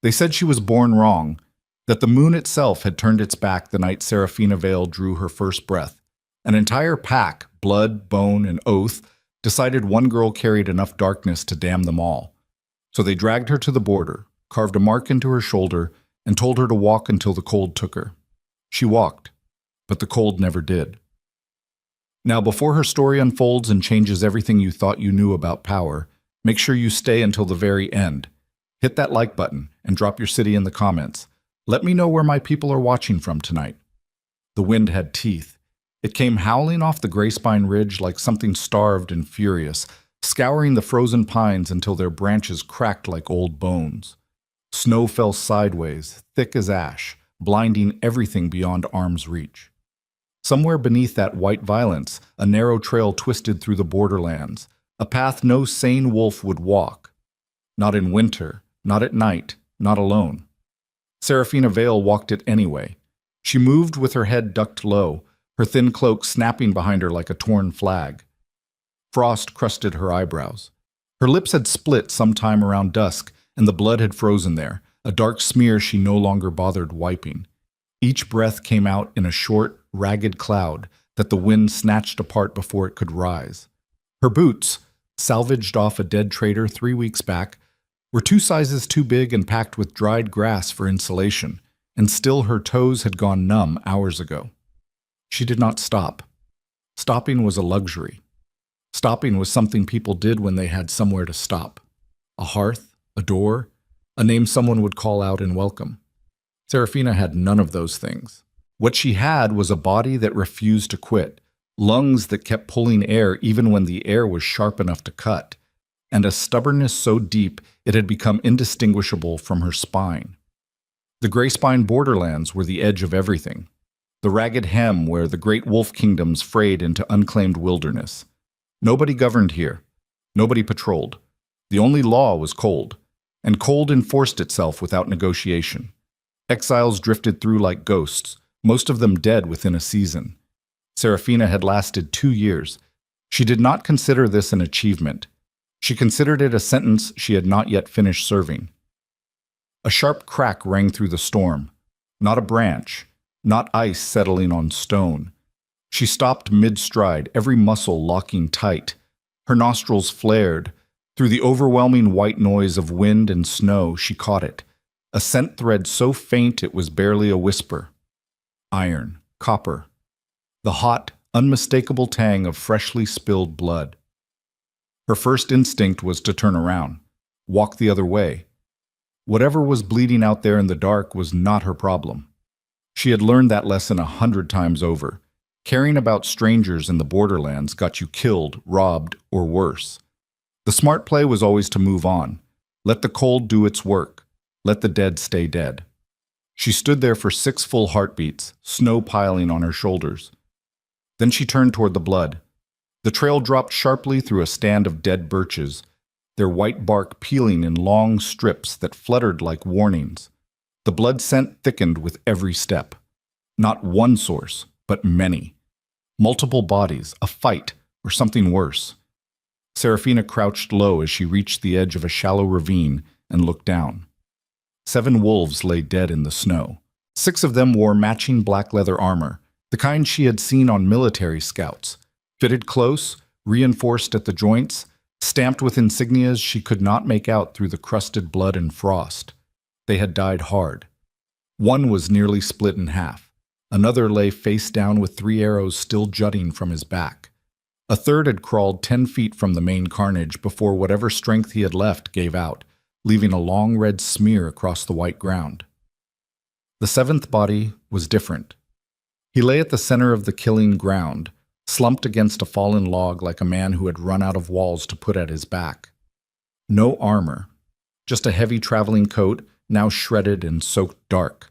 They said she was born wrong, that the moon itself had turned its back the night Seraphina Vale drew her first breath. An entire pack, blood, bone, and oath, decided one girl carried enough darkness to damn them all. So they dragged her to the border, carved a mark into her shoulder, and told her to walk until the cold took her. She walked, but the cold never did. Now, before her story unfolds and changes everything you thought you knew about power, make sure you stay until the very end. Hit that like button and drop your city in the comments. Let me know where my people are watching from tonight. The wind had teeth. It came howling off the Grayspine Ridge like something starved and furious, scouring the frozen pines until their branches cracked like old bones. Snow fell sideways, thick as ash, blinding everything beyond arm's reach. Somewhere beneath that white violence, a narrow trail twisted through the borderlands, a path no sane wolf would walk. Not in winter, not at night, not alone. Seraphina Vale walked it anyway. She moved with her head ducked low, her thin cloak snapping behind her like a torn flag. Frost crusted her eyebrows. Her lips had split sometime around dusk, and the blood had frozen there, a dark smear she no longer bothered wiping. Each breath came out in a short, ragged cloud that the wind snatched apart before it could rise. Her boots, salvaged off a dead trader 3 weeks back, were 2 sizes too big and packed with dried grass for insulation, and still her toes had gone numb hours ago. She did not stop. Stopping was a luxury. Stopping was something people did when they had somewhere to stop. A hearth, a door, a name someone would call out in welcome. Seraphina had none of those things. What she had was a body that refused to quit, lungs that kept pulling air even when the air was sharp enough to cut, and a stubbornness so deep it had become indistinguishable from her spine. The Grayspine borderlands were the edge of everything, the ragged hem where the great wolf kingdoms frayed into unclaimed wilderness. Nobody governed here. Nobody patrolled. The only law was cold, and cold enforced itself without negotiation. Exiles drifted through like ghosts, most of them dead within a season. Seraphina had lasted 2 years. She did not consider this an achievement. She considered it a sentence she had not yet finished serving. A sharp crack rang through the storm. Not a branch, not ice settling on stone. She stopped mid-stride, every muscle locking tight. Her nostrils flared. Through the overwhelming white noise of wind and snow, she caught it. A scent thread so faint it was barely a whisper. Iron, copper. The hot, unmistakable tang of freshly spilled blood. Her first instinct was to turn around, walk the other way. Whatever was bleeding out there in the dark was not her problem. She had learned that lesson 100 times over. Caring about strangers in the borderlands got you killed, robbed, or worse. The smart play was always to move on. Let the cold do its work. Let the dead stay dead. She stood there for 6 full heartbeats, snow piling on her shoulders. Then she turned toward the blood. The trail dropped sharply through a stand of dead birches, their white bark peeling in long strips that fluttered like warnings. The blood scent thickened with every step. Not one source, but many. Multiple bodies, a fight, or something worse. Seraphina crouched low as she reached the edge of a shallow ravine and looked down. 7 wolves lay dead in the snow. 6 of them wore matching black leather armor, the kind she had seen on military scouts. Fitted close, reinforced at the joints, stamped with insignias she could not make out through the crusted blood and frost. They had died hard. One was nearly split in half. Another lay face down with 3 arrows still jutting from his back. A third had crawled 10 feet from the main carnage before whatever strength he had left gave out, leaving a long red smear across the white ground. The 7th body was different. He lay at the center of the killing ground, slumped against a fallen log like a man who had run out of walls to put at his back. No armor, just a heavy traveling coat, now shredded and soaked dark.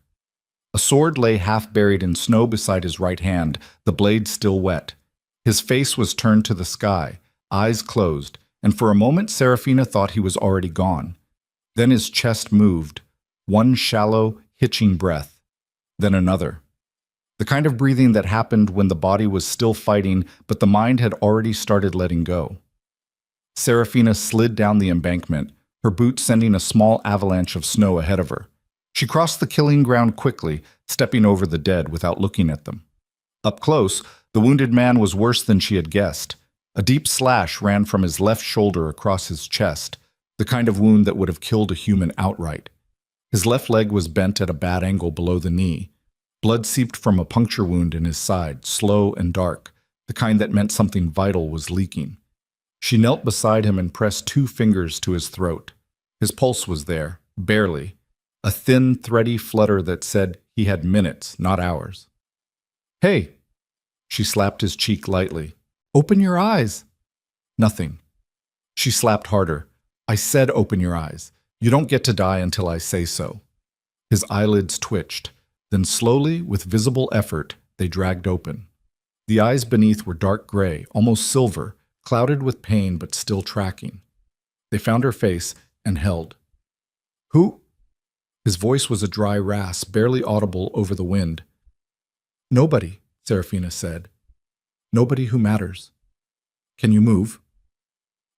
A sword lay half buried in snow beside his right hand, the blade still wet. His face was turned to the sky, eyes closed, and for a moment Seraphina thought he was already gone. Then his chest moved, one shallow, hitching breath, then another. The kind of breathing that happened when the body was still fighting, but the mind had already started letting go. Seraphina slid down the embankment, her boots sending a small avalanche of snow ahead of her. She crossed the killing ground quickly, stepping over the dead without looking at them. Up close, the wounded man was worse than she had guessed. A deep slash ran from his left shoulder across his chest, the kind of wound that would have killed a human outright. His left leg was bent at a bad angle below the knee. Blood seeped from a puncture wound in his side, slow and dark, the kind that meant something vital was leaking. She knelt beside him and pressed 2 fingers to his throat. His pulse was there, barely, a thin, thready flutter that said he had minutes, not hours. "Hey!" She slapped his cheek lightly. "Open your eyes!" Nothing. She slapped harder. "I said open your eyes. You don't get to die until I say so." His eyelids twitched. Then slowly, with visible effort, they dragged open. The eyes beneath were dark gray, almost silver, clouded with pain but still tracking. They found her face and held. "Who?" His voice was a dry rasp, barely audible over the wind. "Nobody," Serafina said. "Nobody who matters. Can you move?"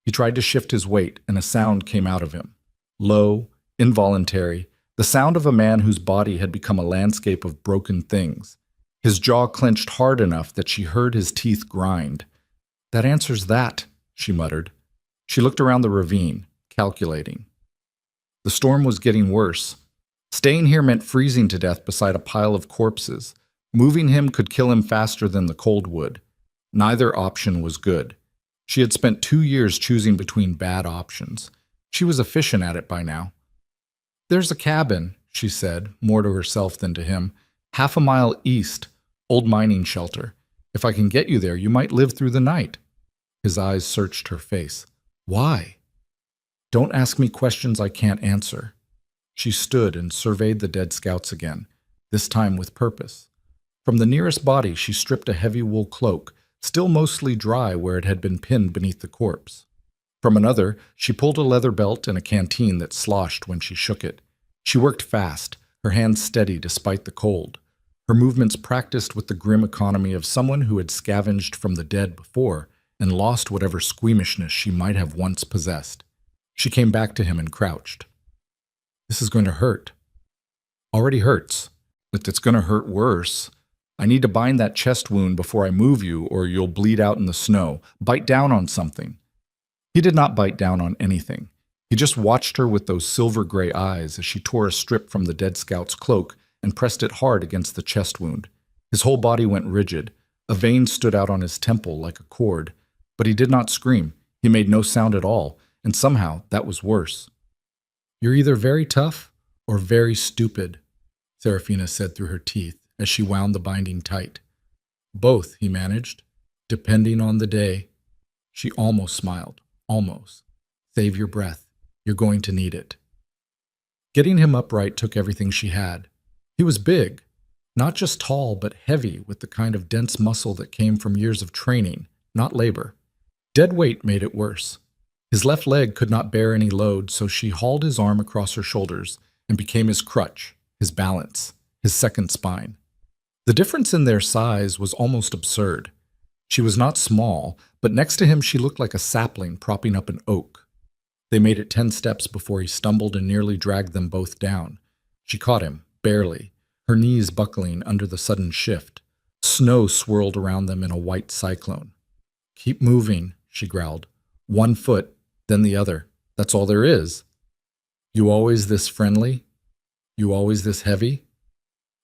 He tried to shift his weight, and a sound came out of him. Low, involuntary, the sound of a man whose body had become a landscape of broken things. His jaw clenched hard enough that she heard his teeth grind. "That answers that," she muttered. She looked around the ravine, calculating. The storm was getting worse. Staying here meant freezing to death beside a pile of corpses. Moving him could kill him faster than the cold would. Neither option was good. She had spent 2 years choosing between bad options. She was efficient at it by now. "There's a cabin," she said, more to herself than to him, "half a mile east, old mining shelter. If I can get you there, you might live through the night." His eyes searched her face. "Why?" "Don't ask me questions I can't answer." She stood and surveyed the dead scouts again, this time with purpose. From the nearest body, she stripped a heavy wool cloak, still mostly dry where it had been pinned beneath the corpse. From another, she pulled a leather belt and a canteen that sloshed when she shook it. She worked fast, her hands steady despite the cold. Her movements practiced with the grim economy of someone who had scavenged from the dead before and lost whatever squeamishness she might have once possessed. She came back to him and crouched. "This is going to hurt." "Already hurts, but it's going to hurt worse. I need to bind that chest wound before I move you, or you'll bleed out in the snow. Bite down on something." He did not bite down on anything. He just watched her with those silver-gray eyes as she tore a strip from the dead scout's cloak and pressed it hard against the chest wound. His whole body went rigid. A vein stood out on his temple like a cord. But he did not scream. He made no sound at all, and somehow that was worse. "You're either very tough or very stupid," Serafina said through her teeth as she wound the binding tight. "Both," he managed, "depending on the day." She almost smiled. Almost. "Save your breath. You're going to need it." Getting him upright took everything she had. He was big, not just tall, but heavy with the kind of dense muscle that came from years of training, not labor. Dead weight made it worse. His left leg could not bear any load, so she hauled his arm across her shoulders and became his crutch, his balance, his second spine. The difference in their size was almost absurd. She was not small, but next to him she looked like a sapling propping up an oak. They made it 10 steps before he stumbled and nearly dragged them both down. She caught him, barely, her knees buckling under the sudden shift. Snow swirled around them in a white cyclone. "Keep moving," she growled. "One foot, then the other. That's all there is." "You always this friendly? You always this heavy?"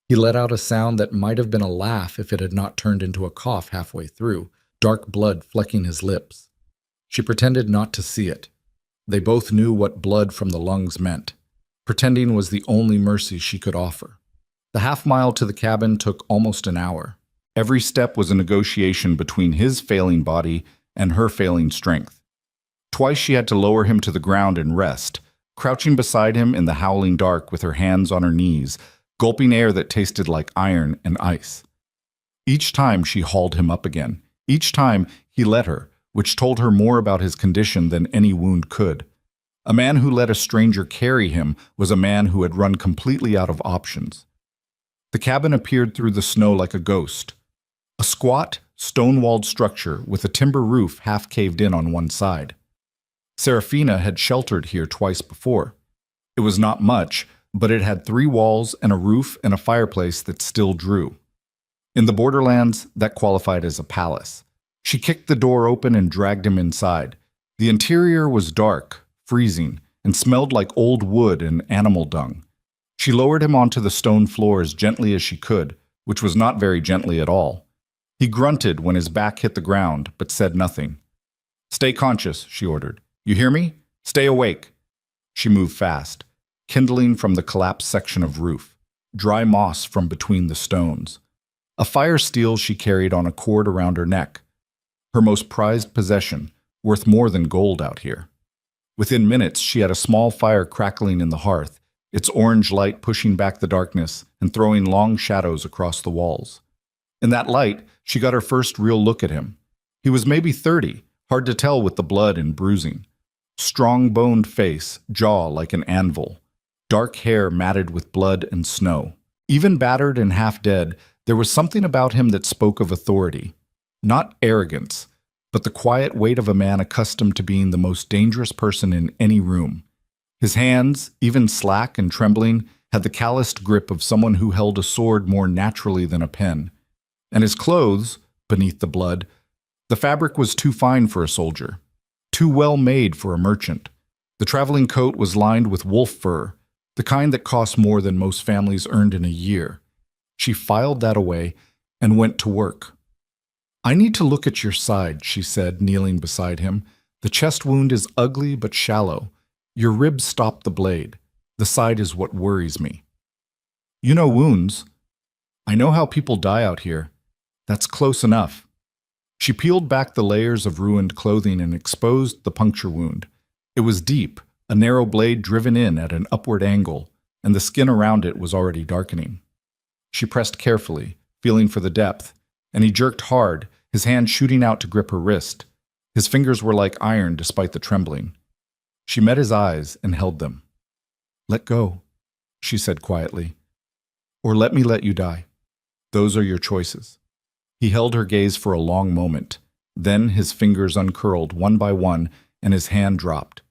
He let out a sound that might have been a laugh if it had not turned into a cough halfway through, dark blood flecking his lips. She pretended not to see it. They both knew what blood from the lungs meant. Pretending was the only mercy she could offer. The half-mile to the cabin took almost an hour. Every step was a negotiation between his failing body and her failing strength. Twice she had to lower him to the ground and rest, crouching beside him in the howling dark with her hands on her knees, gulping air that tasted like iron and ice. Each time she hauled him up again. Each time he let her, which told her more about his condition than any wound could. A man who let a stranger carry him was a man who had run completely out of options. The cabin appeared through the snow like a ghost. A squat, stone-walled structure with a timber roof half caved in on one side. Serafina had sheltered here twice before. It was not much, but it had 3 walls and a roof and a fireplace that still drew. In the borderlands, that qualified as a palace. She kicked the door open and dragged him inside. The interior was dark, freezing, and smelled like old wood and animal dung. She lowered him onto the stone floor as gently as she could, which was not very gently at all. He grunted when his back hit the ground, but said nothing. "Stay conscious," she ordered. "You hear me? Stay awake." She moved fast, kindling from the collapsed section of roof, dry moss from between the stones. A fire steel she carried on a cord around her neck, her most prized possession, worth more than gold out here. Within minutes, she had a small fire crackling in the hearth, its orange light pushing back the darkness and throwing long shadows across the walls. In that light, she got her first real look at him. He was maybe 30, hard to tell with the blood and bruising. Strong-boned face, jaw like an anvil, dark hair matted with blood and snow. Even battered and half dead, there was something about him that spoke of authority. Not arrogance, but the quiet weight of a man accustomed to being the most dangerous person in any room. His hands, even slack and trembling, had the calloused grip of someone who held a sword more naturally than a pen. And his clothes, beneath the blood, the fabric was too fine for a soldier, too well made for a merchant. The traveling coat was lined with wolf fur, the kind that cost more than most families earned in a year. She filed that away and went to work. "I need to look at your side," she said, kneeling beside him. "The chest wound is ugly but shallow. Your ribs stop the blade. The side is what worries me." "You know wounds." "I know how people die out here. That's close enough." She peeled back the layers of ruined clothing and exposed the puncture wound. It was deep, a narrow blade driven in at an upward angle, and the skin around it was already darkening. She pressed carefully, feeling for the depth, and he jerked hard, his hand shooting out to grip her wrist. His fingers were like iron despite the trembling. She met his eyes and held them. "Let go," she said quietly. "Or let me let you die. Those are your choices." He held her gaze for a long moment. Then his fingers uncurled one by one, and his hand dropped.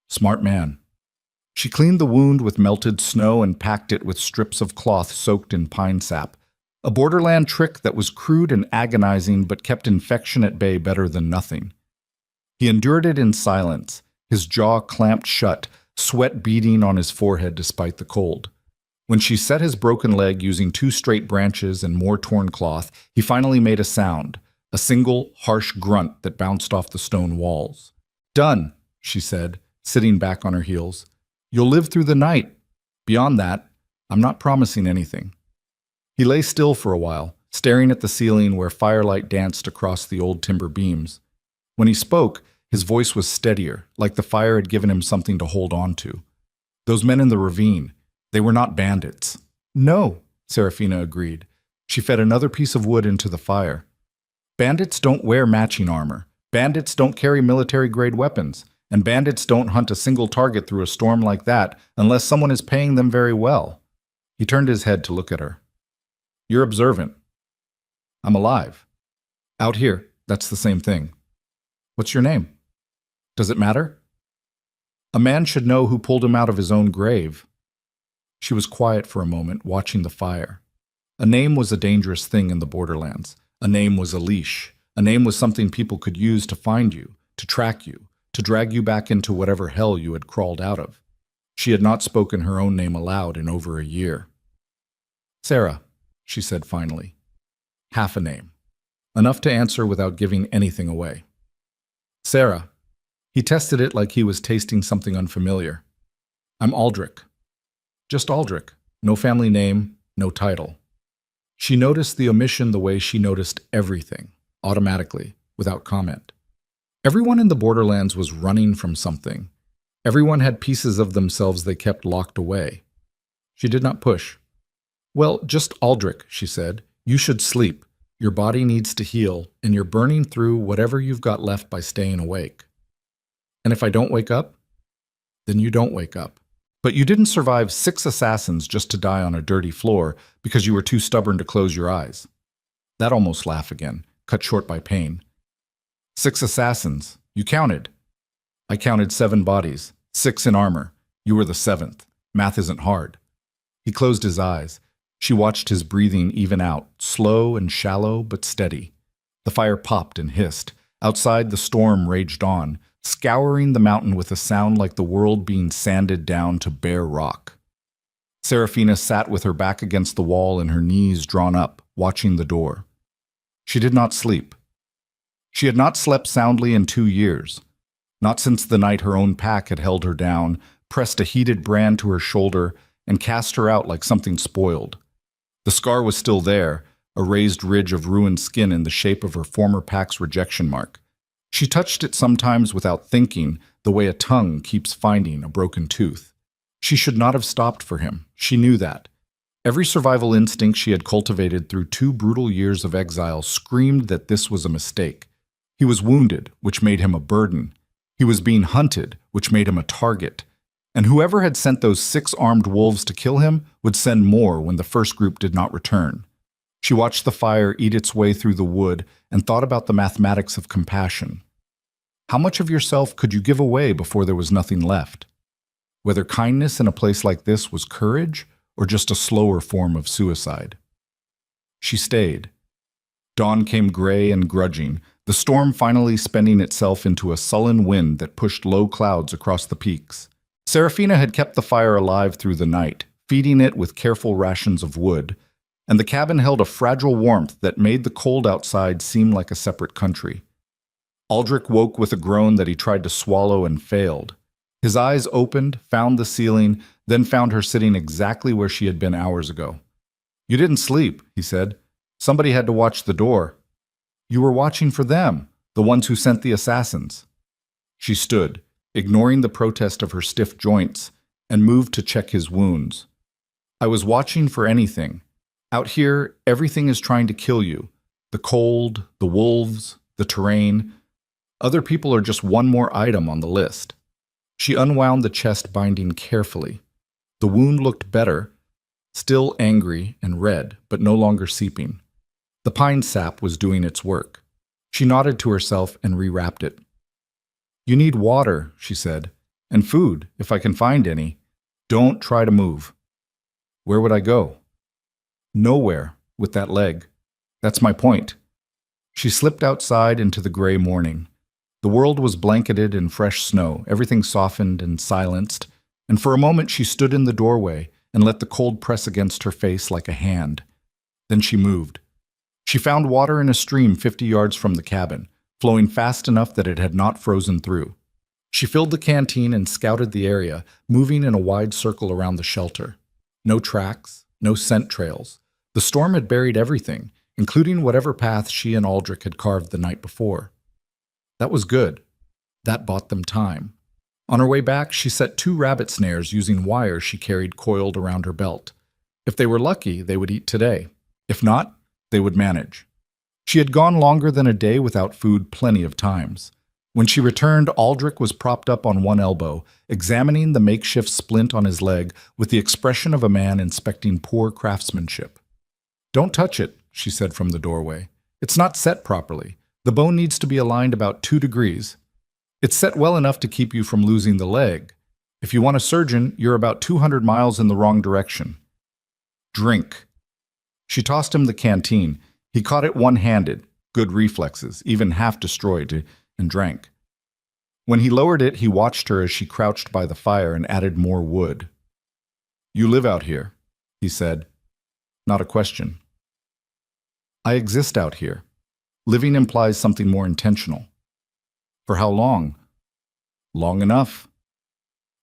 "Smart man." She cleaned the wound with melted snow and packed it with strips of cloth soaked in pine sap. A borderland trick that was crude and agonizing but kept infection at bay better than nothing. He endured it in silence, his jaw clamped shut, sweat beading on his forehead despite the cold. When she set his broken leg using 2 straight branches and more torn cloth, he finally made a sound, a single, harsh grunt that bounced off the stone walls. "Done," she said, sitting back on her heels. "You'll live through the night. Beyond that, I'm not promising anything." He lay still for a while, staring at the ceiling where firelight danced across the old timber beams. When he spoke, his voice was steadier, like the fire had given him something to hold on to. "Those men in the ravine, they were not bandits." "No," Serafina agreed. She fed another piece of wood into the fire. "Bandits don't wear matching armor. Bandits don't carry military-grade weapons. And bandits don't hunt a single target through a storm like that unless someone is paying them very well." He turned his head to look at her. "You're observant." "I'm alive. Out here, that's the same thing." "What's your name?" "Does it matter?" "A man should know who pulled him out of his own grave." She was quiet for a moment, watching the fire. A name was a dangerous thing in the borderlands. A name was a leash. A name was something people could use to find you, to track you, to drag you back into whatever hell you had crawled out of. She had not spoken her own name aloud in over a year. "Sarah," she said finally. Half a name. Enough to answer without giving anything away. "Sarah." He tested it like he was tasting something unfamiliar. "I'm Aldrich." Just Aldrich. No family name, no title. She noticed the omission the way she noticed everything, automatically, without comment. Everyone in the borderlands was running from something. Everyone had pieces of themselves they kept locked away. She did not push. "Well, just Aldrich," she said. "You should sleep. Your body needs to heal, and you're burning through whatever you've got left by staying awake. And if I don't wake up, then you don't wake up. But you didn't survive 6 assassins just to die on a dirty floor because you were too stubborn to close your eyes." That almost laugh again, cut short by pain. 6 assassins. You counted. I counted 7 bodies, 6 in armor. You were the 7th. Math isn't hard. He closed his eyes. She watched his breathing even out, slow and shallow but steady. The fire popped and hissed. Outside, the storm raged on, scouring the mountain with a sound like the world being sanded down to bare rock. Serafina sat with her back against the wall and her knees drawn up, watching the door. She did not sleep. She had not slept soundly in 2 years. Not since the night her own pack had held her down, pressed a heated brand to her shoulder, and cast her out like something spoiled. The scar was still there, a raised ridge of ruined skin in the shape of her former pack's rejection mark. She touched it sometimes without thinking, the way a tongue keeps finding a broken tooth. She should not have stopped for him. She knew that. Every survival instinct she had cultivated through 2 brutal years of exile screamed that this was a mistake. He was wounded, which made him a burden. He was being hunted, which made him a target. And whoever had sent those 6 armed wolves to kill him would send more when the first group did not return. She watched the fire eat its way through the wood and thought about the mathematics of compassion. How much of yourself could you give away before there was nothing left? Whether kindness in a place like this was courage or just a slower form of suicide. She stayed. Dawn came gray and grudging, the storm finally spinning itself into a sullen wind that pushed low clouds across the peaks. Serafina had kept the fire alive through the night, feeding it with careful rations of wood, and the cabin held a fragile warmth that made the cold outside seem like a separate country. Aldrich woke with a groan that he tried to swallow and failed. His eyes opened, found the ceiling, then found her sitting exactly where she had been hours ago. "You didn't sleep," he said. "Somebody had to watch the door." "You were watching for them, the ones who sent the assassins." She stood, ignoring the protest of her stiff joints, and moved to check his wounds. "I was watching for anything. Out here, everything is trying to kill you. The cold, the wolves, the terrain. Other people are just one more item on the list." She unwound the chest binding carefully. The wound looked better, still angry and red, but no longer seeping. The pine sap was doing its work. She nodded to herself and rewrapped it. "You need water," she said, "and food, if I can find any. Don't try to move." "Where would I go?" "Nowhere, with that leg. That's my point." She slipped outside into the gray morning. The world was blanketed in fresh snow, everything softened and silenced, and for a moment she stood in the doorway and let the cold press against her face like a hand. Then she moved. She found water in a stream 50 yards from the cabin, flowing fast enough that it had not frozen through. She filled the canteen and scouted the area, moving in a wide circle around the shelter. No tracks, no scent trails. The storm had buried everything, including whatever path she and Aldrich had carved the night before. That was good. That bought them time. On her way back, she set 2 rabbit snares using wire she carried coiled around her belt. If they were lucky, they would eat today. If not, they would manage. She had gone longer than a day without food plenty of times. When she returned, Aldrich was propped up on one elbow, examining the makeshift splint on his leg with the expression of a man inspecting poor craftsmanship. "Don't touch it," she said from the doorway. "It's not set properly. The bone needs to be aligned about 2 degrees. It's set well enough to keep you from losing the leg. If you want a surgeon, you're about 200 miles in the wrong direction. Drink." She tossed him the canteen. He caught it one-handed, good reflexes, even half destroyed, and drank. When he lowered it, he watched her as she crouched by the fire and added more wood. "You live out here," he said. Not a question. "I exist out here. Living implies something more intentional." "For how long?" "Long enough."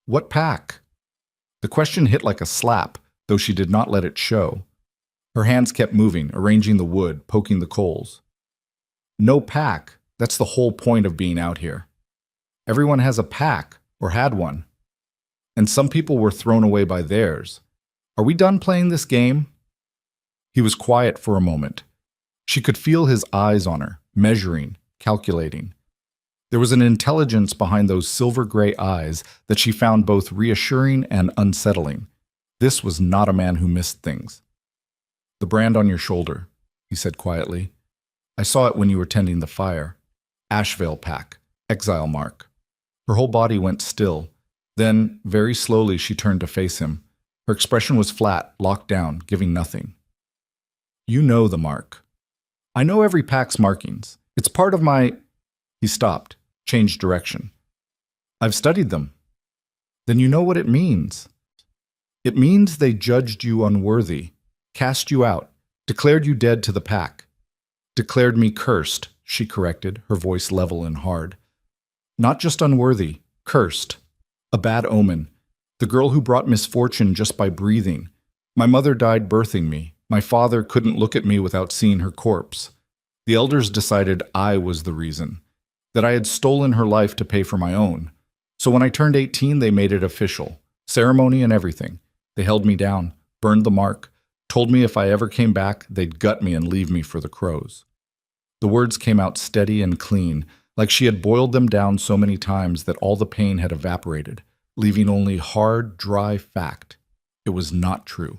"What pack?" The question hit like a slap, though she did not let it show. Her hands kept moving, arranging the wood, poking the coals. "No pack. That's the whole point of being out here. Everyone has a pack, or had one. And some people were thrown away by theirs. Are we done playing this game?" He was quiet for a moment. She could feel his eyes on her, measuring, calculating. There was an intelligence behind those silver-gray eyes that she found both reassuring and unsettling. This was not a man who missed things. "The brand on your shoulder," he said quietly. "I saw it when you were tending the fire. Ashevale pack, exile mark." Her whole body went still. Then, very slowly, she turned to face him. Her expression was flat, locked down, giving nothing. You know the mark. I know every pack's markings. It's part of my... He stopped, changed direction. I've studied them. Then you know what it means. It means they judged you unworthy, cast you out, declared you dead to the pack. Declared me cursed, she corrected, her voice level and hard. Not just unworthy, cursed. A bad omen. The girl who brought misfortune just by breathing. My mother died birthing me. My father couldn't look at me without seeing her corpse. The elders decided I was the reason, that I had stolen her life to pay for my own. So when I turned 18, they made it official. Ceremony and everything. They held me down, burned the mark, told me if I ever came back, they'd gut me and leave me for the crows. The words came out steady and clean, like she had boiled them down so many times that all the pain had evaporated, leaving only hard, dry fact. It was not true.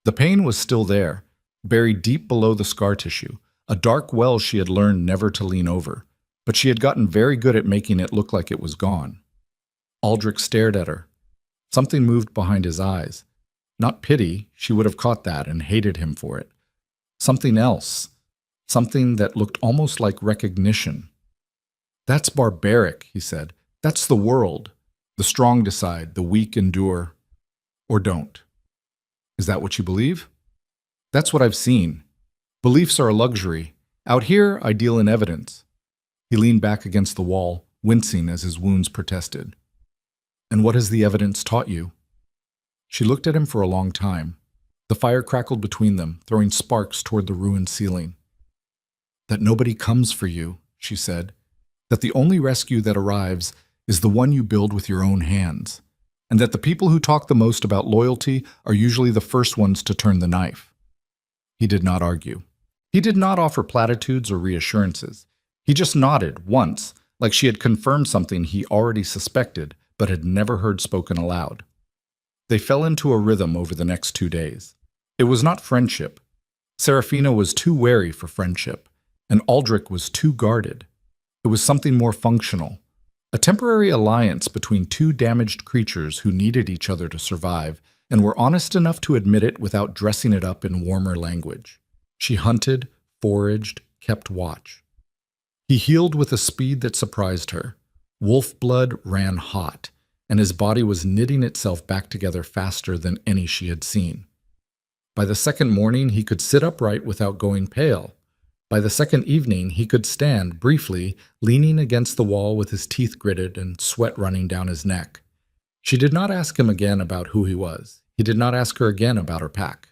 The pain was still there, buried deep below the scar tissue, a dark well she had learned never to lean over, but she had gotten very good at making it look like it was gone. Aldrich stared at her. Something moved behind his eyes. Not pity, she would have caught that and hated him for it. Something else. Something that looked almost like recognition. That's barbaric, he said. That's the world. The strong decide, the weak endure, or don't. Is that what you believe? That's what I've seen. Beliefs are a luxury. Out here, I deal in evidence. He leaned back against the wall, wincing as his wounds protested. And what has the evidence taught you? She looked at him for a long time. The fire crackled between them, throwing sparks toward the ruined ceiling. That nobody comes for you, she said. That the only rescue that arrives is the one you build with your own hands. And that the people who talk the most about loyalty are usually the first ones to turn the knife. He did not argue. He did not offer platitudes or reassurances. He just nodded once, like she had confirmed something he already suspected but had never heard spoken aloud. They fell into a rhythm over the next 2 days. It was not friendship. Serafina was too wary for friendship, and Aldrich was too guarded. It was something more functional. A temporary alliance between two damaged creatures who needed each other to survive and were honest enough to admit it without dressing it up in warmer language. She hunted, foraged, kept watch. He healed with a speed that surprised her. Wolf blood ran hot, and his body was knitting itself back together faster than any she had seen. By the second morning, he could sit upright without going pale. By the second evening, he could stand, briefly, leaning against the wall with his teeth gritted and sweat running down his neck. She did not ask him again about who he was. He did not ask her again about her pack.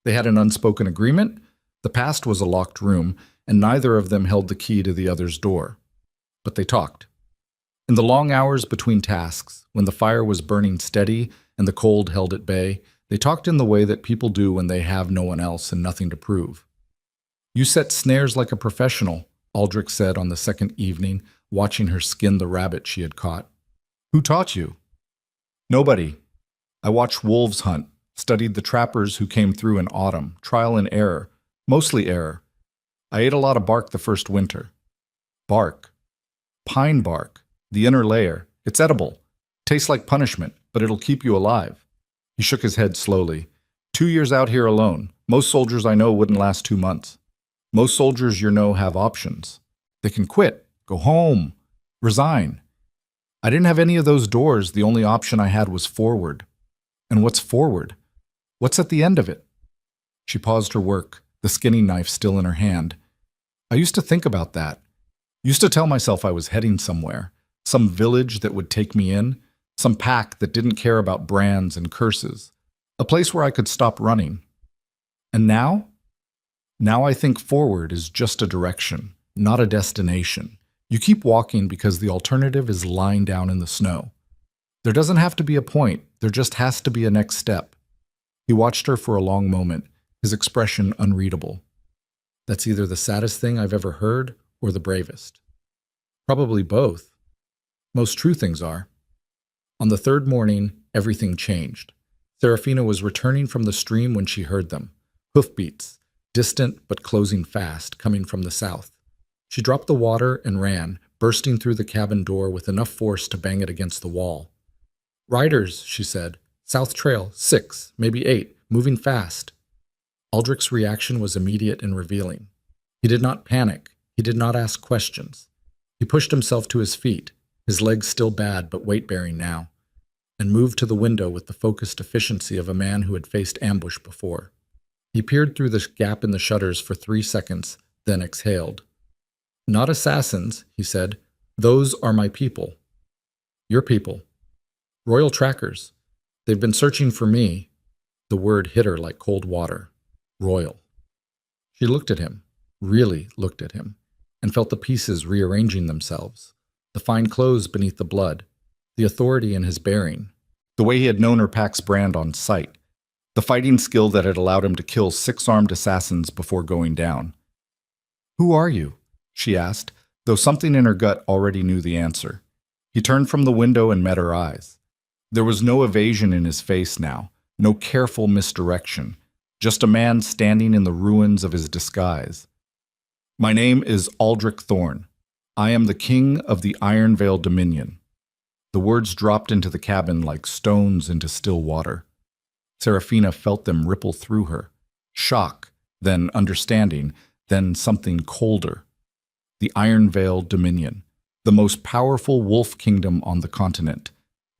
They had an unspoken agreement. The past was a locked room, and neither of them held the key to the other's door. But they talked. In the long hours between tasks, when the fire was burning steady and the cold held at bay, they talked in the way that people do when they have no one else and nothing to prove. You set snares like a professional, Aldrich said on the second evening, watching her skin the rabbit she had caught. Who taught you? Nobody. I watched wolves hunt, studied the trappers who came through in autumn, trial and error, mostly error. I ate a lot of bark the first winter. Bark. Pine bark. The inner layer. It's edible. Tastes like punishment, but it'll keep you alive. He shook his head slowly. 2 years out here alone. Most soldiers I know wouldn't last 2 months. Most soldiers you know have options. They can quit, go home, resign. I didn't have any of those doors. The only option I had was forward. And what's forward? What's at the end of it? She paused her work, the skinning knife still in her hand. I used to think about that. Used to tell myself I was heading somewhere, some village that would take me in, some pack that didn't care about brands and curses, a place where I could stop running. And now? Now I think forward is just a direction, not a destination. You keep walking because the alternative is lying down in the snow. There doesn't have to be a point, there just has to be a next step. He watched her for a long moment, his expression unreadable. That's either the saddest thing I've ever heard or the bravest. Probably both. Most true things are. On the third morning, everything changed. Serafina was returning from the stream when she heard them. Hoofbeats, distant but closing fast, coming from the south. She dropped the water and ran, bursting through the cabin door with enough force to bang it against the wall. "Riders," she said. "South Trail, 6, maybe 8, moving fast." Aldrich's reaction was immediate and revealing. He did not panic. He did not ask questions. He pushed himself to his feet, his legs still bad but weight-bearing now, and moved to the window with the focused efficiency of a man who had faced ambush before. He peered through the gap in the shutters for 3 seconds, then exhaled. "Not assassins," he said. "Those are my people." "Your people." "Royal trackers. They've been searching for me." The word hit her like cold water. Royal. She looked at him, really looked at him, and felt the pieces rearranging themselves. The fine clothes beneath the blood, the authority in his bearing, The way he had known her pack's brand on sight, the fighting skill that had allowed him to kill 6 armed assassins before going down. "Who are you?" she asked, though something in her gut already knew the answer. He turned from the window and met her eyes. There was no evasion in his face now, no careful misdirection, just a man standing in the ruins of his disguise. "My name is Aldrich Thorne. I am the king of the Iron Veil Dominion." The words dropped into the cabin like stones into still water. Seraphina felt them ripple through her. Shock, then understanding, then something colder. The Iron Veil Dominion, the most powerful wolf kingdom on the continent,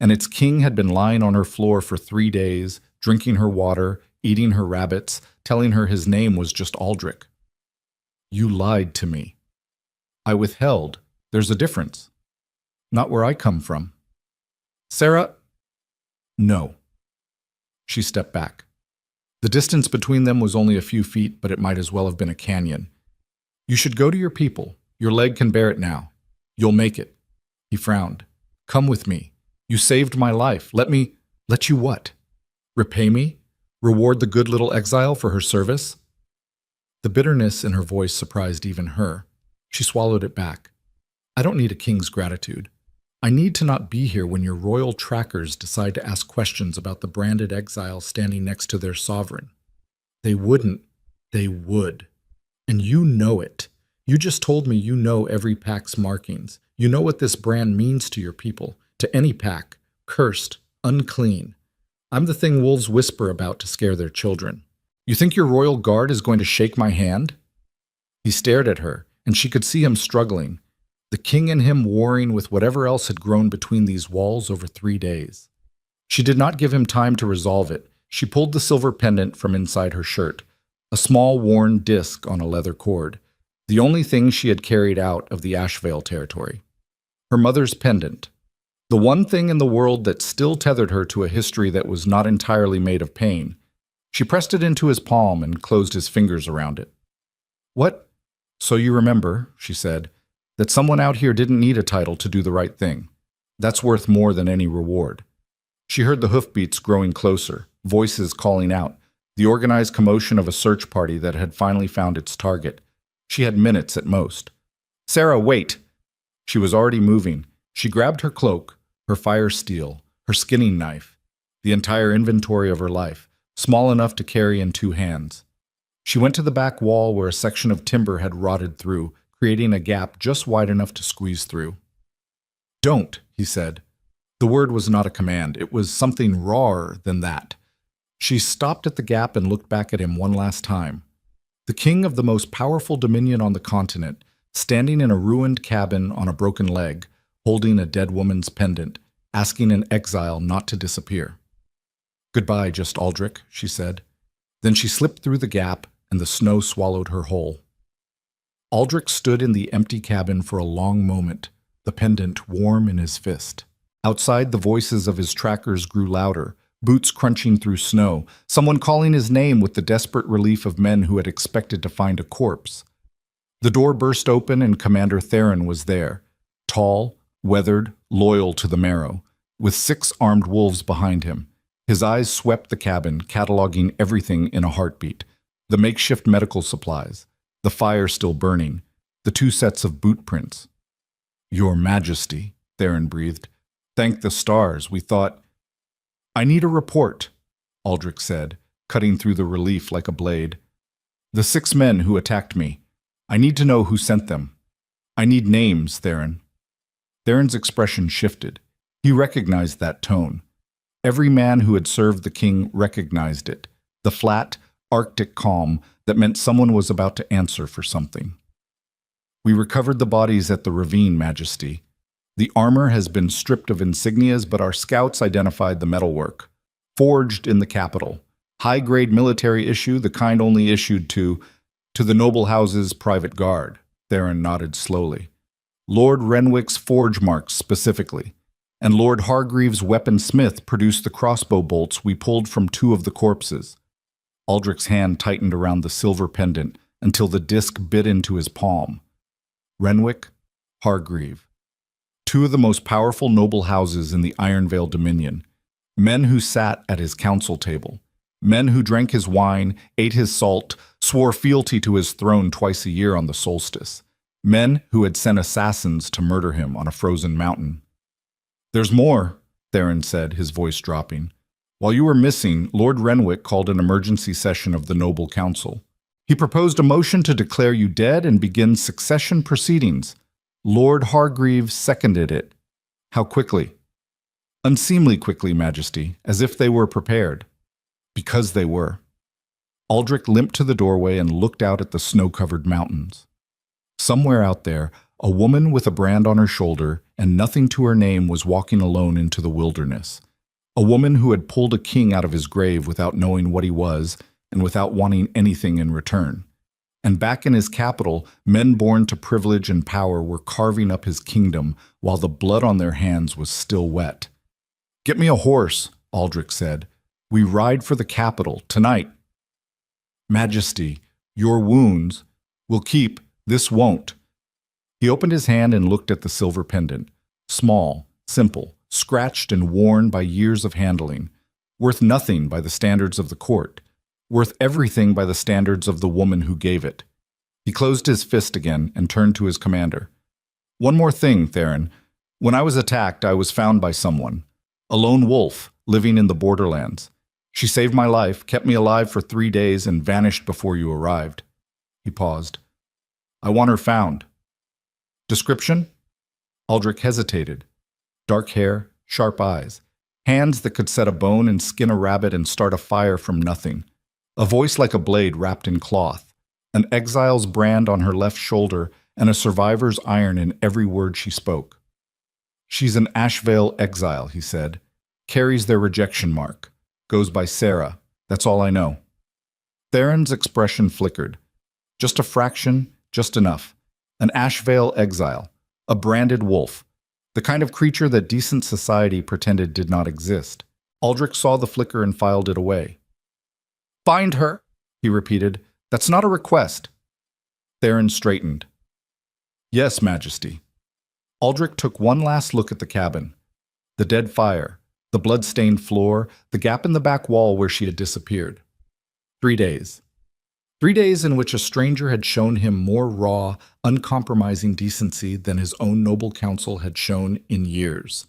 and its king had been lying on her floor for 3 days, drinking her water, eating her rabbits, telling her his name was just Aldrich. "You lied to me." "I withheld. There's a difference." "Not where I come from." "Sarah?" "No." She stepped back. The distance between them was only a few feet, but it might as well have been a canyon. "You should go to your people. Your leg can bear it now. You'll make it." He frowned. "Come with me. You saved my life. Let you what? Repay me? Reward the good little exile for her service?" The bitterness in her voice surprised even her. She swallowed it back. "I don't need a king's gratitude. I need to not be here when your royal trackers decide to ask questions about the branded exile standing next to their sovereign. They wouldn't. They would. And you know it. You just told me you know every pack's markings. You know what this brand means to your people, to any pack, cursed, unclean. I'm the thing wolves whisper about to scare their children. You think your royal guard is going to shake my hand?" He stared at her, and she could see him struggling, the king in him warring with whatever else had grown between these walls over 3 days. She did not give him time to resolve it. She pulled the silver pendant from inside her shirt, a small worn disc on a leather cord, the only thing she had carried out of the Ashvale territory. Her mother's pendant, the one thing in the world that still tethered her to a history that was not entirely made of pain. She pressed it into his palm and closed his fingers around it. "What? So you remember," she said, "that someone out here didn't need a title to do the right thing. That's worth more than any reward." She heard the hoofbeats growing closer, voices calling out, the organized commotion of a search party that had finally found its target. She had minutes at most. "Sarah, wait!" She was already moving. She grabbed her cloak, her fire steel, her skinning knife, the entire inventory of her life, small enough to carry in 2 hands. She went to the back wall where a section of timber had rotted through, creating a gap just wide enough to squeeze through. "Don't," he said. The word was not a command. It was something rawer than that. She stopped at the gap and looked back at him one last time. The king of the most powerful dominion on the continent, standing in a ruined cabin on a broken leg, holding a dead woman's pendant, asking an exile not to disappear. "Goodbye, just Aldrich," she said. Then she slipped through the gap, and the snow swallowed her whole. Aldrich stood in the empty cabin for a long moment, the pendant warm in his fist. Outside, the voices of his trackers grew louder, boots crunching through snow, someone calling his name with the desperate relief of men who had expected to find a corpse. The door burst open and Commander Theron was there, tall, weathered, loyal to the marrow, with 6 armed wolves behind him. His eyes swept the cabin, cataloging everything in a heartbeat. The makeshift medical supplies, the fire still burning, the 2 sets of boot prints. "Your Majesty," Theron breathed. "Thank the stars, we thought—" "I need a report," Aldrich said, cutting through the relief like a blade. "The 6 men who attacked me. I need to know who sent them. I need names, Theron. Theron's expression shifted. He recognized that tone. Every man who had served the king recognized it, the flat, arctic calm that meant someone was about to answer for something. We recovered the bodies at the ravine, Majesty. The armor has been stripped of insignias, but our scouts identified the metalwork. Forged in the capital. High-grade military issue, the kind only issued to the noble house's private guard. Theron nodded slowly. Lord Renwick's forge marks specifically. And Lord Hargreaves' weaponsmith produced the crossbow bolts we pulled from 2 of the corpses. Aldrich's hand tightened around the silver pendant until the disc bit into his palm. Renwick, Hargreave. 2 of the most powerful noble houses in the Ironvale Dominion. Men who sat at his council table. Men who drank his wine, ate his salt, swore fealty to his throne twice a year on the solstice. Men who had sent assassins to murder him on a frozen mountain. There's more, Theron said, his voice dropping. While you were missing, Lord Renwick called an emergency session of the Noble Council. He proposed a motion to declare you dead and begin succession proceedings. Lord Hargreaves seconded it. How quickly? Unseemly quickly, Majesty, as if they were prepared. Because they were. Aldrich limped to the doorway and looked out at the snow-covered mountains. Somewhere out there, a woman with a brand on her shoulder and nothing to her name was walking alone into the wilderness. A woman who had pulled a king out of his grave without knowing what he was and without wanting anything in return. And back in his capital, men born to privilege and power were carving up his kingdom while the blood on their hands was still wet. Get me a horse, Aldrich said. We ride for the capital tonight. Majesty, your wounds will keep, this won't. He opened his hand and looked at the silver pendant. Small, simple, scratched and worn by years of handling. Worth nothing by the standards of the court. Worth everything by the standards of the woman who gave it. He closed his fist again and turned to his commander. One more thing, Theron. When I was attacked, I was found by someone. A lone wolf, living in the borderlands. She saved my life, kept me alive for 3 days, and vanished before you arrived. He paused. I want her found. Description? Aldrich hesitated. Dark hair, sharp eyes, hands that could set a bone and skin a rabbit and start a fire from nothing. A voice like a blade wrapped in cloth, an exile's brand on her left shoulder, and a survivor's iron in every word she spoke. She's an Ashvale exile, he said. Carries their rejection mark. Goes by Sarah. That's all I know. Theron's expression flickered. Just a fraction, just enough. An Ashvale exile. A branded wolf. The kind of creature that decent society pretended did not exist. Aldrich saw the flicker and filed it away. Find her, he repeated. That's not a request. Theron straightened. Yes, Majesty. Aldrich took one last look at the cabin. The dead fire, the blood-stained floor, the gap in the back wall where she had disappeared. 3 days. 3 days in which a stranger had shown him more raw, uncompromising decency than his own noble council had shown in years.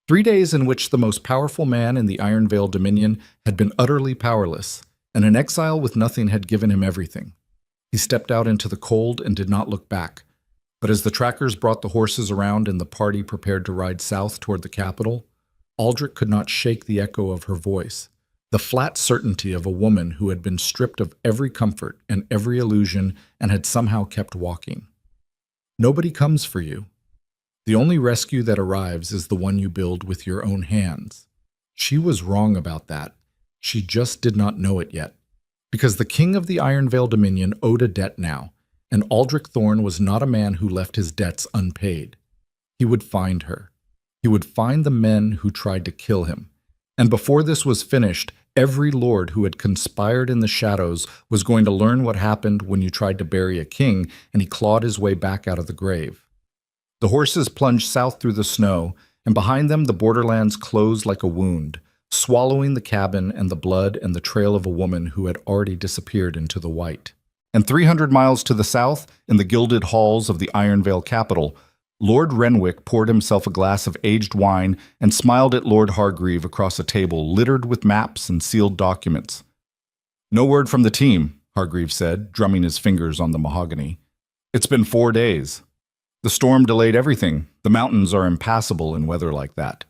3 days in which the most powerful man in the Ironvale Dominion had been utterly powerless, and an exile with nothing had given him everything. He stepped out into the cold and did not look back. But as the trackers brought the horses around and the party prepared to ride south toward the capital, Aldrich could not shake the echo of her voice, the flat certainty of a woman who had been stripped of every comfort and every illusion and had somehow kept walking. Nobody comes for you. The only rescue that arrives is the one you build with your own hands. She was wrong about that. She just did not know it yet. Because the king of the Ironvale Dominion owed a debt now, and Aldrich Thorne was not a man who left his debts unpaid. He would find her. He would find the men who tried to kill him. And before this was finished, every lord who had conspired in the shadows was going to learn what happened when you tried to bury a king and he clawed his way back out of the grave. The horses plunged south through the snow, and behind them the borderlands closed like a wound, swallowing the cabin and the blood and the trail of a woman who had already disappeared into the white. And 300 miles to the south, in the gilded halls of the Ironvale capital, Lord Renwick poured himself a glass of aged wine and smiled at Lord Hargreave across a table littered with maps and sealed documents. No word from the team, Hargreave said, drumming his fingers on the mahogany. It's been 4 days. The storm delayed everything. The mountains are impassable in weather like that.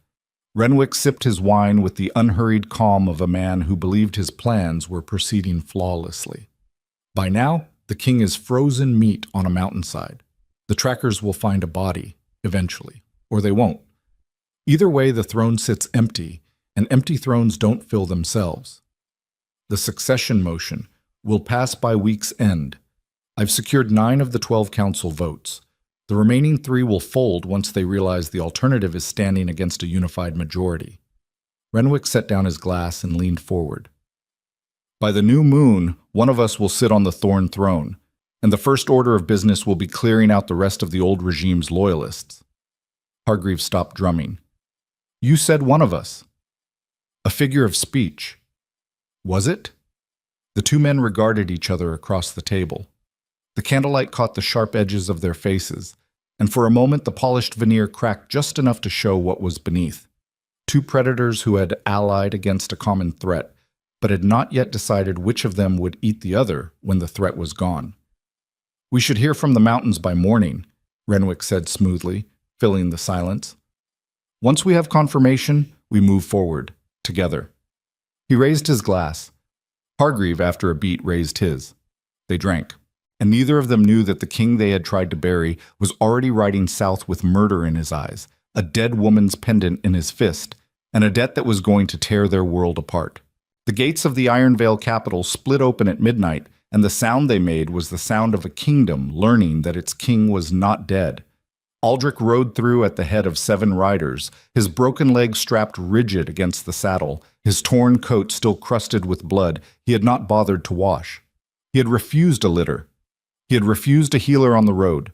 Renwick sipped his wine with the unhurried calm of a man who believed his plans were proceeding flawlessly. By now, the king is frozen meat on a mountainside. The trackers will find a body, eventually, or they won't. Either way, the throne sits empty, and empty thrones don't fill themselves. The succession motion will pass by week's end. I've secured 9 of the 12 council votes. The remaining 3 will fold once they realize the alternative is standing against a unified majority. Renwick set down his glass and leaned forward. By the new moon, one of us will sit on the Thorn throne, and the first order of business will be clearing out the rest of the old regime's loyalists. Hargreaves stopped drumming. You said one of us. A figure of speech. Was it? The 2 men regarded each other across the table. The candlelight caught the sharp edges of their faces, and for a moment the polished veneer cracked just enough to show what was beneath. 2 predators who had allied against a common threat, but had not yet decided which of them would eat the other when the threat was gone. We should hear from the mountains by morning, Renwick said smoothly, filling the silence. Once we have confirmation, we move forward, together. He raised his glass. Hargreave, after a beat, raised his. They drank, and neither of them knew that the king they had tried to bury was already riding south with murder in his eyes, a dead woman's pendant in his fist, and a debt that was going to tear their world apart. The gates of the Iron Vale capital split open at midnight, and the sound they made was the sound of a kingdom learning that its king was not dead. Aldrich rode through at the head of 7 riders, his broken leg strapped rigid against the saddle, his torn coat still crusted with blood he had not bothered to wash. He had refused a litter. He had refused a healer on the road.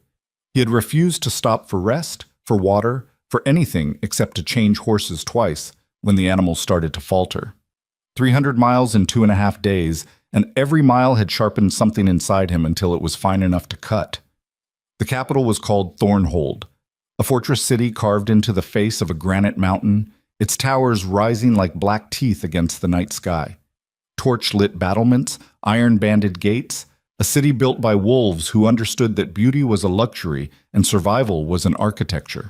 He had refused to stop for rest, for water, for anything except to change horses twice when the animals started to falter. 300 miles in 2.5 days, and every mile had sharpened something inside him until it was fine enough to cut. The capital was called Thornhold, a fortress city carved into the face of a granite mountain, its towers rising like black teeth against the night sky. Torch-lit battlements, iron-banded gates, a city built by wolves who understood that beauty was a luxury and survival was an architecture.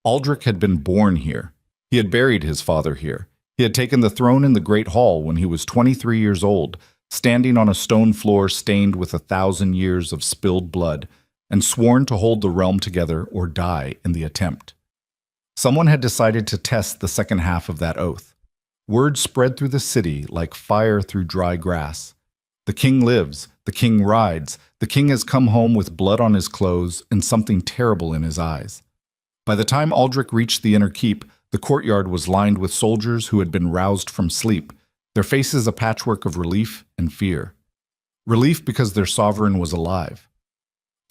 Aldrich had been born here. He had buried his father here. He had taken the throne in the Great Hall when he was 23 years old, standing on a stone floor stained with 1,000 years of spilled blood, and sworn to hold the realm together or die in the attempt. Someone had decided to test the second half of that oath. Word spread through the city like fire through dry grass. The king lives, the king rides, the king has come home with blood on his clothes and something terrible in his eyes. By the time Aldrich reached the inner keep, the courtyard was lined with soldiers who had been roused from sleep, their faces a patchwork of relief and fear. Relief because their sovereign was alive.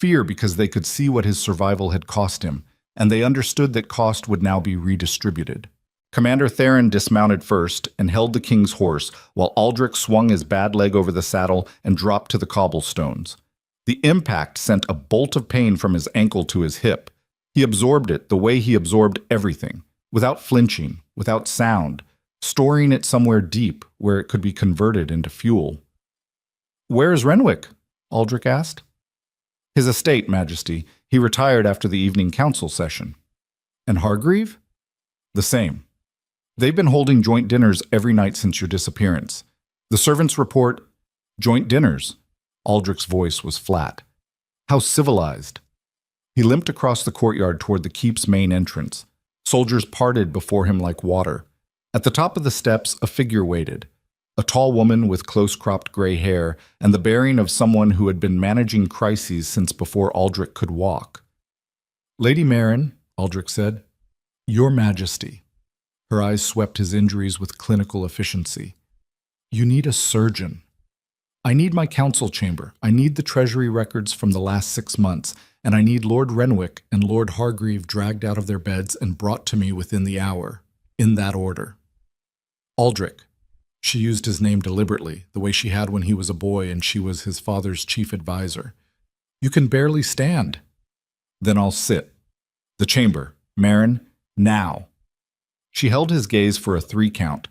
Fear because they could see what his survival had cost him, and they understood that cost would now be redistributed. Commander Theron dismounted first and held the king's horse, while Aldrich swung his bad leg over the saddle and dropped to the cobblestones. The impact sent a bolt of pain from his ankle to his hip. He absorbed it the way he absorbed everything, without flinching, without sound, storing it somewhere deep where it could be converted into fuel. "Where is Renwick?" Aldrich asked. "His estate, Majesty. He retired after the evening council session." "And Hargreave?" "The same. They've been holding joint dinners every night since your disappearance. The servants report joint dinners." Aldrich's voice was flat. "How civilized." He limped across the courtyard toward the keep's main entrance. Soldiers parted before him like water. At the top of the steps, a figure waited. A tall woman with close-cropped gray hair and the bearing of someone who had been managing crises since before Aldrich could walk. "Lady Marin," Aldrich said. "Your Majesty." Her eyes swept his injuries with clinical efficiency. "You need a surgeon. I need my council chamber. I need the treasury records from the last 6 months, and I need Lord Renwick and Lord Hargreave dragged out of their beds and brought to me within the hour, in that order." Aldrich. She used his name deliberately, the way she had when he was a boy and she was his father's chief advisor. "You can barely stand." "Then I'll sit." "The chamber. Marin, now." She held his gaze for a 3 count.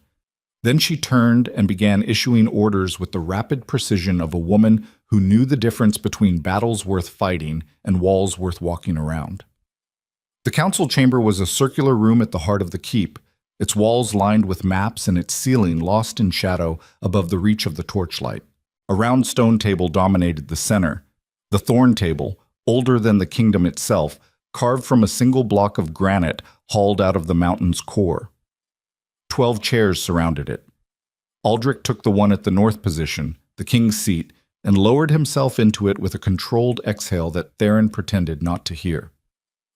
Then she turned and began issuing orders with the rapid precision of a woman who knew the difference between battles worth fighting and walls worth walking around. The council chamber was a circular room at the heart of the keep, its walls lined with maps and its ceiling lost in shadow above the reach of the torchlight. A round stone table dominated the center. The thorn table, older than the kingdom itself, carved from a single block of granite hauled out of the mountain's core. 12 chairs surrounded it. Aldrich took the one at the north position, the king's seat, and lowered himself into it with a controlled exhale that Theron pretended not to hear.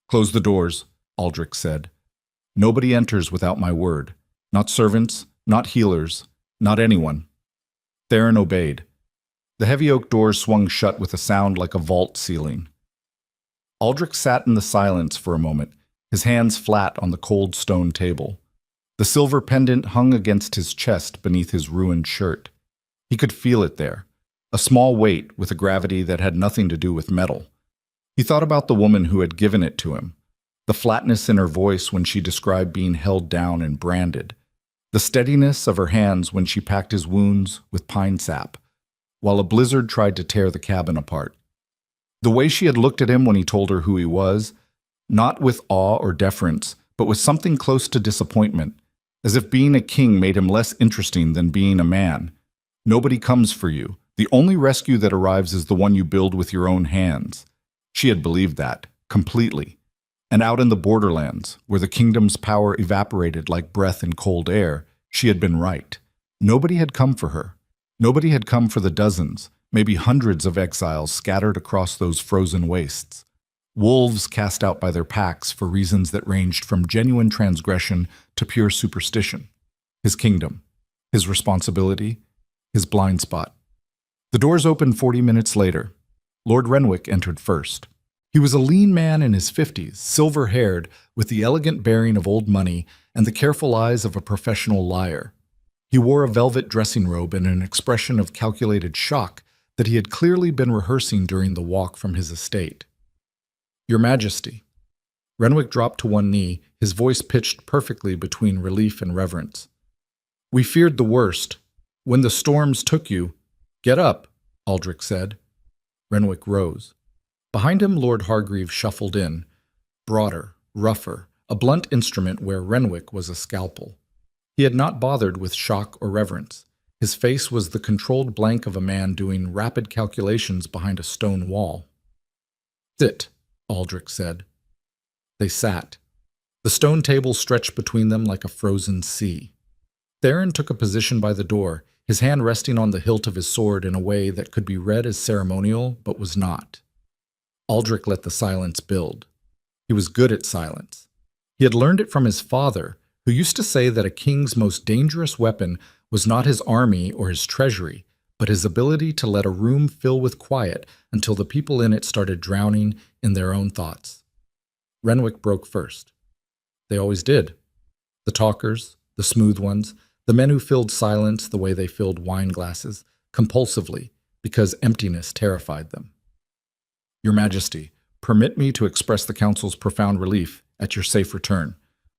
"Close the doors," Aldrich said. "Nobody enters without my word. Not servants, not healers, not anyone." Theron obeyed. The heavy oak doors swung shut with a sound like a vault ceiling. Aldrich sat in the silence for a moment, his hands flat on the cold stone table. The silver pendant hung against his chest beneath his ruined shirt. He could feel it there, a small weight with a gravity that had nothing to do with metal. He thought about the woman who had given it to him, the flatness in her voice when she described being held down and branded, the steadiness of her hands when she packed his wounds with pine sap, while a blizzard tried to tear the cabin apart. The way she had looked at him when he told her who he was, not with awe or deference, but with something close to disappointment, as if being a king made him less interesting than being a man. Nobody comes for you. The only rescue that arrives is the one you build with your own hands. She had believed that, completely. And out in the borderlands, where the kingdom's power evaporated like breath in cold air, she had been right. Nobody had come for her. Nobody had come for the dozens, maybe hundreds of exiles scattered across those frozen wastes. Wolves cast out by their packs for reasons that ranged from genuine transgression to pure superstition. His kingdom, his responsibility, his blind spot. The doors opened 40 minutes later. Lord Renwick entered first. He was a lean man in his 50s, silver-haired, with the elegant bearing of old money and the careful eyes of a professional liar. He wore a velvet dressing robe and an expression of calculated shock that he had clearly been rehearsing during the walk from his estate. "Your Majesty." Renwick dropped to one knee, his voice pitched perfectly between relief and reverence. "We feared the worst. When the storms took you—" "Get up," Aldrich said. Renwick rose. Behind him, Lord Hargreave shuffled in, broader, rougher, a blunt instrument where Renwick was a scalpel. He had not bothered with shock or reverence. His face was the controlled blank of a man doing rapid calculations behind a stone wall. "Sit," Aldrich said. They sat. The stone table stretched between them like a frozen sea. Theron took a position by the door, his hand resting on the hilt of his sword in a way that could be read as ceremonial, but was not. Aldrich let the silence build. He was good at silence. He had learned it from his father, who used to say that a king's most dangerous weapon was not his army or his treasury, but his ability to let a room fill with quiet until the people in it started drowning in their own thoughts. Renwick broke first. They always did. The talkers, the smooth ones, the men who filled silence the way they filled wine glasses, compulsively, because emptiness terrified them. "Your Majesty, permit me to express the Council's profound relief at your safe return.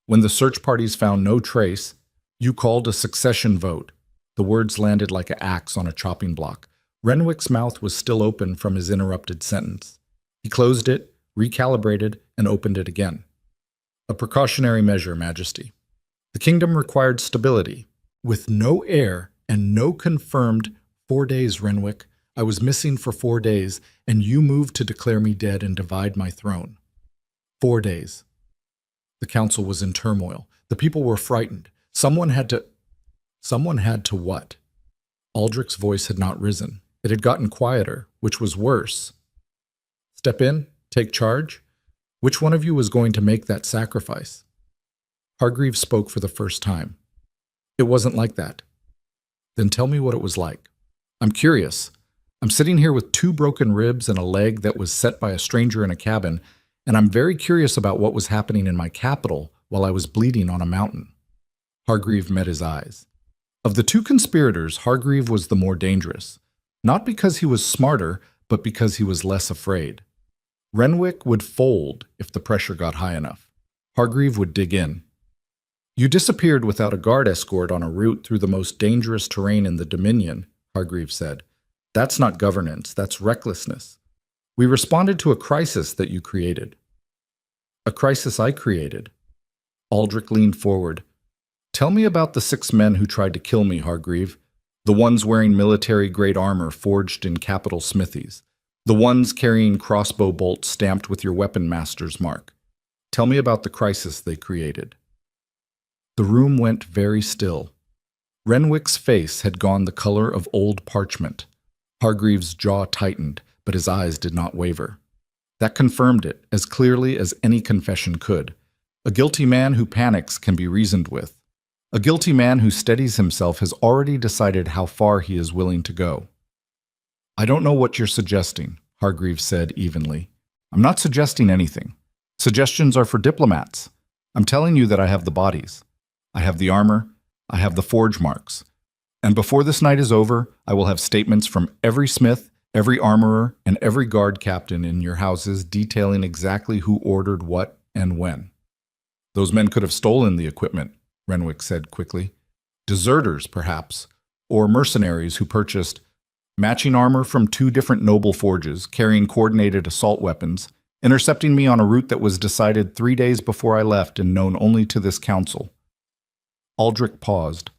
When the search parties found no trace, you called a succession vote." The words landed like an axe on a chopping block. Renwick's mouth was still open from his interrupted sentence. He closed it, recalibrated, and opened it again. "A precautionary measure, Majesty. The kingdom required stability. With no heir and no confirmed— 4 days, Renwick. I was missing for 4 days, and you moved to declare me dead and divide my throne. 4 days. The council was in turmoil. The people were frightened. Someone had to what? Aldrich's voice had not risen. It had gotten quieter, which was worse. "Step in? Take charge? Which one of you was going to make that sacrifice?" Hargreave spoke for the first time. "It wasn't like that." "Then tell me what it was like. I'm curious. I'm sitting here with 2 broken ribs and a leg that was set by a stranger in a cabin, and I'm very curious about what was happening in my capital while I was bleeding on a mountain." Hargreave met his eyes. Of the 2 conspirators, Hargreave was the more dangerous, not because he was smarter, but because he was less afraid. Renwick would fold if the pressure got high enough. Hargreave would dig in. "You disappeared without a guard escort on a route through the most dangerous terrain in the Dominion," Hargreave said. That's not governance, that's recklessness. We responded to a crisis that you created. A crisis I created. Aldrich leaned forward. Tell me about the 6 men who tried to kill me, Hargreave. The ones wearing military-grade armor forged in capital smithies. The ones carrying crossbow bolts stamped with your weapon master's mark. Tell me about the crisis they created. The room went very still. Renwick's face had gone the color of old parchment. Hargreave's jaw tightened, but his eyes did not waver. That confirmed it, as clearly as any confession could. A guilty man who panics can be reasoned with. A guilty man who steadies himself has already decided how far he is willing to go. I don't know what you're suggesting, Hargreave said evenly. I'm not suggesting anything. Suggestions are for diplomats. I'm telling you that I have the bodies. I have the armor. I have the forge marks. And before this night is over, I will have statements from every smith, every armorer, and every guard captain in your houses detailing exactly who ordered what and when. Those men could have stolen the equipment, Renwick said quickly. Deserters, perhaps, or mercenaries who purchased matching armor from 2 different noble forges, carrying coordinated assault weapons, intercepting me on a route that was decided 3 days before I left and known only to this council. Aldrich paused.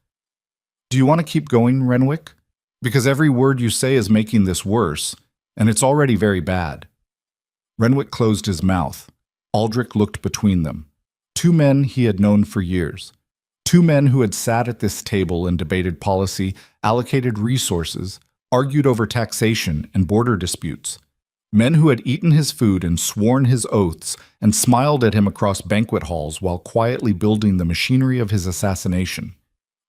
Do you want to keep going, Renwick? Because every word you say is making this worse, and it's already very bad. Renwick closed his mouth. Aldrich looked between them. 2 men he had known for years. 2 men who had sat at this table and debated policy, allocated resources, argued over taxation and border disputes. Men who had eaten his food and sworn his oaths and smiled at him across banquet halls while quietly building the machinery of his assassination.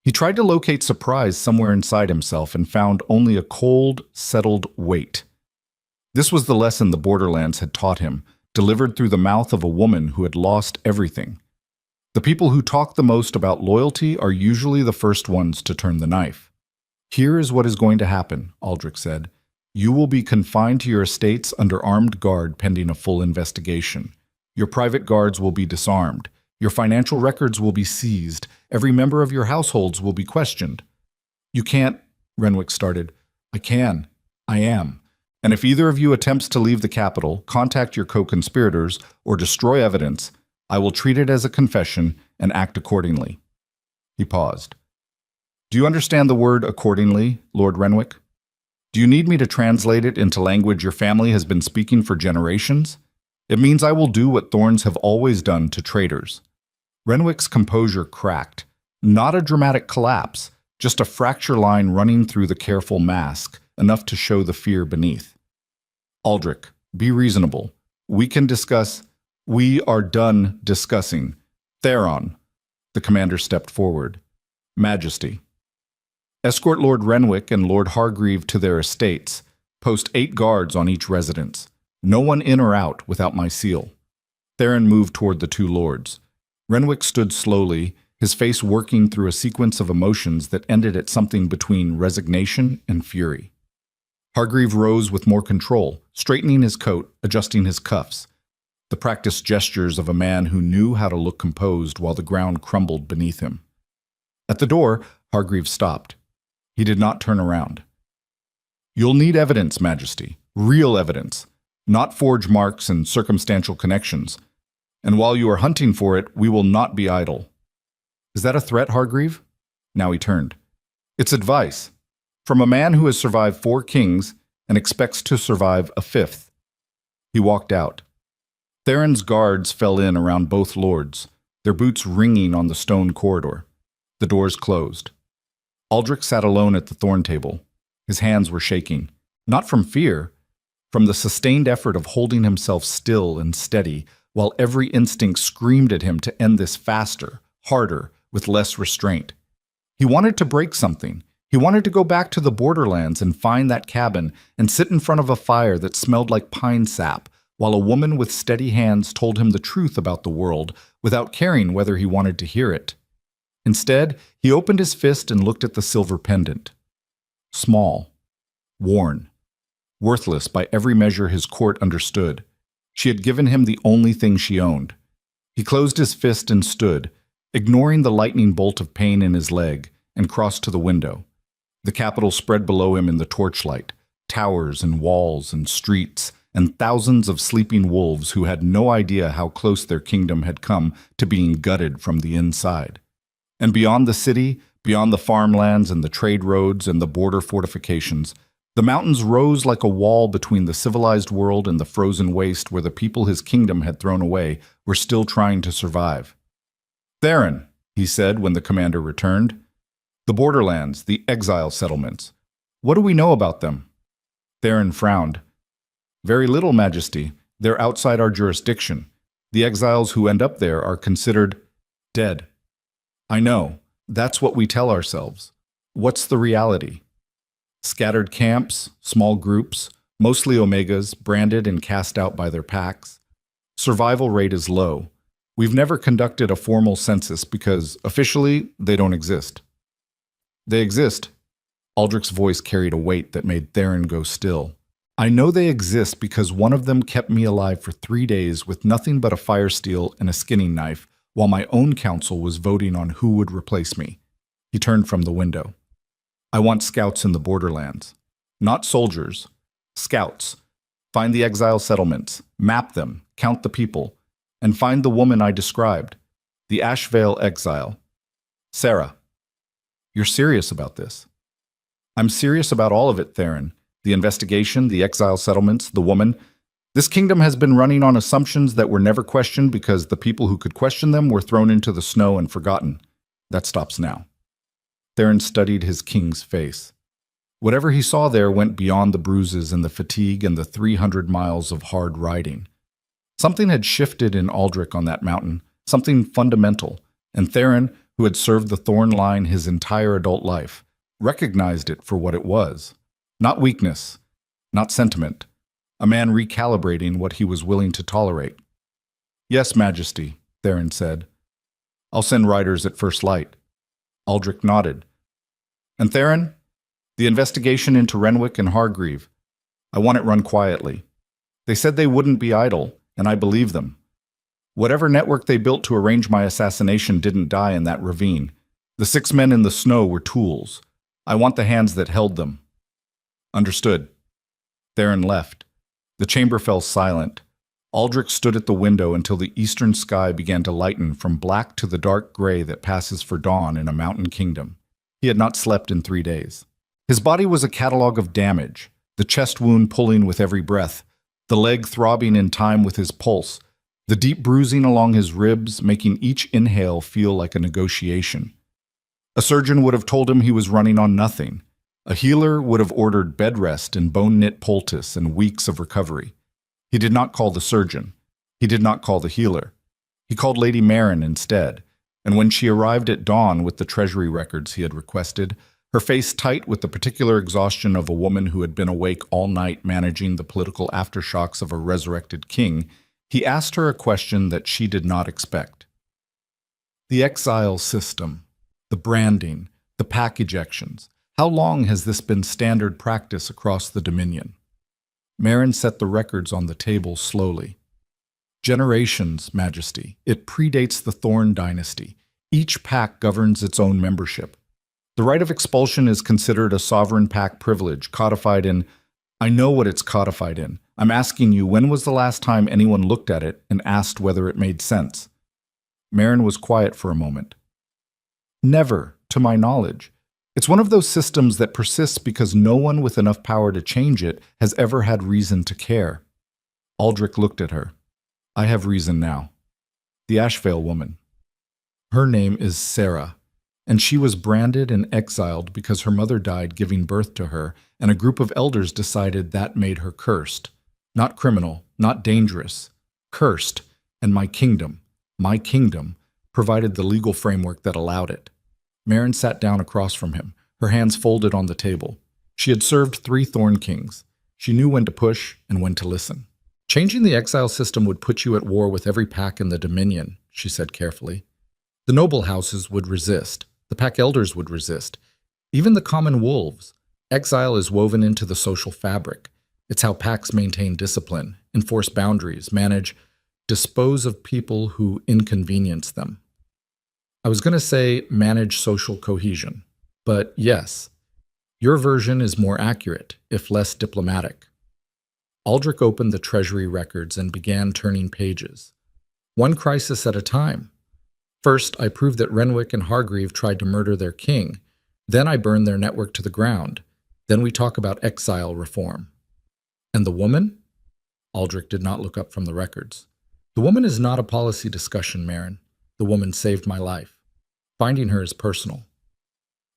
He tried to locate surprise somewhere inside himself and found only a cold, settled weight. This was the lesson the Borderlands had taught him, delivered through the mouth of a woman who had lost everything. The people who talk the most about loyalty are usually the first ones to turn the knife. Here is what is going to happen, Aldrich said. You will be confined to your estates under armed guard pending a full investigation. Your private guards will be disarmed. Your financial records will be seized. Every member of your households will be questioned. You can't, Renwick started. I can. I am. And if either of you attempts to leave the capital, contact your co-conspirators, or destroy evidence, I will treat it as a confession and act accordingly. He paused. Do you understand the word accordingly, Lord Renwick? Do you need me to translate it into language your family has been speaking for generations? It means I will do what Thorns have always done to traitors. Renwick's composure cracked. Not a dramatic collapse, just a fracture line running through the careful mask, enough to show the fear beneath. Aldrich, be reasonable. We can discuss. We are done discussing. Theron. The commander stepped forward. Majesty. Escort Lord Renwick and Lord Hargreave to their estates. Post 8 guards on each residence. No one in or out without my seal. Theron moved toward the 2 lords. Renwick stood slowly, his face working through a sequence of emotions that ended at something between resignation and fury. Hargreave rose with more control, straightening his coat, adjusting his cuffs. The practiced gestures of a man who knew how to look composed while the ground crumbled beneath him. At the door, Hargreave stopped. He did not turn around. You'll need evidence, Majesty. Real evidence. Not forged marks and circumstantial connections. And while you are hunting for it, we will not be idle. Is that a threat, Hargreave? Now he turned. It's advice. From a man who has survived 4 kings and expects to survive a 5th. He walked out. Theron's guards fell in around both lords, their boots ringing on the stone corridor. The doors closed. Aldrich sat alone at the thorn table. His hands were shaking, not from fear, from the sustained effort of holding himself still and steady, while every instinct screamed at him to end this faster, harder, with less restraint. He wanted to break something. He wanted to go back to the Borderlands and find that cabin and sit in front of a fire that smelled like pine sap, while a woman with steady hands told him the truth about the world without caring whether he wanted to hear it. Instead, he opened his fist and looked at the silver pendant. Small, worn, worthless by every measure his court understood. She had given him the only thing she owned. He closed his fist and stood, ignoring the lightning bolt of pain in his leg, and crossed to the window. The capital spread below him in the torchlight, towers and walls and streets, and thousands of sleeping wolves who had no idea how close their kingdom had come to being gutted from the inside. And beyond the city, beyond the farmlands and the trade roads and the border fortifications, the mountains rose like a wall between the civilized world and the frozen waste where the people his kingdom had thrown away were still trying to survive. "Theron," he said when the commander returned. "The borderlands, the exile settlements. What do we know about them?" Theron frowned. "Very little, Majesty. They're outside our jurisdiction. The exiles who end up there are considered dead." "I know. That's what we tell ourselves. What's the reality?" "Scattered camps, small groups, mostly Omegas, branded and cast out by their packs. Survival rate is low. We've never conducted a formal census because, officially, they don't exist." "They exist." Aldrich's voice carried a weight that made Theron go still. "I know they exist because one of them kept me alive for 3 days with nothing but a fire steel and a skinning knife while my own council was voting on who would replace me." He turned from the window. "I want scouts in the borderlands. Not soldiers. Scouts. Find the exile settlements, map them, count the people, and find the woman I described, the Ashvale exile. Sarah." "You're serious about this?" "I'm serious about all of it, Theron. The investigation, the exile settlements, the woman. This kingdom has been running on assumptions that were never questioned because the people who could question them were thrown into the snow and forgotten. That stops now." Theron studied his king's face. Whatever he saw there went beyond the bruises and the fatigue and the 300 miles of hard riding. Something had shifted in Aldrich on that mountain, something fundamental, and Theron, who had served the Thorn line his entire adult life, recognized it for what it was. Not weakness, not sentiment, a man recalibrating what he was willing to tolerate. "Yes, Majesty," Theron said. "I'll send riders at first light." Aldrich nodded. "And Theron, the investigation into Renwick and Hargreave. I want it run quietly. They said they wouldn't be idle, and I believe them. Whatever network they built to arrange my assassination didn't die in that ravine. The 6 men in the snow were tools. I want the hands that held them." "Understood." Theron left. The chamber fell silent. Aldrich stood at the window until the eastern sky began to lighten from black to the dark gray that passes for dawn in a mountain kingdom. He had not slept in 3 days. His body was a catalog of damage, the chest wound pulling with every breath, the leg throbbing in time with his pulse, the deep bruising along his ribs making each inhale feel like a negotiation. A surgeon would have told him he was running on nothing. A healer would have ordered bed rest and bone-knit poultice and weeks of recovery. He did not call the surgeon. He did not call the healer. He called Lady Marin instead, and when she arrived at dawn with the treasury records he had requested, her face tight with the particular exhaustion of a woman who had been awake all night managing the political aftershocks of a resurrected king, he asked her a question that she did not expect. "The exile system, the branding, the pack ejections, how long has this been standard practice across the Dominion?" Marin set the records on the table slowly. "Generations, Majesty. It predates the Thorn dynasty. Each pack governs its own membership. The right of expulsion is considered a sovereign pack privilege, codified in— I know what it's codified in. I'm asking you, when was the last time anyone looked at it and asked whether it made sense?" Marin was quiet for a moment. "Never, to my knowledge. It's one of those systems that persists because no one with enough power to change it has ever had reason to care." Aldrich looked at her. "I have reason now. The Ashvale woman. Her name is Sarah, and she was branded and exiled because her mother died giving birth to her, and a group of elders decided that made her cursed. Not criminal, not dangerous. Cursed, and my kingdom, provided the legal framework that allowed it." Marin sat down across from him, her hands folded on the table. She had served 3 Thorn kings. She knew when to push and when to listen. "Changing the exile system would put you at war with every pack in the Dominion," she said carefully. "The noble houses would resist. The pack elders would resist. Even the common wolves. Exile is woven into the social fabric. It's how packs maintain discipline, enforce boundaries, dispose of people who inconvenience them. I was going to say manage social cohesion, but yes, Your version is more accurate, if less diplomatic. Aldrich opened the treasury records and began turning pages. One crisis at a time. First, I proved that Renwick and Hargreave tried to murder their king. Then I burned their network to the ground. Then we talk about exile reform. And the woman? Aldrich did not look up from the records. The woman is not a policy discussion, Marin. The woman saved my life. Finding her is personal.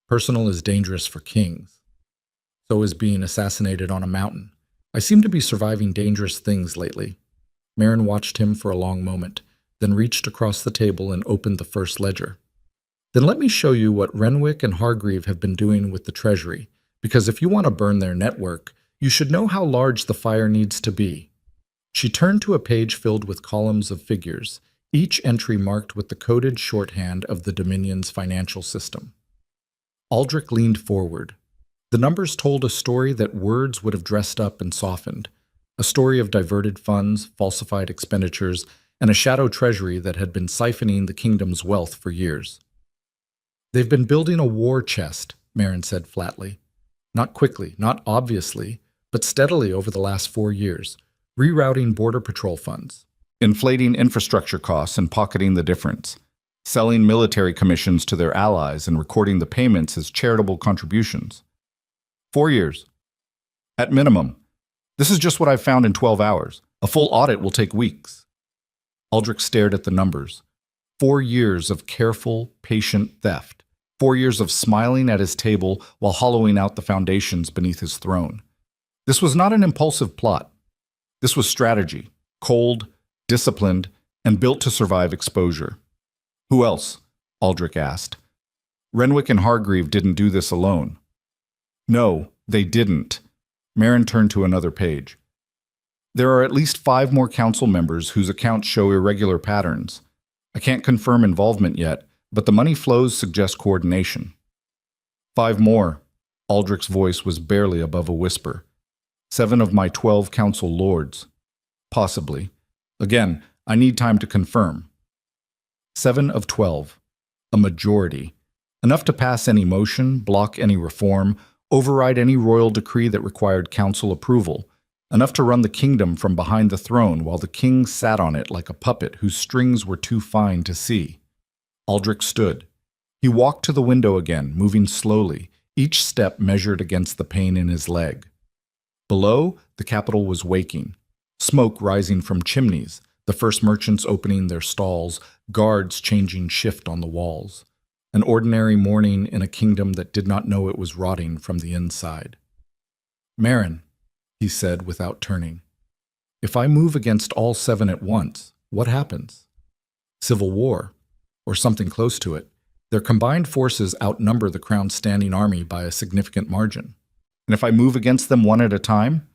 Personal is dangerous for kings. So is being assassinated on a mountain. I seem to be surviving dangerous things lately. Marin watched him for a long moment, then reached across the table and opened the first ledger. Then let me show you what Renwick and Hargreave have been doing with the treasury, because if you want to burn their network, you should know how large the fire needs to be. She turned to a page filled with columns of figures, each entry marked with the coded shorthand of the Dominion's financial system. Aldrich leaned forward. The numbers told a story that words would have dressed up and softened, a story of diverted funds, falsified expenditures, and a shadow treasury that had been siphoning the kingdom's wealth for years. They've been building a war chest, Marin said flatly. Not quickly, not obviously, but steadily over the last 4 years, rerouting border patrol funds. Inflating infrastructure costs and pocketing the difference. Selling military commissions to their allies and recording the payments as charitable contributions. 4 years. At minimum. This is just what I've found in 12 hours. A full audit will take weeks. Aldrich stared at the numbers. 4 years of careful, patient theft. 4 years of smiling at his table while hollowing out the foundations beneath his throne. This was not an impulsive plot. This was strategy, cold, disciplined, and built to survive exposure. Who else? Aldrich asked. Renwick and Hargreave didn't do this alone. No, they didn't. Marin turned to another page. There are at least 5 more council members whose accounts show irregular patterns. I can't confirm involvement yet, but the money flows suggest coordination. 5 more. Aldrich's voice was barely above a whisper. 7 of my 12 council lords. Possibly. Again, I need time to confirm. 7 of 12. A majority. Enough to pass any motion, block any reform, override any royal decree that required council approval. Enough to run the kingdom from behind the throne while the king sat on it like a puppet whose strings were too fine to see. Aldrich stood. He walked to the window again, moving slowly, each step measured against the pain in his leg. Below, the capital was waking. Smoke rising from chimneys, the first merchants opening their stalls, guards changing shift on the walls. An ordinary morning in a kingdom that did not know it was rotting from the inside. Marin, he said without turning, if I move against all 7 at once, what happens? Civil war, or something close to it. Their combined forces outnumber the crown's standing army by a significant margin. And if I move against them one at a time?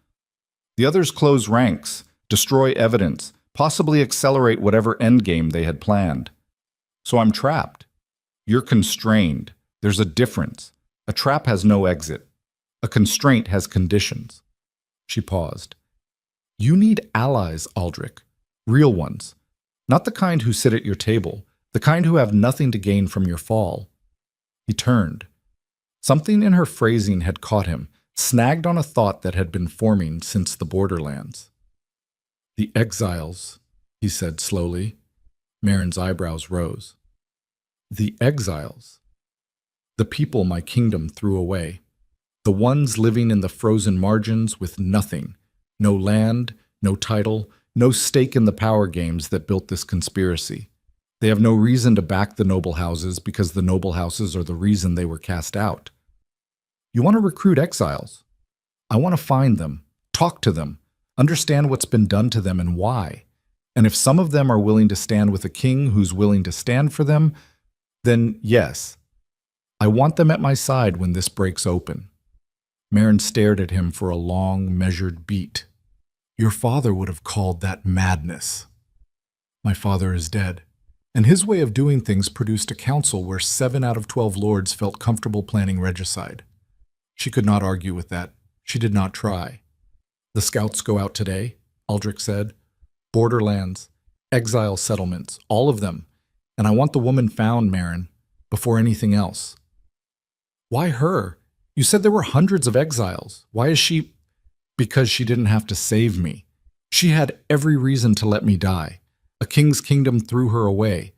The others close ranks, destroy evidence, possibly accelerate whatever endgame they had planned. So I'm trapped. You're constrained. There's a difference. A trap has no exit. A constraint has conditions. She paused. You need allies, Aldrich. Real ones. Not the kind who sit at your table, the kind who have nothing to gain from your fall. He turned. Something in her phrasing had caught him, snagged on a thought that had been forming since the borderlands. The exiles, he said slowly. Marin's eyebrows rose. The exiles. The people my kingdom threw away. The ones living in the frozen margins with nothing. No land, no title, no stake in the power games that built this conspiracy. They have no reason to back the noble houses because the noble houses are the reason they were cast out. You want to recruit exiles? I want to find them, talk to them, understand what's been done to them and why. And if some of them are willing to stand with a king who's willing to stand for them, then yes, I want them at my side when this breaks open. Marin stared at him for a long, measured beat. Your father would have called that madness. My father is dead, and his way of doing things produced a council where 7 out of 12 lords felt comfortable planning regicide. She could not argue with that. She did not try. The scouts go out today, Aldrich said. Borderlands, exile settlements, all of them. And I want the woman found, Marin, before anything else. Why her? You said there were hundreds of exiles. Why is she... Because she didn't have to save me. She had every reason to let me die. A king's kingdom threw her away,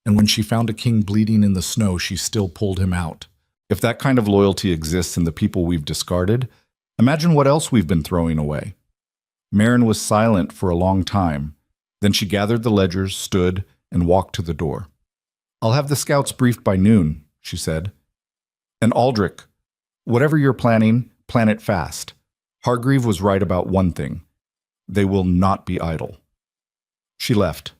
and when she found a king bleeding in the snow, she still pulled him out. If that kind of loyalty exists in the people we've discarded, imagine what else we've been throwing away. Marin was silent for a long time. Then she gathered the ledgers, stood, and walked to the door. "I'll have the scouts briefed by noon," she said. "And Aldrich, whatever you're planning, plan it fast. Hargreave was right about one thing. They will not be idle." She left.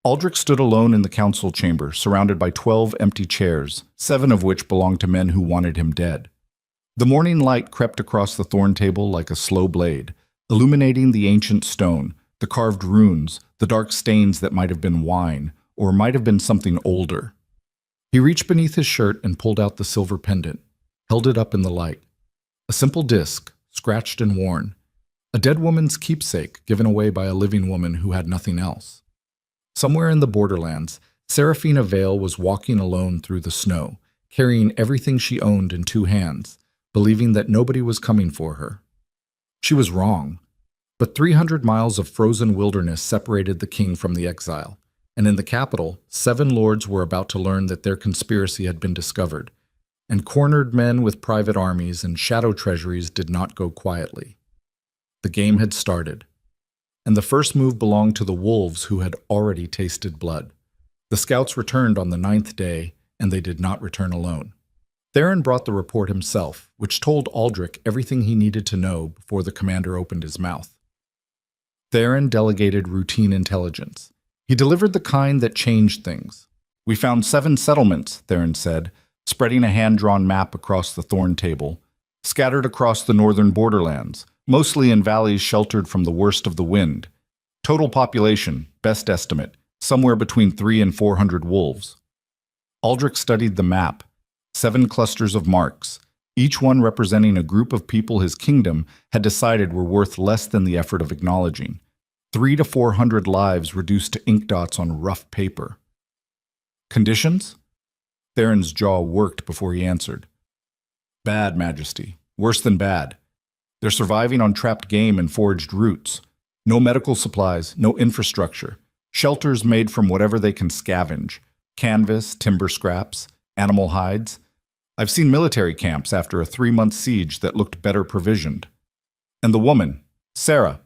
Aldrich stood alone in the council chamber, surrounded by 12 empty chairs, 7 of which belonged to men who wanted him dead. The morning light crept across the thorn table like a slow blade, illuminating the ancient stone, the carved runes, the dark stains that might have been wine, or might have been something older. He reached beneath his shirt and pulled out the silver pendant, held it up in the light. A simple disc, scratched and worn. A dead woman's keepsake given away by a living woman who had nothing else. Somewhere in the borderlands, Seraphina Vale was walking alone through the snow, carrying everything she owned in 2 hands, believing that nobody was coming for her. She was wrong, but 300 miles of frozen wilderness separated the king from the exile, and in the capital, 7 lords were about to learn that their conspiracy had been discovered, and cornered men with private armies and shadow treasuries did not go quietly. The game had started, and the first move belonged to the wolves who had already tasted blood. The scouts returned on the 9th day, and they did not return alone. Theron brought the report himself, which told Aldrich everything he needed to know before the commander opened his mouth. Theron delegated routine intelligence. He delivered the kind that changed things. "We found 7 settlements," Theron said, spreading a hand-drawn map across the thorn table, scattered across the northern borderlands, mostly in valleys sheltered from the worst of the wind. Total population, best estimate, somewhere between 300 and 400 wolves. Aldrich studied the map. 7 clusters of marks, each one representing a group of people his kingdom had decided were worth less than the effort of acknowledging. 300 to 400 lives reduced to ink dots on rough paper. Conditions? Theron's jaw worked before he answered. "Bad, Majesty. Worse than bad. They're surviving on trapped game and foraged roots. No medical supplies, no infrastructure. Shelters made from whatever they can scavenge. Canvas, timber scraps, animal hides. I've seen military camps after a 3-month siege that looked better provisioned. And the woman, Sarah."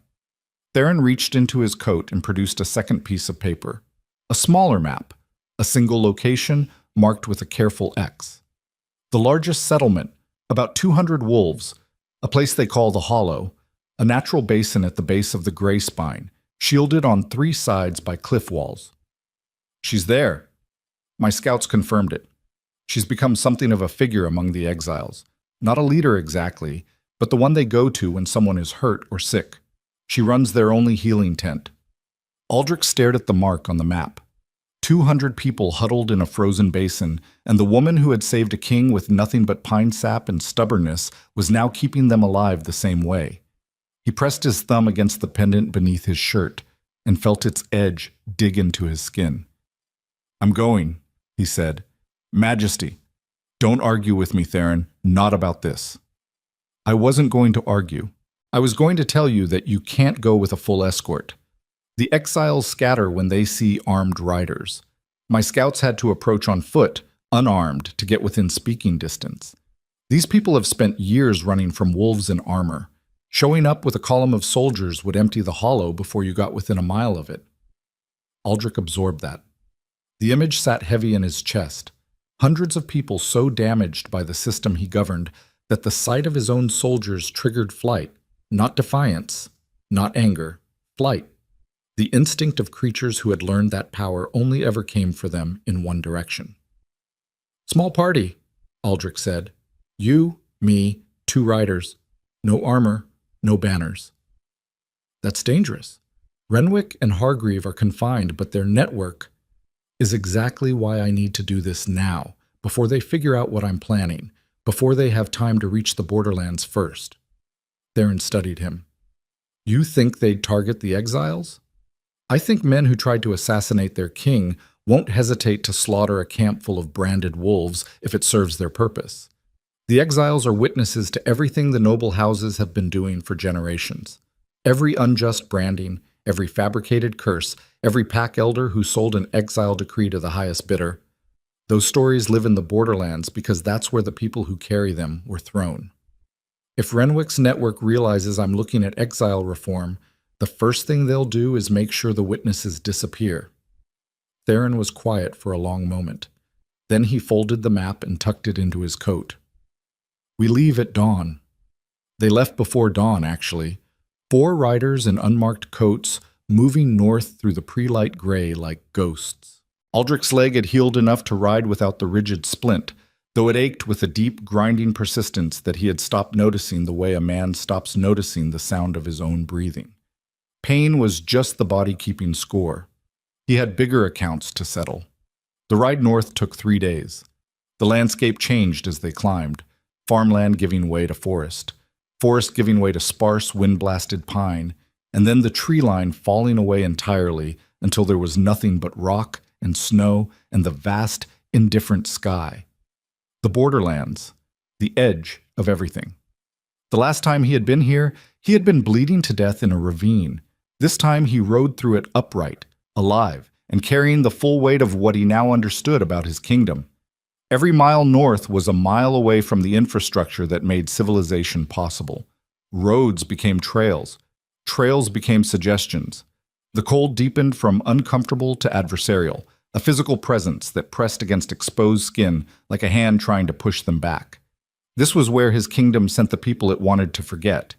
Theron reached into his coat and produced a second piece of paper. A smaller map, a single location marked with a careful X. The largest settlement, about 200 wolves, a place they call the Hollow, a natural basin at the base of the Gray Spine, shielded on 3 sides by cliff walls. "She's there." My scouts confirmed it. She's become something of a figure among the exiles. Not a leader exactly, but the one they go to when someone is hurt or sick. She runs their only healing tent. Aldrich stared at the mark on the map. 200 people huddled in a frozen basin, and the woman who had saved a king with nothing but pine sap and stubbornness was now keeping them alive the same way. He pressed his thumb against the pendant beneath his shirt and felt its edge dig into his skin. "I'm going," he said. "Majesty, don't argue with me, Theron, not about this." "I wasn't going to argue. I was going to tell you that you can't go with a full escort. The exiles scatter when they see armed riders. My scouts had to approach on foot, unarmed, to get within speaking distance. These people have spent years running from wolves in armor. Showing up with a column of soldiers would empty the hollow before you got within a mile of it." Aldrich absorbed that. The image sat heavy in his chest. Hundreds of people so damaged by the system he governed that the sight of his own soldiers triggered flight, not defiance, not anger, flight. The instinct of creatures who had learned that power only ever came for them in one direction. "Small party," Aldrich said. "You, me, 2 riders. No armor, no banners." "That's dangerous. Renwick and Hargreave are confined, but their network is exactly why I need to do this now, before they figure out what I'm planning, before they have time to reach the borderlands first." Theron studied him. "You think they'd target the exiles? I think men who tried to assassinate their king won't hesitate to slaughter a camp full of branded wolves if it serves their purpose. The exiles are witnesses to everything the noble houses have been doing for generations. Every unjust branding, every fabricated curse, every pack elder who sold an exile decree to the highest bidder. Those stories live in the borderlands because that's where the people who carry them were thrown. If Renwick's network realizes I'm looking at exile reform, the first thing they'll do is make sure the witnesses disappear. Theron was quiet for a long moment. Then he folded the map and tucked it into his coat. We leave at dawn. They left before dawn, actually. 4 riders in unmarked coats, moving north through the pre-light gray like ghosts. Aldrich's leg had healed enough to ride without the rigid splint, though it ached with a deep, grinding persistence that he had stopped noticing the way a man stops noticing the sound of his own breathing. Pain was just the body keeping score. He had bigger accounts to settle. The ride north took 3 days. The landscape changed as they climbed, farmland giving way to forest, forest giving way to sparse, wind-blasted pine, and then the tree line falling away entirely until there was nothing but rock and snow and the vast, indifferent sky. The borderlands, the edge of everything. The last time he had been here, he had been bleeding to death in a ravine. This time he rode through it upright, alive, and carrying the full weight of what he now understood about his kingdom. Every mile north was a mile away from the infrastructure that made civilization possible. Roads became trails. Trails became suggestions. The cold deepened from uncomfortable to adversarial, a physical presence that pressed against exposed skin like a hand trying to push them back. This was where his kingdom sent the people it wanted to forget.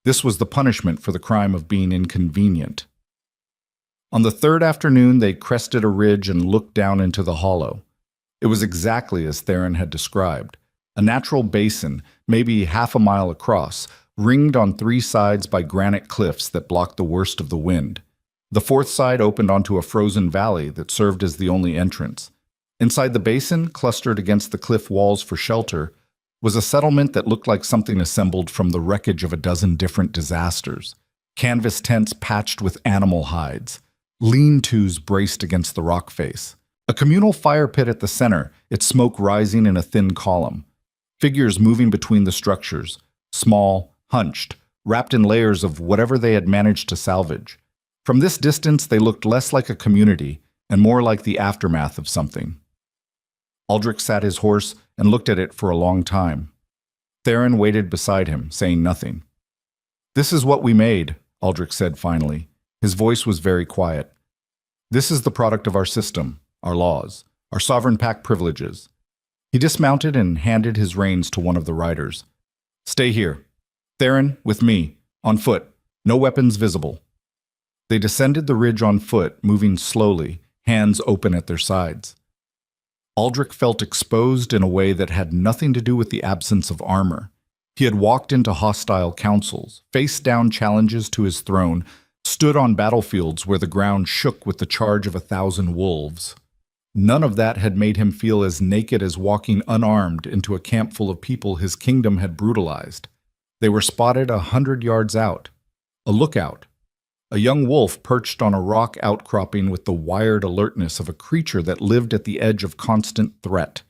This was the punishment for the crime of being inconvenient. On the 3rd afternoon, they crested a ridge and looked down into the hollow. It was exactly as Theron had described. A natural basin, maybe half a mile across, ringed on 3 sides by granite cliffs that blocked the worst of the wind. The 4th side opened onto a frozen valley that served as the only entrance. Inside the basin, clustered against the cliff walls for shelter, was a settlement that looked like something assembled from the wreckage of a dozen different disasters. Canvas tents patched with animal hides. Lean-tos braced against the rock face. A communal fire pit at the center, its smoke rising in a thin column. Figures moving between the structures, small, hunched, wrapped in layers of whatever they had managed to salvage. From this distance, they looked less like a community and more like the aftermath of something. Aldrich sat his horse and looked at it for a long time. Theron waited beside him, saying nothing. "This is what we made," Aldrich said finally. His voice was very quiet. "This is the product of our system, our laws, our sovereign pack privileges." He dismounted and handed his reins to one of the riders. "Stay here. Theron, with me, on foot, no weapons visible." They descended the ridge on foot, moving slowly, hands open at their sides. Aldrich felt exposed in a way that had nothing to do with the absence of armor. He had walked into hostile councils, faced down challenges to his throne, stood on battlefields where the ground shook with the charge of 1,000 wolves. None of that had made him feel as naked as walking unarmed into a camp full of people his kingdom had brutalized. They were spotted 100 yards out. A lookout. A young wolf perched on a rock outcropping with the wired alertness of a creature that lived at the edge of constant threat.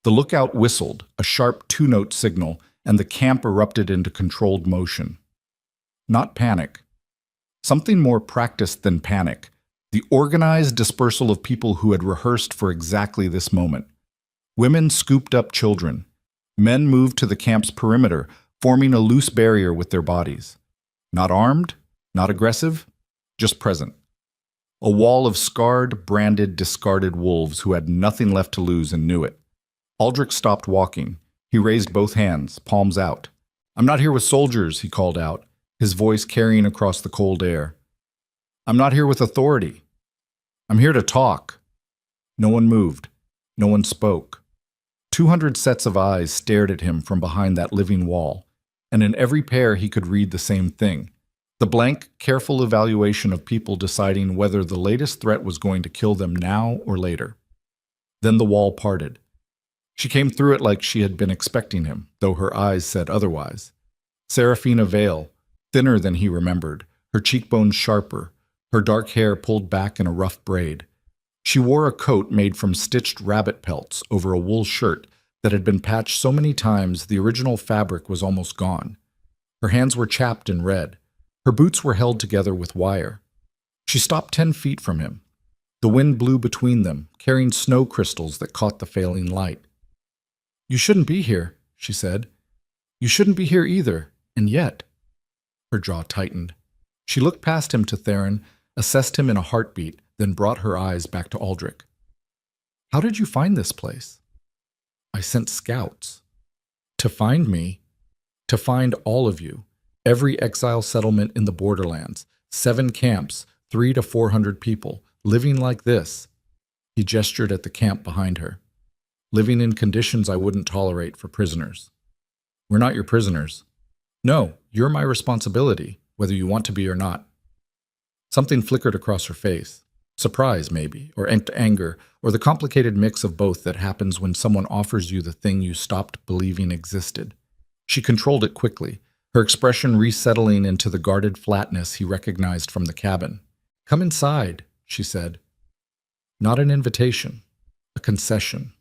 The lookout whistled, a sharp 2-note signal, and the camp erupted into controlled motion. Not panic. Something more practiced than panic. The organized dispersal of people who had rehearsed for exactly this moment. Women scooped up children. Men moved to the camp's perimeter, forming a loose barrier with their bodies. Not armed, not aggressive, just present. A wall of scarred, branded, discarded wolves who had nothing left to lose and knew it. Aldrich stopped walking. He raised both hands, palms out. "I'm not here with soldiers," he called out, his voice carrying across the cold air. "I'm not here with authority. I'm here to talk." No one moved. No one spoke. 200 sets of eyes stared at him from behind that living wall, and in every pair he could read the same thing. The blank, careful evaluation of people deciding whether the latest threat was going to kill them now or later. Then the wall parted. She came through it like she had been expecting him, though her eyes said otherwise. Seraphina Vale, thinner than he remembered, her cheekbones sharper, her dark hair pulled back in a rough braid. She wore a coat made from stitched rabbit pelts over a wool shirt that had been patched so many times the original fabric was almost gone. Her hands were chapped and red. Her boots were held together with wire. She stopped 10 feet from him. The wind blew between them, carrying snow crystals that caught the failing light. "You shouldn't be here," she said. "You shouldn't be here either, and yet." Her jaw tightened. She looked past him to Theron, assessed him in a heartbeat, then brought her eyes back to Aldrich. "How did you find this place?" "I sent scouts." "To find me?" "To find all of you. Every exile settlement in the borderlands. 7 camps, 300 to 400 people, living like this." He gestured at the camp behind her. "Living in conditions I wouldn't tolerate for prisoners." "We're not your prisoners." "No, you're my responsibility, whether you want to be or not." Something flickered across her face. Surprise, maybe, or anger, or the complicated mix of both that happens when someone offers you the thing you stopped believing existed. She controlled it quickly, her expression resettling into the guarded flatness he recognized from the cabin. "Come inside," she said. Not an invitation, a concession.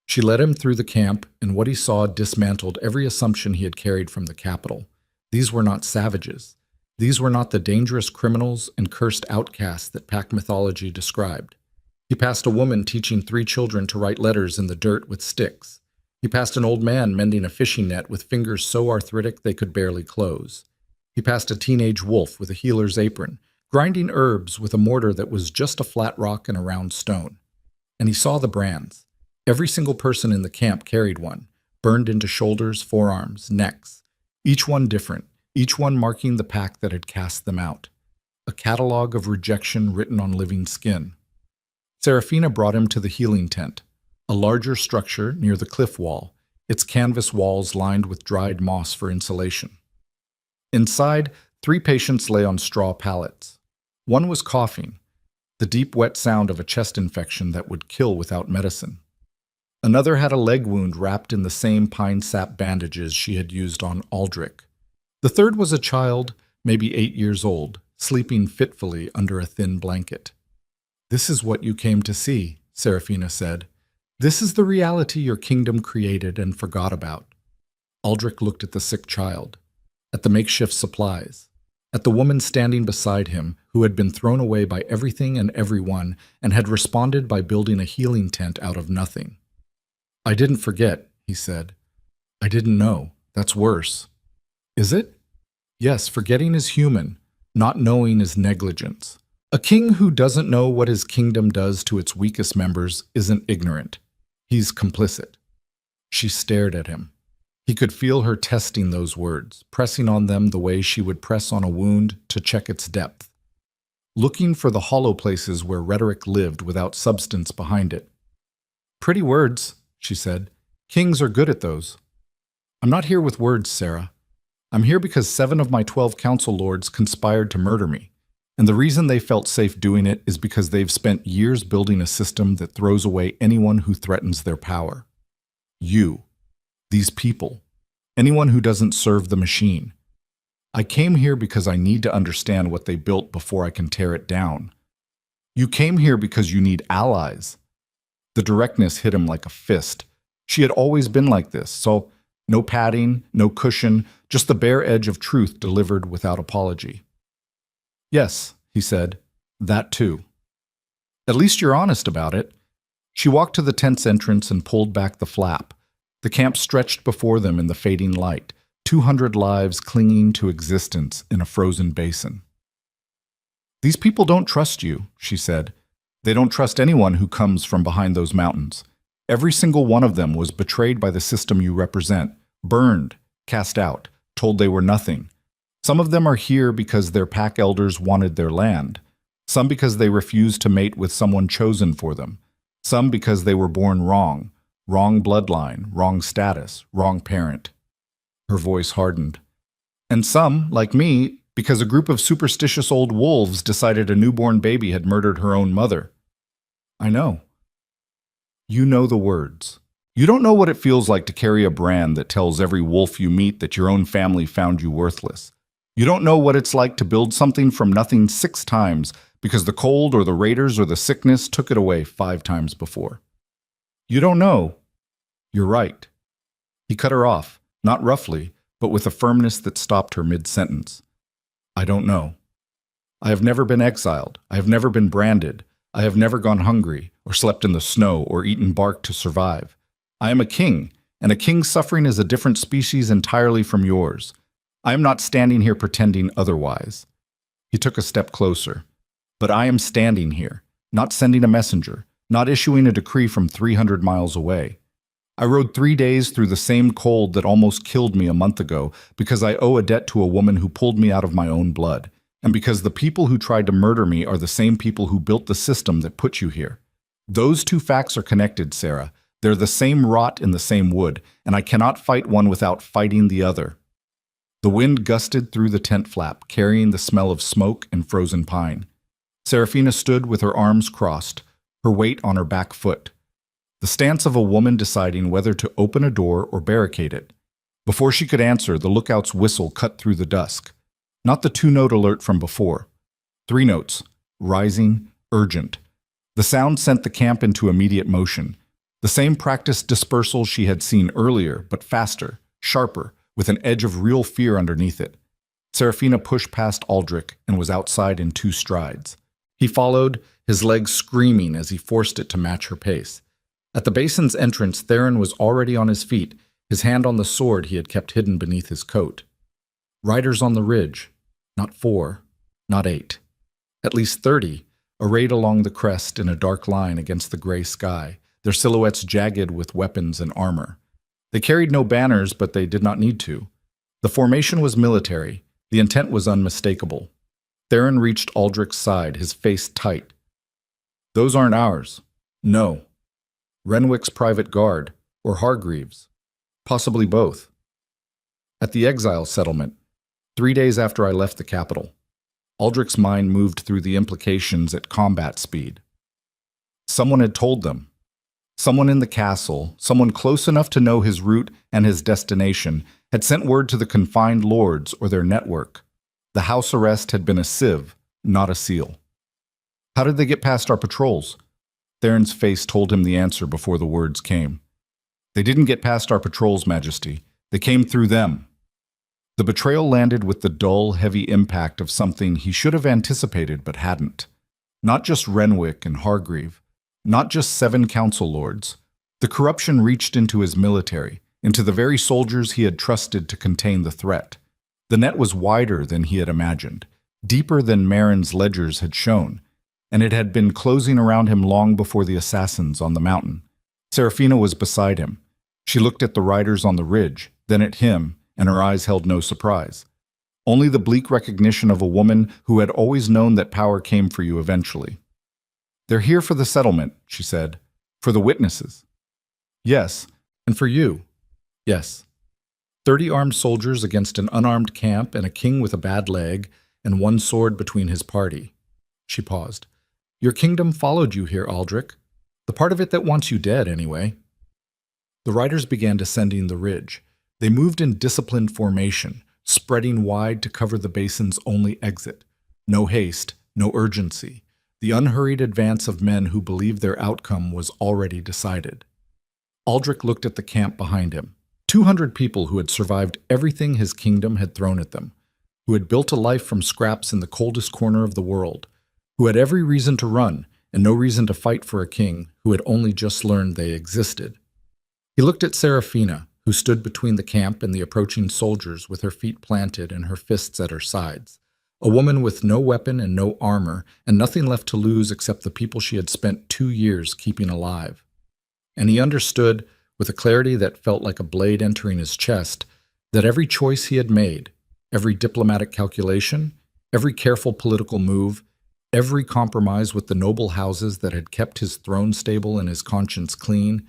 She led him through the camp, and what he saw dismantled every assumption he had carried from the capital. These were not savages. These were not the dangerous criminals and cursed outcasts that pack mythology described. He passed a woman teaching 3 children to write letters in the dirt with sticks. He passed an old man mending a fishing net with fingers so arthritic they could barely close. He passed a teenage wolf with a healer's apron, grinding herbs with a mortar that was just a flat rock and a round stone. And he saw the brands. Every single person in the camp carried one, burned into shoulders, forearms, necks. Each one different, each one marking the pack that had cast them out. A catalog of rejection written on living skin. Serafina brought him to the healing tent, a larger structure near the cliff wall, its canvas walls lined with dried moss for insulation. Inside, 3 patients lay on straw pallets. One was coughing, the deep wet sound of a chest infection that would kill without medicine. Another had a leg wound wrapped in the same pine sap bandages she had used on Aldrich. The third was a child, maybe 8 years old, sleeping fitfully under a thin blanket. "This is what you came to see," Serafina said. "This is the reality your kingdom created and forgot about." Aldrich looked at the sick child, at the makeshift supplies, at the woman standing beside him who had been thrown away by everything and everyone and had responded by building a healing tent out of nothing. "I didn't forget," he said. "I didn't know. That's worse." "Is it?" "Yes, forgetting is human. Not knowing is negligence. A king who doesn't know what his kingdom does to its weakest members isn't ignorant. He's complicit." She stared at him. He could feel her testing those words, pressing on them the way she would press on a wound to check its depth. Looking for the hollow places where rhetoric lived without substance behind it. "Pretty words," she said. "Kings are good at those." "I'm not here with words, Sarah. I'm here because 7 of my 12 council lords conspired to murder me. And the reason they felt safe doing it is because they've spent years building a system that throws away anyone who threatens their power. You. These people. Anyone who doesn't serve the machine. I came here because I need to understand what they built before I can tear it down. You came here because you need allies." The directness hit him like a fist. She had always been like this, so no padding, no cushion, just the bare edge of truth delivered without apology. "Yes," he said, "that too." "At least you're honest about it." She walked to the tent's entrance and pulled back the flap. The camp stretched before them in the fading light, 200 lives clinging to existence in a frozen basin. "These people don't trust you," she said. "They don't trust anyone who comes from behind those mountains. Every single one of them was betrayed by the system you represent, burned, cast out, told they were nothing. Some of them are here because their pack elders wanted their land. Some because they refused to mate with someone chosen for them. Some because they were born wrong. Wrong bloodline, wrong status, wrong parent." Her voice hardened. "And some, like me, because a group of superstitious old wolves decided a newborn baby had murdered her own mother." "I know." "You know the words. You don't know what it feels like to carry a brand that tells every wolf you meet that your own family found you worthless. You don't know what it's like to build something from nothing 6 times because the cold or the raiders or the sickness took it away 5 times before. You don't know. You're right. He cut her off, not roughly, but with a firmness that stopped her mid-sentence. I don't know. I have never been exiled. I have never been branded. I have never gone hungry, or slept in the snow, or eaten bark to survive. I am a king, and a king's suffering is a different species entirely from yours. I am not standing here pretending otherwise. He took a step closer. But I am standing here, not sending a messenger, not issuing a decree from 300 miles away. I rode 3 days through the same cold that almost killed me a month ago because I owe a debt to a woman who pulled me out of my own blood, and because the people who tried to murder me are the same people who built the system that put you here. Those two facts are connected, Sarah. They're the same rot in the same wood, and I cannot fight one without fighting the other. The wind gusted through the tent flap, carrying the smell of smoke and frozen pine. Serafina stood with her arms crossed, her weight on her back foot. The stance of a woman deciding whether to open a door or barricade it. Before she could answer, the lookout's whistle cut through the dusk. Not the 2-note alert from before. 3 notes, rising, urgent. The sound sent the camp into immediate motion. The same practiced dispersal she had seen earlier, but faster, sharper, with an edge of real fear underneath it. Serafina pushed past Aldrich and was outside in 2 strides. He followed, his legs screaming as he forced it to match her pace. At the basin's entrance, Theron was already on his feet, his hand on the sword he had kept hidden beneath his coat. Riders on the ridge, not 4, not 8. At least 30, arrayed along the crest in a dark line against the gray sky, their silhouettes jagged with weapons and armor. They carried no banners, but they did not need to. The formation was military, the intent was unmistakable. Theron reached Aldrich's side, his face tight. Those aren't ours. No. Renwick's private guard, or Hargreaves. Possibly both. At the exile settlement, 3 days after I left the capital, Aldrich's mind moved through the implications at combat speed. Someone had told them. Someone in the castle, someone close enough to know his route and his destination, had sent word to the confined lords or their network. The house arrest had been a sieve, not a seal. How did they get past our patrols? Theron's face told him the answer before the words came. They didn't get past our patrols, Majesty. They came through them. The betrayal landed with the dull, heavy impact of something he should have anticipated but hadn't. Not just Renwick and Hargreave, not just 7 council lords. The corruption reached into his military, into the very soldiers he had trusted to contain the threat. The net was wider than he had imagined, deeper than Marin's ledgers had shown, and it had been closing around him long before the assassins on the mountain. Serafina was beside him. She looked at the riders on the ridge, then at him, and her eyes held no surprise. Only the bleak recognition of a woman who had always known that power came for you eventually. They're here for the settlement, she said. For the witnesses. Yes, and for you. Yes. 30 armed soldiers against an unarmed camp and a king with a bad leg and 1 sword between his party. She paused. Your kingdom followed you here, Aldrich. The part of it that wants you dead, anyway. The riders began descending the ridge. They moved in disciplined formation, spreading wide to cover the basin's only exit. No haste, no urgency. The unhurried advance of men who believed their outcome was already decided. Aldrich looked at the camp behind him. 200 people who had survived everything his kingdom had thrown at them, who had built a life from scraps in the coldest corner of the world, who had every reason to run and no reason to fight for a king who had only just learned they existed. He looked at Serafina, who stood between the camp and the approaching soldiers with her feet planted and her fists at her sides, a woman with no weapon and no armor and nothing left to lose except the people she had spent 2 years keeping alive. And he understood, with a clarity that felt like a blade entering his chest, that every choice he had made, every diplomatic calculation, every careful political move, every compromise with the noble houses that had kept his throne stable and his conscience clean,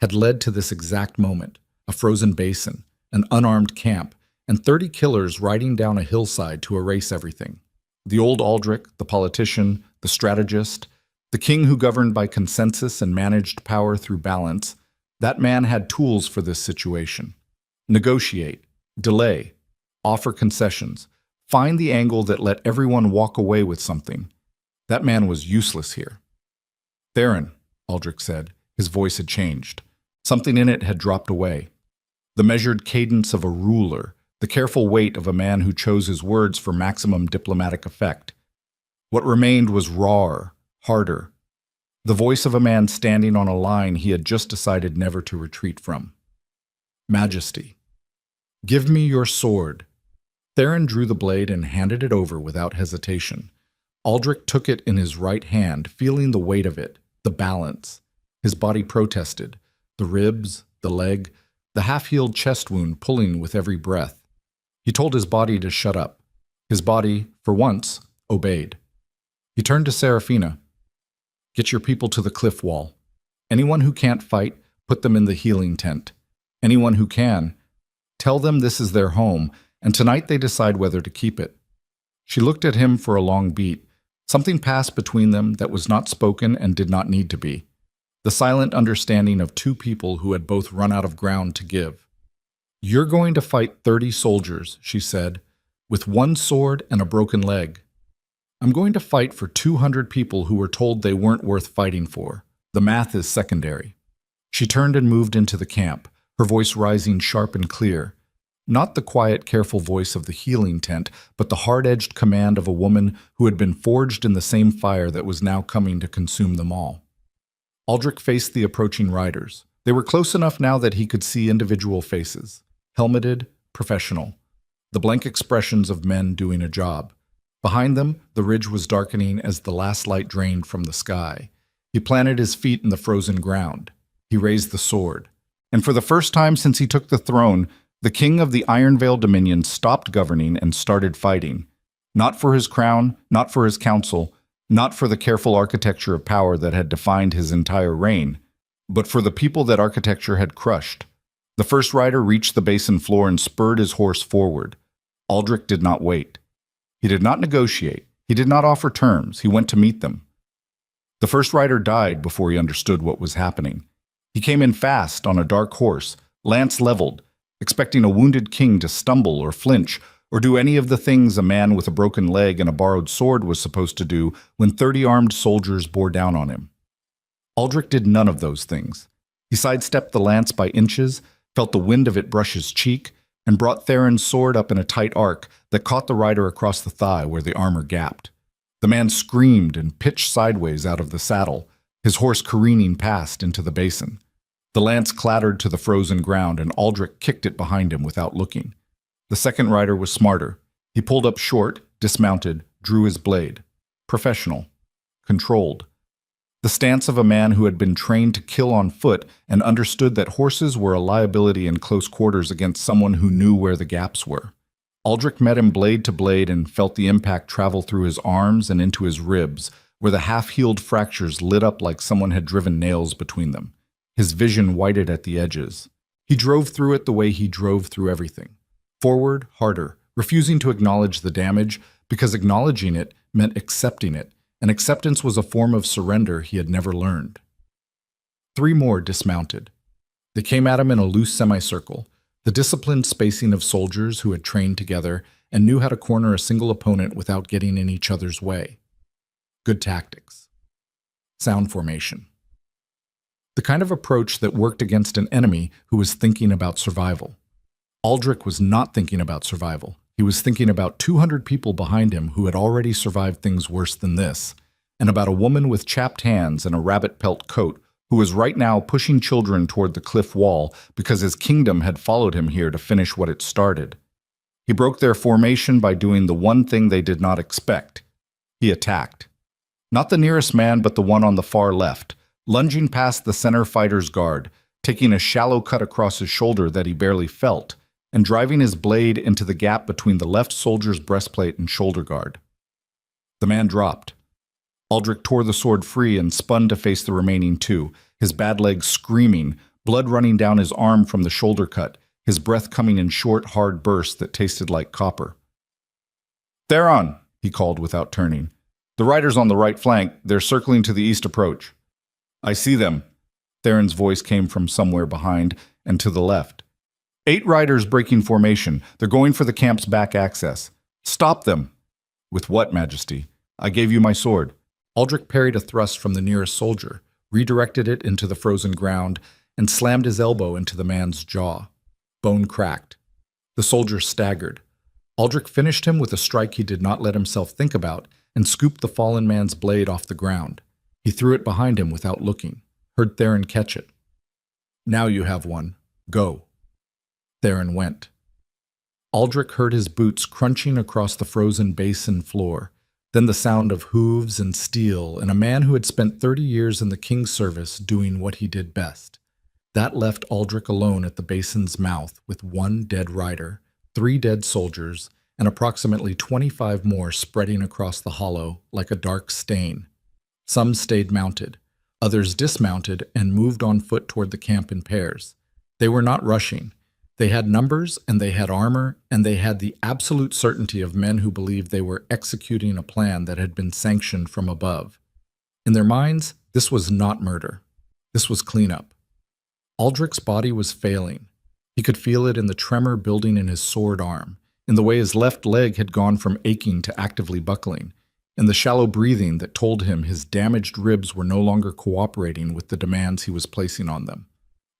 had led to this exact moment, a frozen basin, an unarmed camp, and 30 killers riding down a hillside to erase everything. The old Aldrich, the politician, the strategist, the king who governed by consensus and managed power through balance, that man had tools for this situation. Negotiate, delay, offer concessions, find the angle that let everyone walk away with something. That man was useless here. Theron, Aldrich said. His voice had changed. Something in it had dropped away. The measured cadence of a ruler, the careful weight of a man who chose his words for maximum diplomatic effect. What remained was rawer, harder. The voice of a man standing on a line he had just decided never to retreat from. Majesty. Give me your sword. Theron drew the blade and handed it over without hesitation. Aldrich took it in his right hand, feeling the weight of it, the balance. His body protested, the ribs, the leg, the half-healed chest wound pulling with every breath. He told his body to shut up. His body, for once, obeyed. He turned to Seraphina. Get your people to the cliff wall. Anyone who can't fight, put them in the healing tent. Anyone who can, tell them this is their home, and tonight they decide whether to keep it. She looked at him for a long beat. Something passed between them that was not spoken and did not need to be. The silent understanding of two people who had both run out of ground to give. You're going to fight 30 soldiers, she said, with one sword and a broken leg. I'm going to fight for 200 people who were told they weren't worth fighting for. The math is secondary. She turned and moved into the camp, her voice rising sharp and clear. Not the quiet, careful voice of the healing tent, but the hard-edged command of a woman who had been forged in the same fire that was now coming to consume them all. Aldrich faced the approaching riders. They were close enough now that he could see individual faces. Helmeted, professional. The blank expressions of men doing a job. Behind them, the ridge was darkening as the last light drained from the sky. He planted his feet in the frozen ground. He raised the sword. And for the first time since he took the throne, the king of the Ironvale Dominion stopped governing and started fighting. Not for his crown, not for his council, not for the careful architecture of power that had defined his entire reign, but for the people that architecture had crushed. The first rider reached the basin floor and spurred his horse forward. Aldrich did not wait. He did not negotiate. He did not offer terms. He went to meet them. The first rider died before he understood what was happening. He came in fast on a dark horse, lance leveled, expecting a wounded king to stumble or flinch or do any of the things a man with a broken leg and a borrowed sword was supposed to do when 30 armed soldiers bore down on him. Aldrich did none of those things. He sidestepped the lance by inches, felt the wind of it brush his cheek, and brought Theron's sword up in a tight arc that caught the rider across the thigh where the armor gapped. The man screamed and pitched sideways out of the saddle, his horse careening past into the basin. The lance clattered to the frozen ground, and Aldrich kicked it behind him without looking. The second rider was smarter. He pulled up short, dismounted, drew his blade. Professional. Controlled. The stance of a man who had been trained to kill on foot and understood that horses were a liability in close quarters against someone who knew where the gaps were. Aldrich met him blade to blade and felt the impact travel through his arms and into his ribs, where the half-healed fractures lit up like someone had driven nails between them. His vision whited at the edges. He drove through it the way he drove through everything. Forward, harder, refusing to acknowledge the damage, because acknowledging it meant accepting it, and acceptance was a form of surrender he had never learned. 3 more dismounted. They came at him in a loose semicircle, the disciplined spacing of soldiers who had trained together and knew how to corner a single opponent without getting in each other's way. Good tactics. Sound formation. The kind of approach that worked against an enemy who was thinking about survival. Aldrich was not thinking about survival. He was thinking about 200 people behind him who had already survived things worse than this, and about a woman with chapped hands and a rabbit pelt coat who was right now pushing children toward the cliff wall because his kingdom had followed him here to finish what it started. He broke their formation by doing the one thing they did not expect. He attacked. Not the nearest man, but the one on the far left, lunging past the center fighter's guard, taking a shallow cut across his shoulder that he barely felt, and driving his blade into the gap between the left soldier's breastplate and shoulder guard. The man dropped. Aldrich tore the sword free and spun to face the remaining 2, his bad leg screaming, blood running down his arm from the shoulder cut, his breath coming in short, hard bursts that tasted like copper. "Theron," he called without turning. "The riders on the right flank, they're circling to the east approach." "I see them." Theron's voice came from somewhere behind and to the left. 8 riders breaking formation. They're going for the camp's back access. Stop them." "With what, Majesty? I gave you my sword." Aldrich parried a thrust from the nearest soldier, redirected it into the frozen ground, and slammed his elbow into the man's jaw. Bone cracked. The soldier staggered. Aldrich finished him with a strike he did not let himself think about and scooped the fallen man's blade off the ground. He threw it behind him without looking, heard Theron catch it. "Now you have one. Go." Theron went. Aldrich heard his boots crunching across the frozen basin floor, then the sound of hooves and steel, and a man who had spent 30 years in the king's service doing what he did best. That left Aldrich alone at the basin's mouth with one dead rider, 3 dead soldiers, and approximately 25 more spreading across the hollow like a dark stain. Some stayed mounted, others dismounted and moved on foot toward the camp in pairs. They were not rushing. They had numbers, and they had armor, and they had the absolute certainty of men who believed they were executing a plan that had been sanctioned from above. In their minds, this was not murder. This was cleanup. Aldrich's body was failing. He could feel it in the tremor building in his sword arm, in the way his left leg had gone from aching to actively buckling, in the shallow breathing that told him his damaged ribs were no longer cooperating with the demands he was placing on them.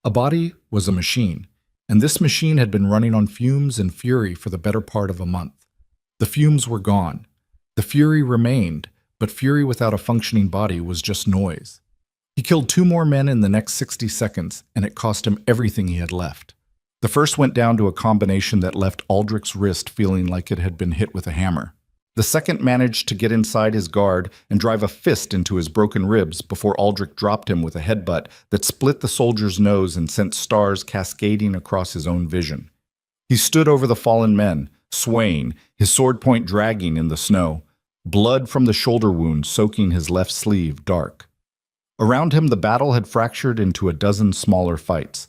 A body was a machine, and this machine had been running on fumes and fury for the better part of a month. The fumes were gone. The fury remained, but fury without a functioning body was just noise. He killed 2 more men in the next 60 seconds, and it cost him everything he had left. The first went down to a combination that left Aldrich's wrist feeling like it had been hit with a hammer. The second managed to get inside his guard and drive a fist into his broken ribs before Aldrich dropped him with a headbutt that split the soldier's nose and sent stars cascading across his own vision. He stood over the fallen men, swaying, his sword point dragging in the snow, blood from the shoulder wound soaking his left sleeve dark. Around him, the battle had fractured into a dozen smaller fights.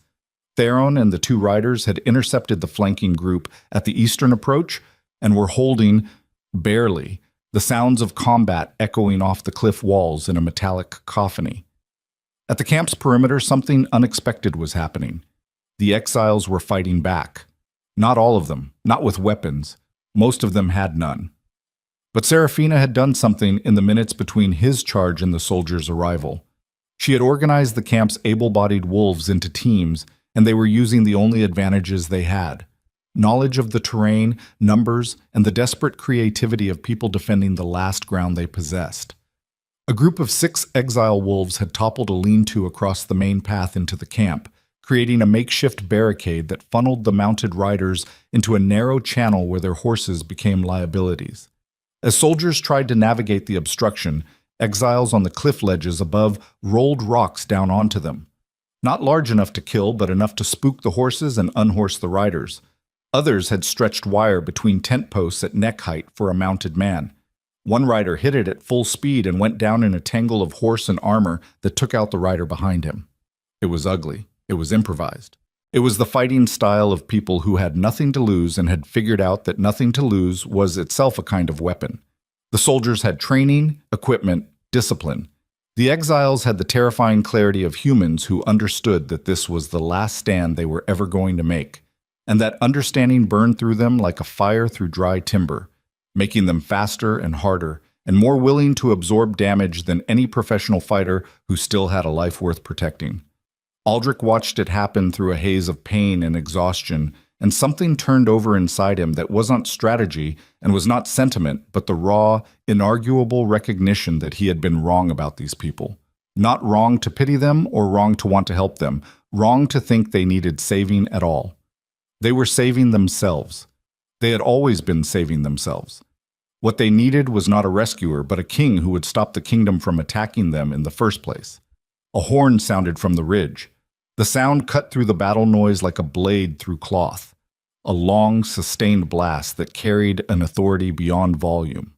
Theron and the 2 riders had intercepted the flanking group at the eastern approach and were holding, barely, the sounds of combat echoing off the cliff walls in a metallic cacophony. At the camp's perimeter, something unexpected was happening. The exiles were fighting back. Not all of them, not with weapons. Most of them had none. But Seraphina had done something in the minutes between his charge and the soldiers' arrival. She had organized the camp's able-bodied wolves into teams, and they were using the only advantages they had: knowledge of the terrain, numbers, and the desperate creativity of people defending the last ground they possessed. A group of 6 exile wolves had toppled a lean-to across the main path into the camp, creating a makeshift barricade that funneled the mounted riders into a narrow channel where their horses became liabilities. As soldiers tried to navigate the obstruction, exiles on the cliff ledges above rolled rocks down onto them. Not large enough to kill, but enough to spook the horses and unhorse the riders. Others had stretched wire between tent posts at neck height for a mounted man. One rider hit it at full speed and went down in a tangle of horse and armor that took out the rider behind him. It was ugly. It was improvised. It was the fighting style of people who had nothing to lose and had figured out that nothing to lose was itself a kind of weapon. The soldiers had training, equipment, discipline. The exiles had the terrifying clarity of humans who understood that this was the last stand they were ever going to make, and that understanding burned through them like a fire through dry timber, making them faster and harder and more willing to absorb damage than any professional fighter who still had a life worth protecting. Aldrich watched it happen through a haze of pain and exhaustion, and something turned over inside him that wasn't strategy and was not sentiment, but the raw, inarguable recognition that he had been wrong about these people. Not wrong to pity them or wrong to want to help them, wrong to think they needed saving at all. They were saving themselves. They had always been saving themselves. What they needed was not a rescuer, but a king who would stop the kingdom from attacking them in the first place. A horn sounded from the ridge. The sound cut through the battle noise like a blade through cloth. A long, sustained blast that carried an authority beyond volume.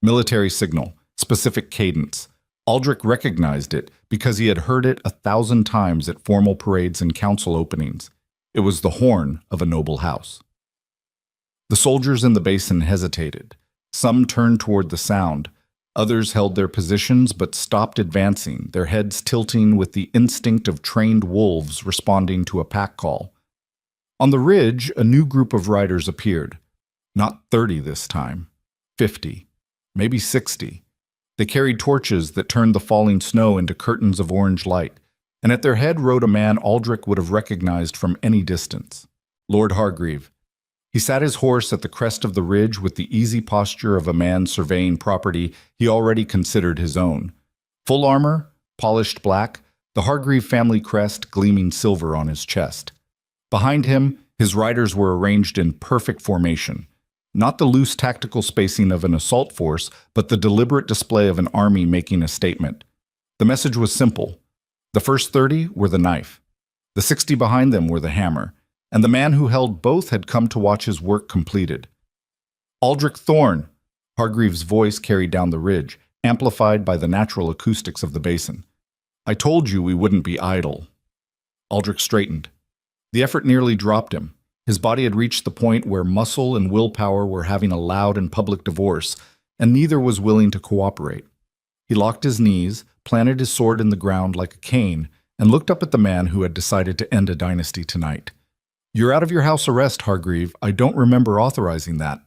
Military signal, specific cadence. Aldrich recognized it because he had heard it 1,000 times at formal parades and council openings. It was the horn of a noble house. The soldiers in the basin hesitated. Some turned toward the sound. Others held their positions but stopped advancing, their heads tilting with the instinct of trained wolves responding to a pack call. On the ridge, a new group of riders appeared. Not 30 this time. 50. Maybe 60. They carried torches that turned the falling snow into curtains of orange light. and at their head rode a man Aldrich would have recognized from any distance, Lord Hargreave. He sat his horse at the crest of the ridge with the easy posture of a man surveying property he already considered his own. Full armor, polished black, the Hargreave family crest gleaming silver on his chest. Behind him, his riders were arranged in perfect formation. Not the loose tactical spacing of an assault force, but the deliberate display of an army making a statement. The message was simple. The first 30 were the knife. The 60 behind them were the hammer, and the man who held both had come to watch his work completed. Aldrich Thorne, Hargreave's voice carried down the ridge, amplified by the natural acoustics of the basin. I told you we wouldn't be idle. Aldrich straightened. The effort nearly dropped him. His body had reached the point where muscle and willpower were having a loud and public divorce, and neither was willing to cooperate. He locked his knees, planted his sword in the ground like a cane, and looked up at the man who had decided to end a dynasty tonight. You're out of your house arrest, Hargreave. I don't remember authorizing that.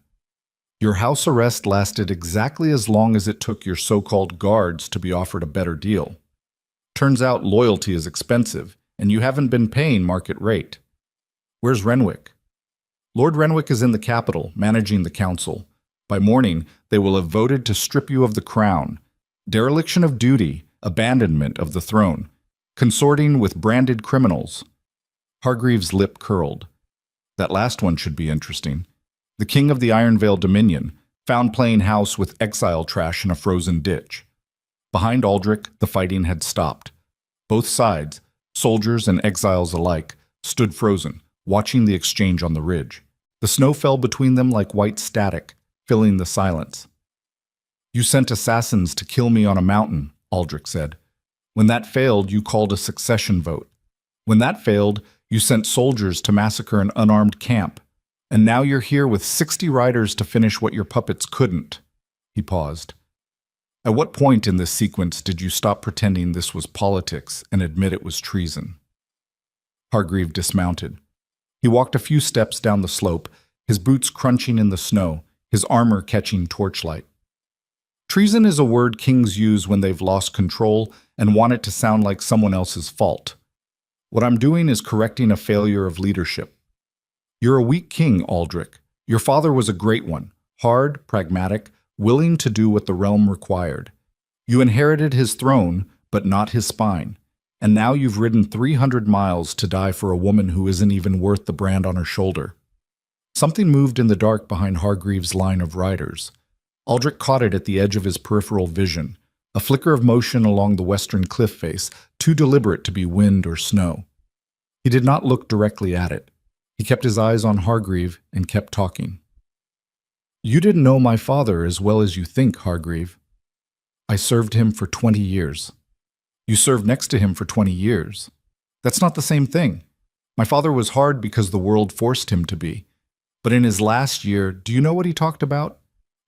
Your house arrest lasted exactly as long as it took your so-called guards to be offered a better deal. Turns out loyalty is expensive, and you haven't been paying market rate. Where's Renwick? Lord Renwick is in the capital, managing the council. By morning, they will have voted to strip you of the crown. Dereliction of duty, abandonment of the throne, consorting with branded criminals. Hargreave's lip curled. That last one should be interesting. The king of the Ironvale Dominion, found playing house with exile trash in a frozen ditch. Behind Aldrich, the fighting had stopped. Both sides, soldiers and exiles alike, stood frozen, watching the exchange on the ridge. The snow fell between them like white static, filling the silence. You sent assassins to kill me on a mountain, Aldrich said. When that failed, you called a succession vote. When that failed, you sent soldiers to massacre an unarmed camp. And now you're here with 60 riders to finish what your puppets couldn't. He paused. At what point in this sequence did you stop pretending this was politics and admit it was treason? Hargreave dismounted. He walked a few steps down the slope, his boots crunching in the snow, his armor catching torchlight. Treason is a word kings use when they've lost control and want it to sound like someone else's fault. What I'm doing is correcting a failure of leadership. You're a weak king, Aldrich. Your father was a great one, hard, pragmatic, willing to do what the realm required. You inherited his throne, but not his spine. And now you've ridden 300 miles to die for a woman who isn't even worth the brand on her shoulder. Something moved in the dark behind Hargreave's line of riders. Aldrich caught it at the edge of his peripheral vision, a flicker of motion along the western cliff face, too deliberate to be wind or snow. He did not look directly at it. He kept his eyes on Hargreave and kept talking. You didn't know my father as well as you think, Hargreave. I served him for 20 years. You served next to him for 20 years. That's not the same thing. My father was hard because the world forced him to be. But in his last year, do you know what he talked about?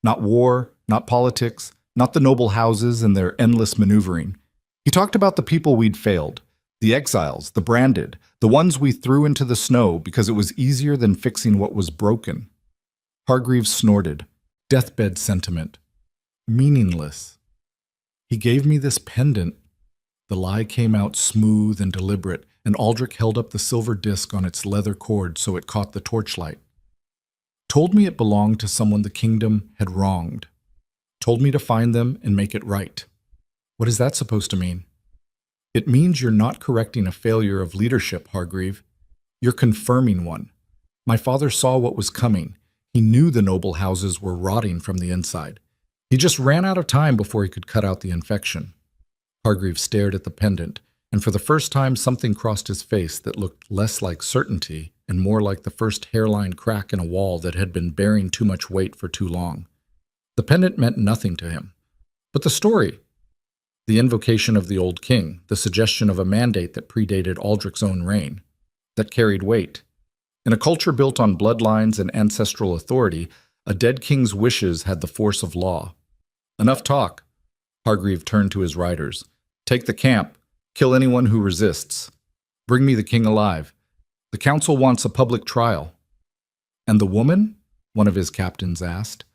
Not war, not politics, not the noble houses and their endless maneuvering. He talked about the people we'd failed, the exiles, the branded, the ones we threw into the snow because it was easier than fixing what was broken. Hargreave snorted. Deathbed sentiment. Meaningless. He gave me this pendant. The lie came out smooth and deliberate, and Aldrich held up the silver disc on its leather cord so it caught the torchlight. Told me it belonged to someone the kingdom had wronged. Told me to find them and make it right. What is that supposed to mean? It means you're not correcting a failure of leadership, Hargreave. You're confirming one. My father saw what was coming. He knew the noble houses were rotting from the inside. He just ran out of time before he could cut out the infection. Hargreave stared at the pendant, and for the first time something crossed his face that looked less like certainty and more like the first hairline crack in a wall that had been bearing too much weight for too long. The pendant meant nothing to him. But the story, the invocation of the old king, the suggestion of a mandate that predated Aldrich's own reign, that carried weight. In a culture built on bloodlines and ancestral authority, a dead king's wishes had the force of law. Enough talk. Hargreave turned to his riders. Take the camp. Kill anyone who resists. Bring me the king alive. The council wants a public trial. And the woman? One of his captains asked.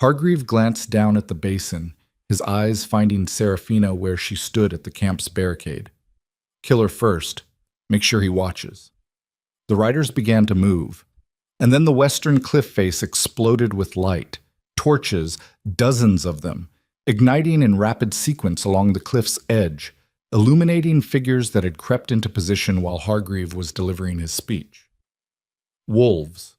Hargreave glanced down at the basin, his eyes finding Seraphina where she stood at the camp's barricade. Kill her first. Make sure he watches. The riders began to move, and then the western cliff face exploded with light. Torches, dozens of them, igniting in rapid sequence along the cliff's edge, illuminating figures that had crept into position while Hargreave was delivering his speech. Wolves.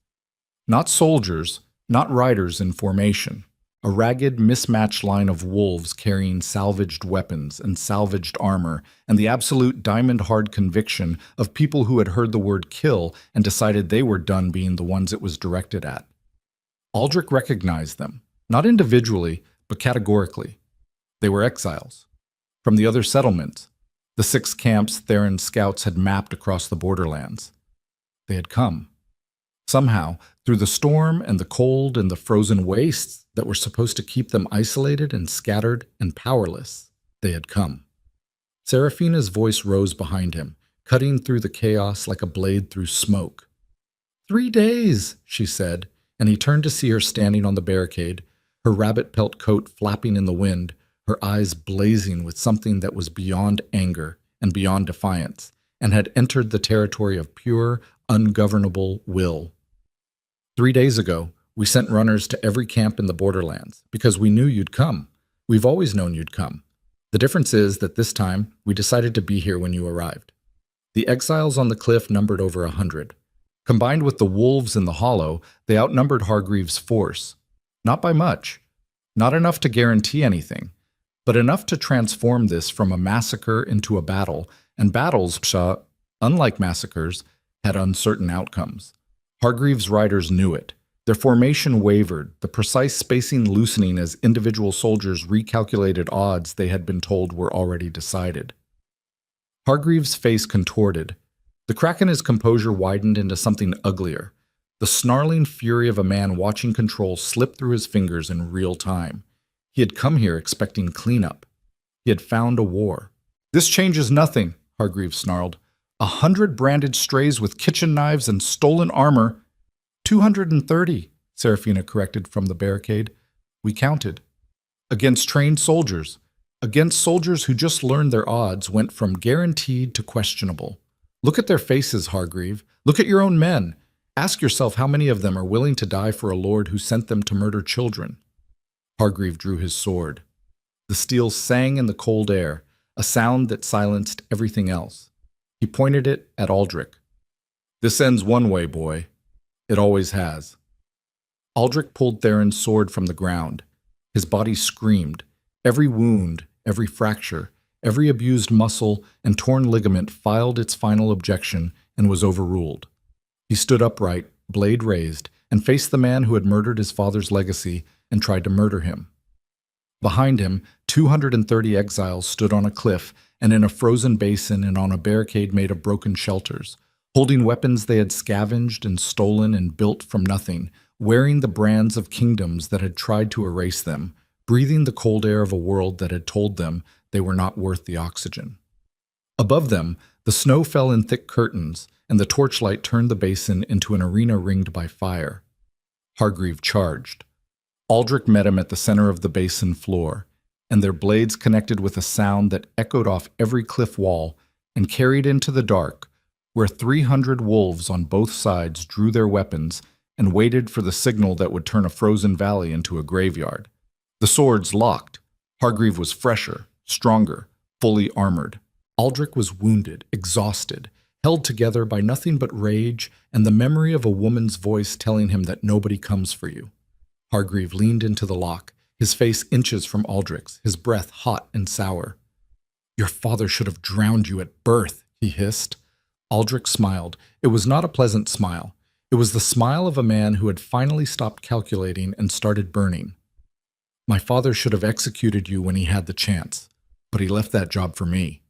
Not soldiers, not riders in formation. A ragged, mismatched line of wolves carrying salvaged weapons and salvaged armor, and the absolute diamond-hard conviction of people who had heard the word kill and decided they were done being the ones it was directed at. Aldrich recognized them, not individually, but categorically. They were exiles. From the other settlements, the 6 camps Theron's scouts had mapped across the borderlands. They had come. Somehow, through the storm and the cold and the frozen wastes that were supposed to keep them isolated and scattered and powerless, they had come. Seraphina's voice rose behind him, cutting through the chaos like a blade through smoke. 3 days, she said, and he turned to see her standing on the barricade, her rabbit pelt coat flapping in the wind, her eyes blazing with something that was beyond anger and beyond defiance, and had entered the territory of pure, ungovernable will. 3 days ago, we sent runners to every camp in the borderlands because we knew you'd come. We've always known you'd come. The difference is that this time, we decided to be here when you arrived. The exiles on the cliff numbered over 100. Combined with the wolves in the hollow, they outnumbered Hargreaves' force. Not by much. Not enough to guarantee anything, but enough to transform this from a massacre into a battle, and battles, unlike massacres, had uncertain outcomes. Hargreaves' riders knew it. Their formation wavered, the precise spacing loosening as individual soldiers recalculated odds they had been told were already decided. Hargreaves' face contorted. The crack in his composure widened into something uglier, the snarling fury of a man watching control slip through his fingers in real time. He had come here expecting cleanup. He had found a war. "This changes nothing," Hargreaves snarled. 100 branded strays with kitchen knives and stolen armor. 230, Seraphina corrected from the barricade. We counted. Against trained soldiers. Against soldiers who just learned their odds went from guaranteed to questionable. Look at their faces, Hargreave. Look at your own men. Ask yourself how many of them are willing to die for a lord who sent them to murder children. Hargreave drew his sword. The steel sang in the cold air, a sound that silenced everything else. He pointed it at Aldrich. "This ends one way, boy. It always has." Aldrich pulled Theron's sword from the ground. His body screamed. Every wound, every fracture, every abused muscle and torn ligament filed its final objection and was overruled. He stood upright, blade raised, and faced the man who had murdered his father's legacy and tried to murder him. Behind him, 230 exiles stood on a cliff and in a frozen basin and on a barricade made of broken shelters, holding weapons they had scavenged and stolen and built from nothing, wearing the brands of kingdoms that had tried to erase them, breathing the cold air of a world that had told them they were not worth the oxygen. Above them, the snow fell in thick curtains, and the torchlight turned the basin into an arena ringed by fire. Hargreave charged. Aldrich met him at the center of the basin floor, and their blades connected with a sound that echoed off every cliff wall and carried into the dark, where 300 wolves on both sides drew their weapons and waited for the signal that would turn a frozen valley into a graveyard. The swords locked. Hargreave was fresher, stronger, fully armored. Aldrich was wounded, exhausted, held together by nothing but rage and the memory of a woman's voice telling him that nobody comes for you. Hargreave leaned into the lock, his face inches from Aldrich's, his breath hot and sour. "Your father should have drowned you at birth," he hissed. Aldrich smiled. It was not a pleasant smile. It was the smile of a man who had finally stopped calculating and started burning. "My father should have executed you when he had the chance, but he left that job for me."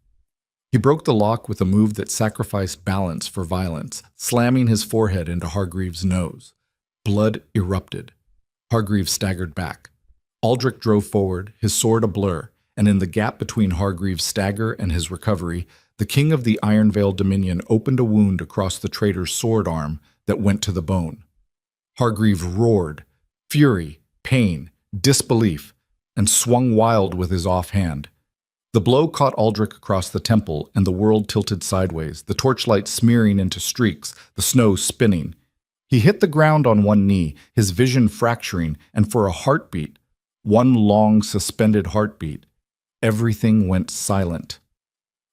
He broke the lock with a move that sacrificed balance for violence, slamming his forehead into Hargreave's nose. Blood erupted. Hargreave staggered back. Aldrich drove forward, his sword a blur, and in the gap between Hargreave's stagger and his recovery, the king of the Iron-Veiled Dominion opened a wound across the traitor's sword arm that went to the bone. Hargreave roared, fury, pain, disbelief, and swung wild with his offhand. The blow caught Aldrich across the temple, and the world tilted sideways, the torchlight smearing into streaks, the snow spinning. He hit the ground on one knee, his vision fracturing, and for a heartbeat, one long suspended heartbeat, everything went silent.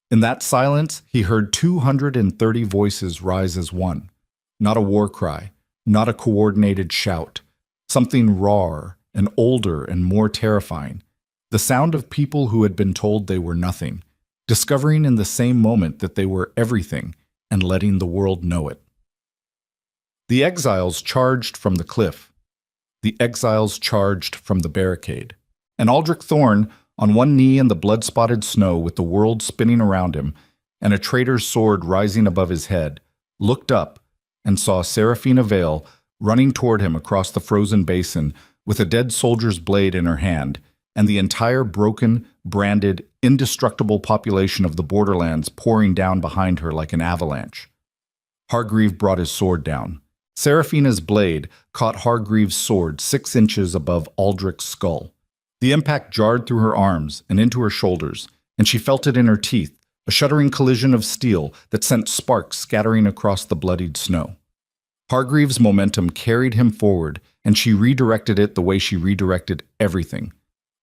In that silence, he heard 230 voices rise as one. Not a war cry, not a coordinated shout. Something rawer and older and more terrifying. The sound of people who had been told they were nothing, discovering in the same moment that they were everything and letting the world know it. The exiles charged from the cliff. The exiles charged from the barricade. And Aldrich Thorne, on one knee in the blood-spotted snow with the world spinning around him and a traitor's sword rising above his head, looked up and saw Seraphina Vale running toward him across the frozen basin with a dead soldier's blade in her hand and the entire broken, branded, indestructible population of the borderlands pouring down behind her like an avalanche. Hargreave brought his sword down. Seraphina's blade caught Hargreave's sword 6 inches above Aldrich's skull. The impact jarred through her arms and into her shoulders, and she felt it in her teeth, a shuddering collision of steel that sent sparks scattering across the bloodied snow. Hargreave's momentum carried him forward, and she redirected it the way she redirected everything.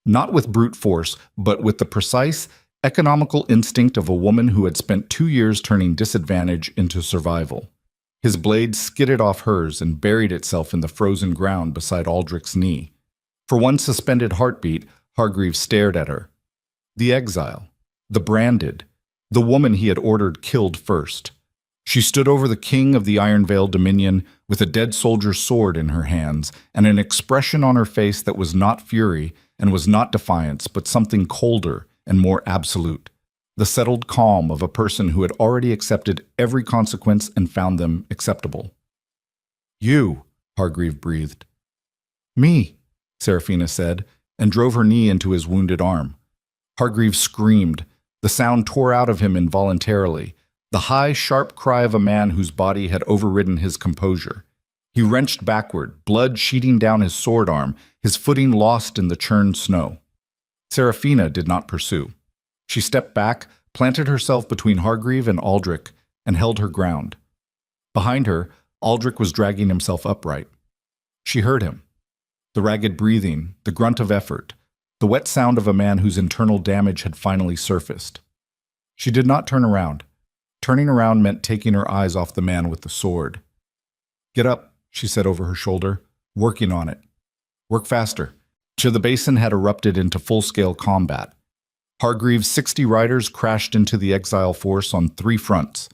Not with brute force, but with the precise, economical instinct of a woman who had spent 2 years turning disadvantage into survival. His blade skidded off hers and buried itself in the frozen ground beside Aldrich's knee. For one suspended heartbeat, Hargreave stared at her. The exile, the branded, the woman he had ordered killed first. She stood over the king of the Iron Veil Dominion with a dead soldier's sword in her hands and an expression on her face that was not fury and was not defiance, but something colder and more absolute. The settled calm of a person who had already accepted every consequence and found them acceptable. "You," Hargreave breathed. "Me," Seraphina said, and drove her knee into his wounded arm. Hargreave screamed. The sound tore out of him involuntarily, the high, sharp cry of a man whose body had overridden his composure. He wrenched backward, blood sheeting down his sword arm, his footing lost in the churned snow. Seraphina did not pursue. She stepped back, planted herself between Hargreave and Aldrich, and held her ground. Behind her, Aldrich was dragging himself upright. She heard him. The ragged breathing, the grunt of effort, the wet sound of a man whose internal damage had finally surfaced. She did not turn around. Turning around meant taking her eyes off the man with the sword. "Get up," she said over her shoulder. "Working on it. Work faster." The basin had erupted into full-scale combat. Hargreave's 60 riders crashed into the exile force on 3 fronts: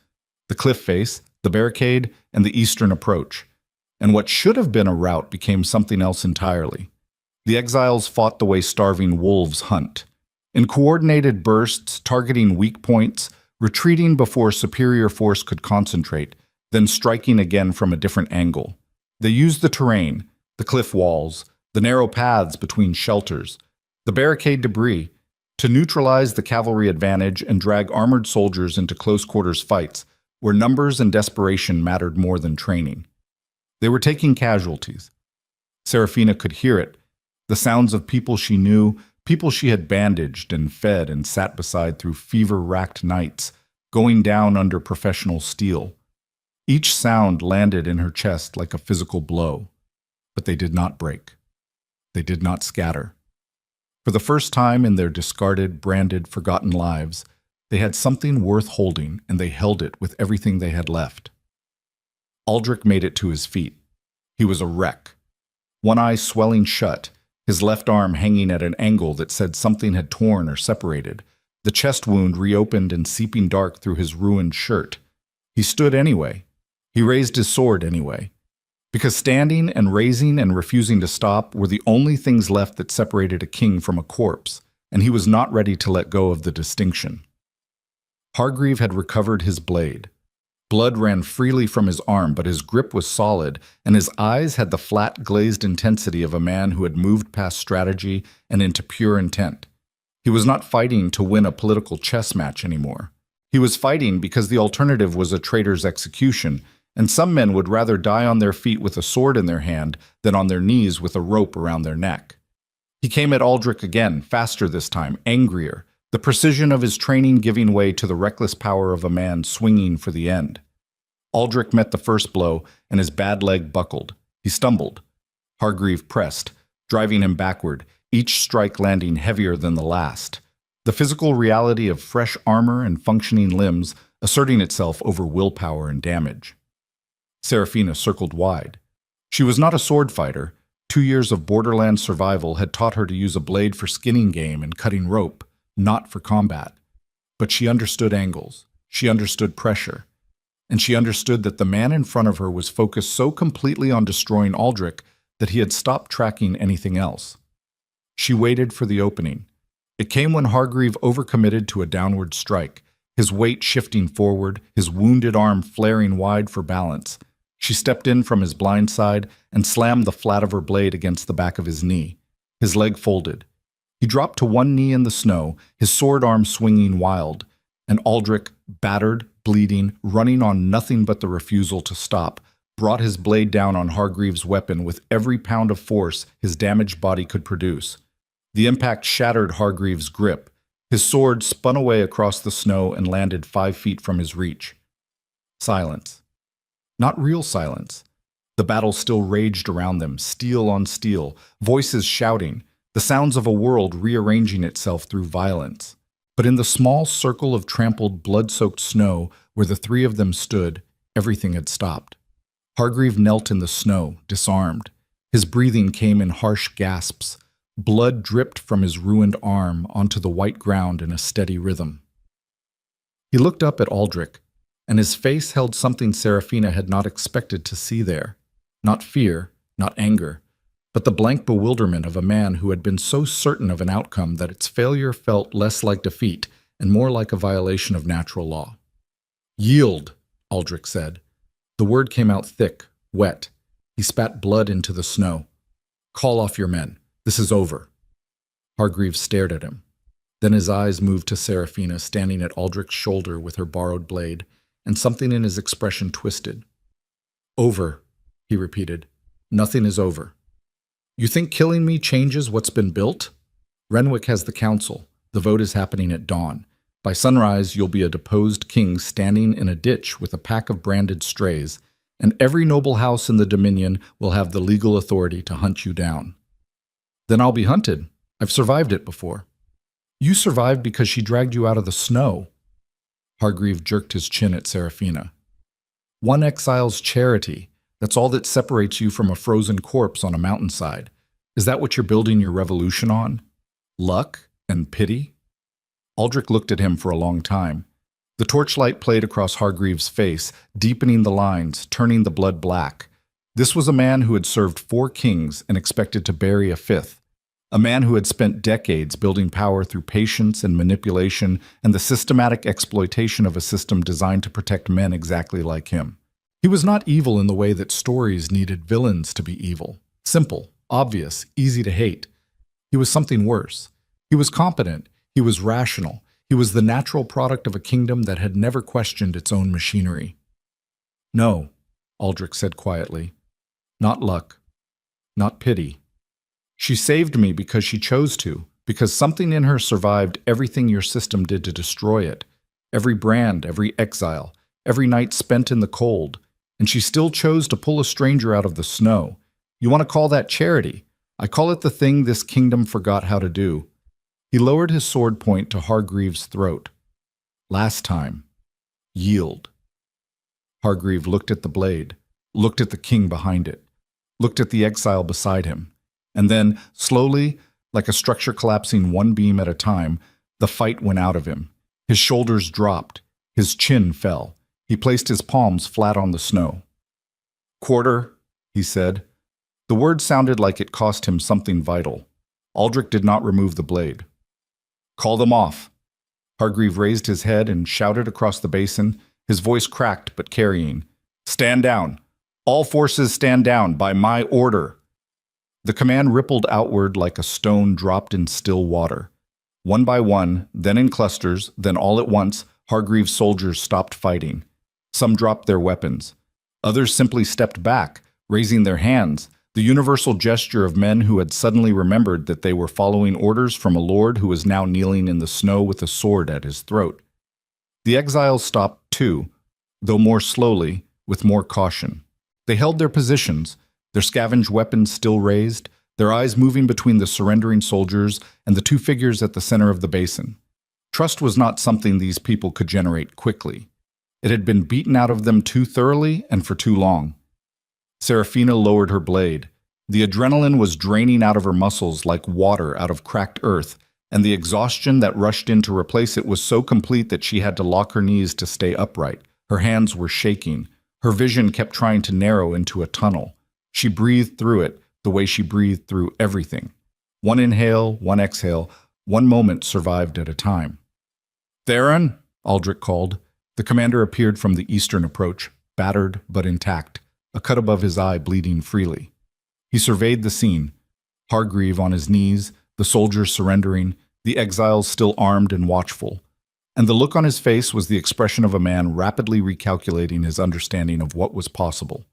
the cliff face, the barricade, and the eastern approach. And what should have been a rout became something else entirely. The exiles fought the way starving wolves hunt, in coordinated bursts, targeting weak points, retreating before superior force could concentrate, then striking again from a different angle. They used the terrain, the cliff walls, the narrow paths between shelters, the barricade debris, to neutralize the cavalry advantage and drag armored soldiers into close-quarters fights, where numbers and desperation mattered more than training. They were taking casualties. Seraphina could hear it, the sounds of people she knew, people she had bandaged and fed and sat beside through fever-racked nights, going down under professional steel. Each sound landed in her chest like a physical blow, but they did not break. They did not scatter. For the first time in their discarded, branded, forgotten lives, they had something worth holding, and they held it with everything they had left. Aldrich made it to his feet. He was a wreck. One eye swelling shut, his left arm hanging at an angle that said something had torn or separated, the chest wound reopened and seeping dark through his ruined shirt. He stood anyway. He raised his sword anyway. Because standing and raising and refusing to stop were the only things left that separated a king from a corpse, and he was not ready to let go of the distinction. Hargreave had recovered his blade. Blood ran freely from his arm, but his grip was solid, and his eyes had the flat, glazed intensity of a man who had moved past strategy and into pure intent. He was not fighting to win a political chess match anymore. He was fighting because the alternative was a traitor's execution, and some men would rather die on their feet with a sword in their hand than on their knees with a rope around their neck. He came at Aldrich again, faster this time, angrier, the precision of his training giving way to the reckless power of a man swinging for the end. Aldrich met the first blow, and his bad leg buckled. He stumbled. Hargreave pressed, driving him backward, each strike landing heavier than the last. The physical reality of fresh armor and functioning limbs asserting itself over willpower and damage. Serafina circled wide. She was not a sword fighter. 2 years of borderland survival had taught her to use a blade for skinning game and cutting rope, not for combat. But she understood angles. She understood pressure. And she understood that the man in front of her was focused so completely on destroying Aldrich that he had stopped tracking anything else. She waited for the opening. It came when Hargreave overcommitted to a downward strike, his weight shifting forward, his wounded arm flaring wide for balance. She stepped in from his blind side and slammed the flat of her blade against the back of his knee. His leg folded. He dropped to one knee in the snow, his sword arm swinging wild, and Aldrich, battered, bleeding, running on nothing but the refusal to stop, brought his blade down on Hargreave's weapon with every pound of force his damaged body could produce. The impact shattered Hargreave's grip. His sword spun away across the snow and landed 5 feet from his reach. Silence. Not real silence. The battle still raged around them, steel on steel, voices shouting, the sounds of a world rearranging itself through violence. But in the small circle of trampled, blood-soaked snow where the three of them stood, everything had stopped. Hargreave knelt in the snow, disarmed. His breathing came in harsh gasps. Blood dripped from his ruined arm onto the white ground in a steady rhythm. He looked up at Aldrich, and his face held something Serafina had not expected to see there. Not fear, not anger, but the blank bewilderment of a man who had been so certain of an outcome that its failure felt less like defeat and more like a violation of natural law. "Yield," Aldrich said. The word came out thick, wet. He spat blood into the snow. "Call off your men. This is over." Hargreave stared at him. Then his eyes moved to Serafina standing at Aldrich's shoulder with her borrowed blade, and something in his expression twisted. "Over," he repeated. "Nothing is over. You think killing me changes what's been built? Renwick has the council. The vote is happening at dawn. By sunrise, you'll be a deposed king standing in a ditch with a pack of branded strays, and every noble house in the Dominion will have the legal authority to hunt you down. Then I'll be hunted. I've survived it before." "You survived because she dragged you out of the snow." Hargreave jerked his chin at Serafina. "One exile's charity. That's all that separates you from a frozen corpse on a mountainside. Is that what you're building your revolution on? Luck and pity?" Aldrich looked at him for a long time. The torchlight played across Hargreave's face, deepening the lines, turning the blood black. This was a man who had served 4 kings and expected to bury a 5th. A man who had spent decades building power through patience and manipulation and the systematic exploitation of a system designed to protect men exactly like him. He was not evil in the way that stories needed villains to be evil. Simple, obvious, easy to hate. He was something worse. He was competent. He was rational. He was the natural product of a kingdom that had never questioned its own machinery. "No," Aldrich said quietly. "Not luck. Not pity. She saved me because she chose to, because something in her survived everything your system did to destroy it. Every brand, every exile, every night spent in the cold. And she still chose to pull a stranger out of the snow. You want to call that charity? I call it the thing this kingdom forgot how to do." He lowered his sword point to Hargreave's throat. "Last time. Yield." Hargreave looked at the blade, looked at the king behind it, looked at the exile beside him. And then, slowly, like a structure collapsing one beam at a time, the fight went out of him. His shoulders dropped. His chin fell. He placed his palms flat on the snow. "Quarter," he said. The word sounded like it cost him something vital. Aldrich did not remove the blade. "Call them off." Hargreave raised his head and shouted across the basin, his voice cracked but carrying. "Stand down. All forces stand down by my order." The command rippled outward like a stone dropped in still water. One by one, then in clusters, then all at once, Hargreave's soldiers stopped fighting. Some dropped their weapons. Others simply stepped back, raising their hands, the universal gesture of men who had suddenly remembered that they were following orders from a lord who was now kneeling in the snow with a sword at his throat. The exiles stopped too, though more slowly, with more caution. They held their positions, their scavenged weapons still raised, their eyes moving between the surrendering soldiers and the two figures at the center of the basin. Trust was not something these people could generate quickly. It had been beaten out of them too thoroughly and for too long. Serafina lowered her blade. The adrenaline was draining out of her muscles like water out of cracked earth, and the exhaustion that rushed in to replace it was so complete that she had to lock her knees to stay upright. Her hands were shaking. Her vision kept trying to narrow into a tunnel. She breathed through it the way she breathed through everything. One inhale, one exhale, one moment survived at a time. "Theron," Aldrich called. The commander appeared from the eastern approach, battered but intact, a cut above his eye bleeding freely. He surveyed the scene. Hargreave on his knees, the soldiers surrendering, the exiles still armed and watchful. And the look on his face was the expression of a man rapidly recalculating his understanding of what was possible.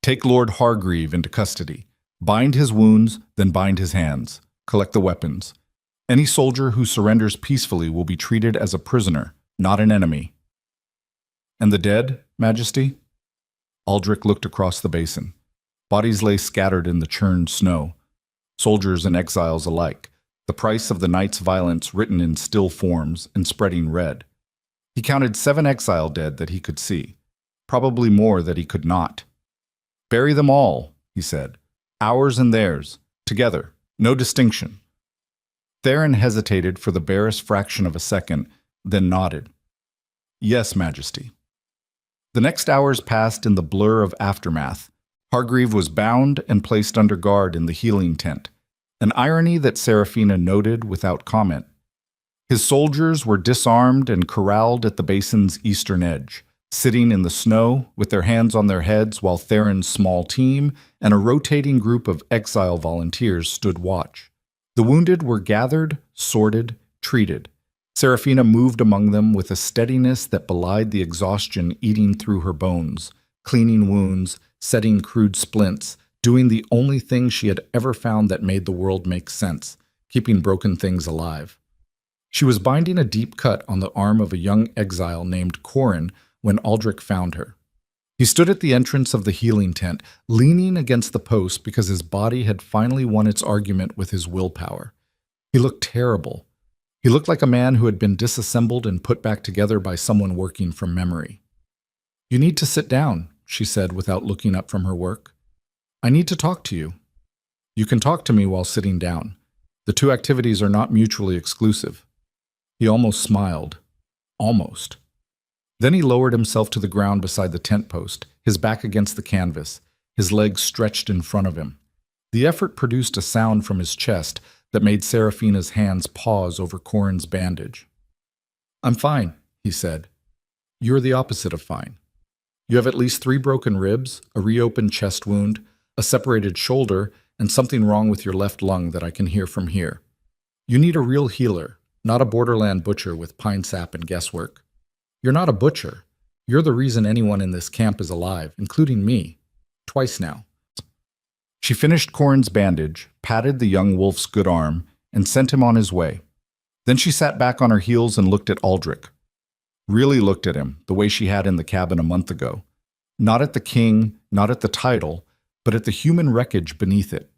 Take Lord Hargreave into custody. Bind his wounds, then bind his hands. Collect the weapons. Any soldier who surrenders peacefully will be treated as a prisoner, not an enemy. "And the dead, Majesty?" Aldrich looked across the basin. Bodies lay scattered in the churned snow. Soldiers and exiles alike, the price of the night's violence written in still forms and spreading red. He counted 7 exile dead that he could see, probably more that he could not. "Bury them all," he said. "Ours and theirs, together, no distinction." Theron hesitated for the barest fraction of a second, then nodded. "Yes, Majesty." The next hours passed in the blur of aftermath. Hargreave was bound and placed under guard in the healing tent, an irony that Serafina noted without comment. His soldiers were disarmed and corralled at the basin's eastern edge, sitting in the snow with their hands on their heads while Theron's small team and a rotating group of exile volunteers stood watch. The wounded were gathered, sorted, treated. Serafina moved among them with a steadiness that belied the exhaustion eating through her bones, cleaning wounds, setting crude splints, doing the only thing she had ever found that made the world make sense, keeping broken things alive. She was binding a deep cut on the arm of a young exile named Corin when Aldrich found her. He stood at the entrance of the healing tent, leaning against the post because his body had finally won its argument with his willpower. He looked terrible. He looked like a man who had been disassembled and put back together by someone working from memory. "You need to sit down," she said without looking up from her work. "I need to talk to you." "You can talk to me while sitting down. The two activities are not mutually exclusive." He almost smiled. Almost. Then he lowered himself to the ground beside the tent post, his back against the canvas, his legs stretched in front of him. The effort produced a sound from his chest that made Serafina's hands pause over Corin's bandage. "I'm fine," he said. "You're the opposite of fine. You have at least 3 broken ribs, a reopened chest wound, a separated shoulder, and something wrong with your left lung that I can hear from here. You need a real healer, not a borderland butcher with pine sap and guesswork. You're not a butcher. You're the reason anyone in this camp is alive, including me. Twice now." She finished Corin's bandage, patted the young wolf's good arm, and sent him on his way. Then she sat back on her heels and looked at Aldrich. Really looked at him, the way she had in the cabin a month ago. Not at the king, not at the title, but at the human wreckage beneath it.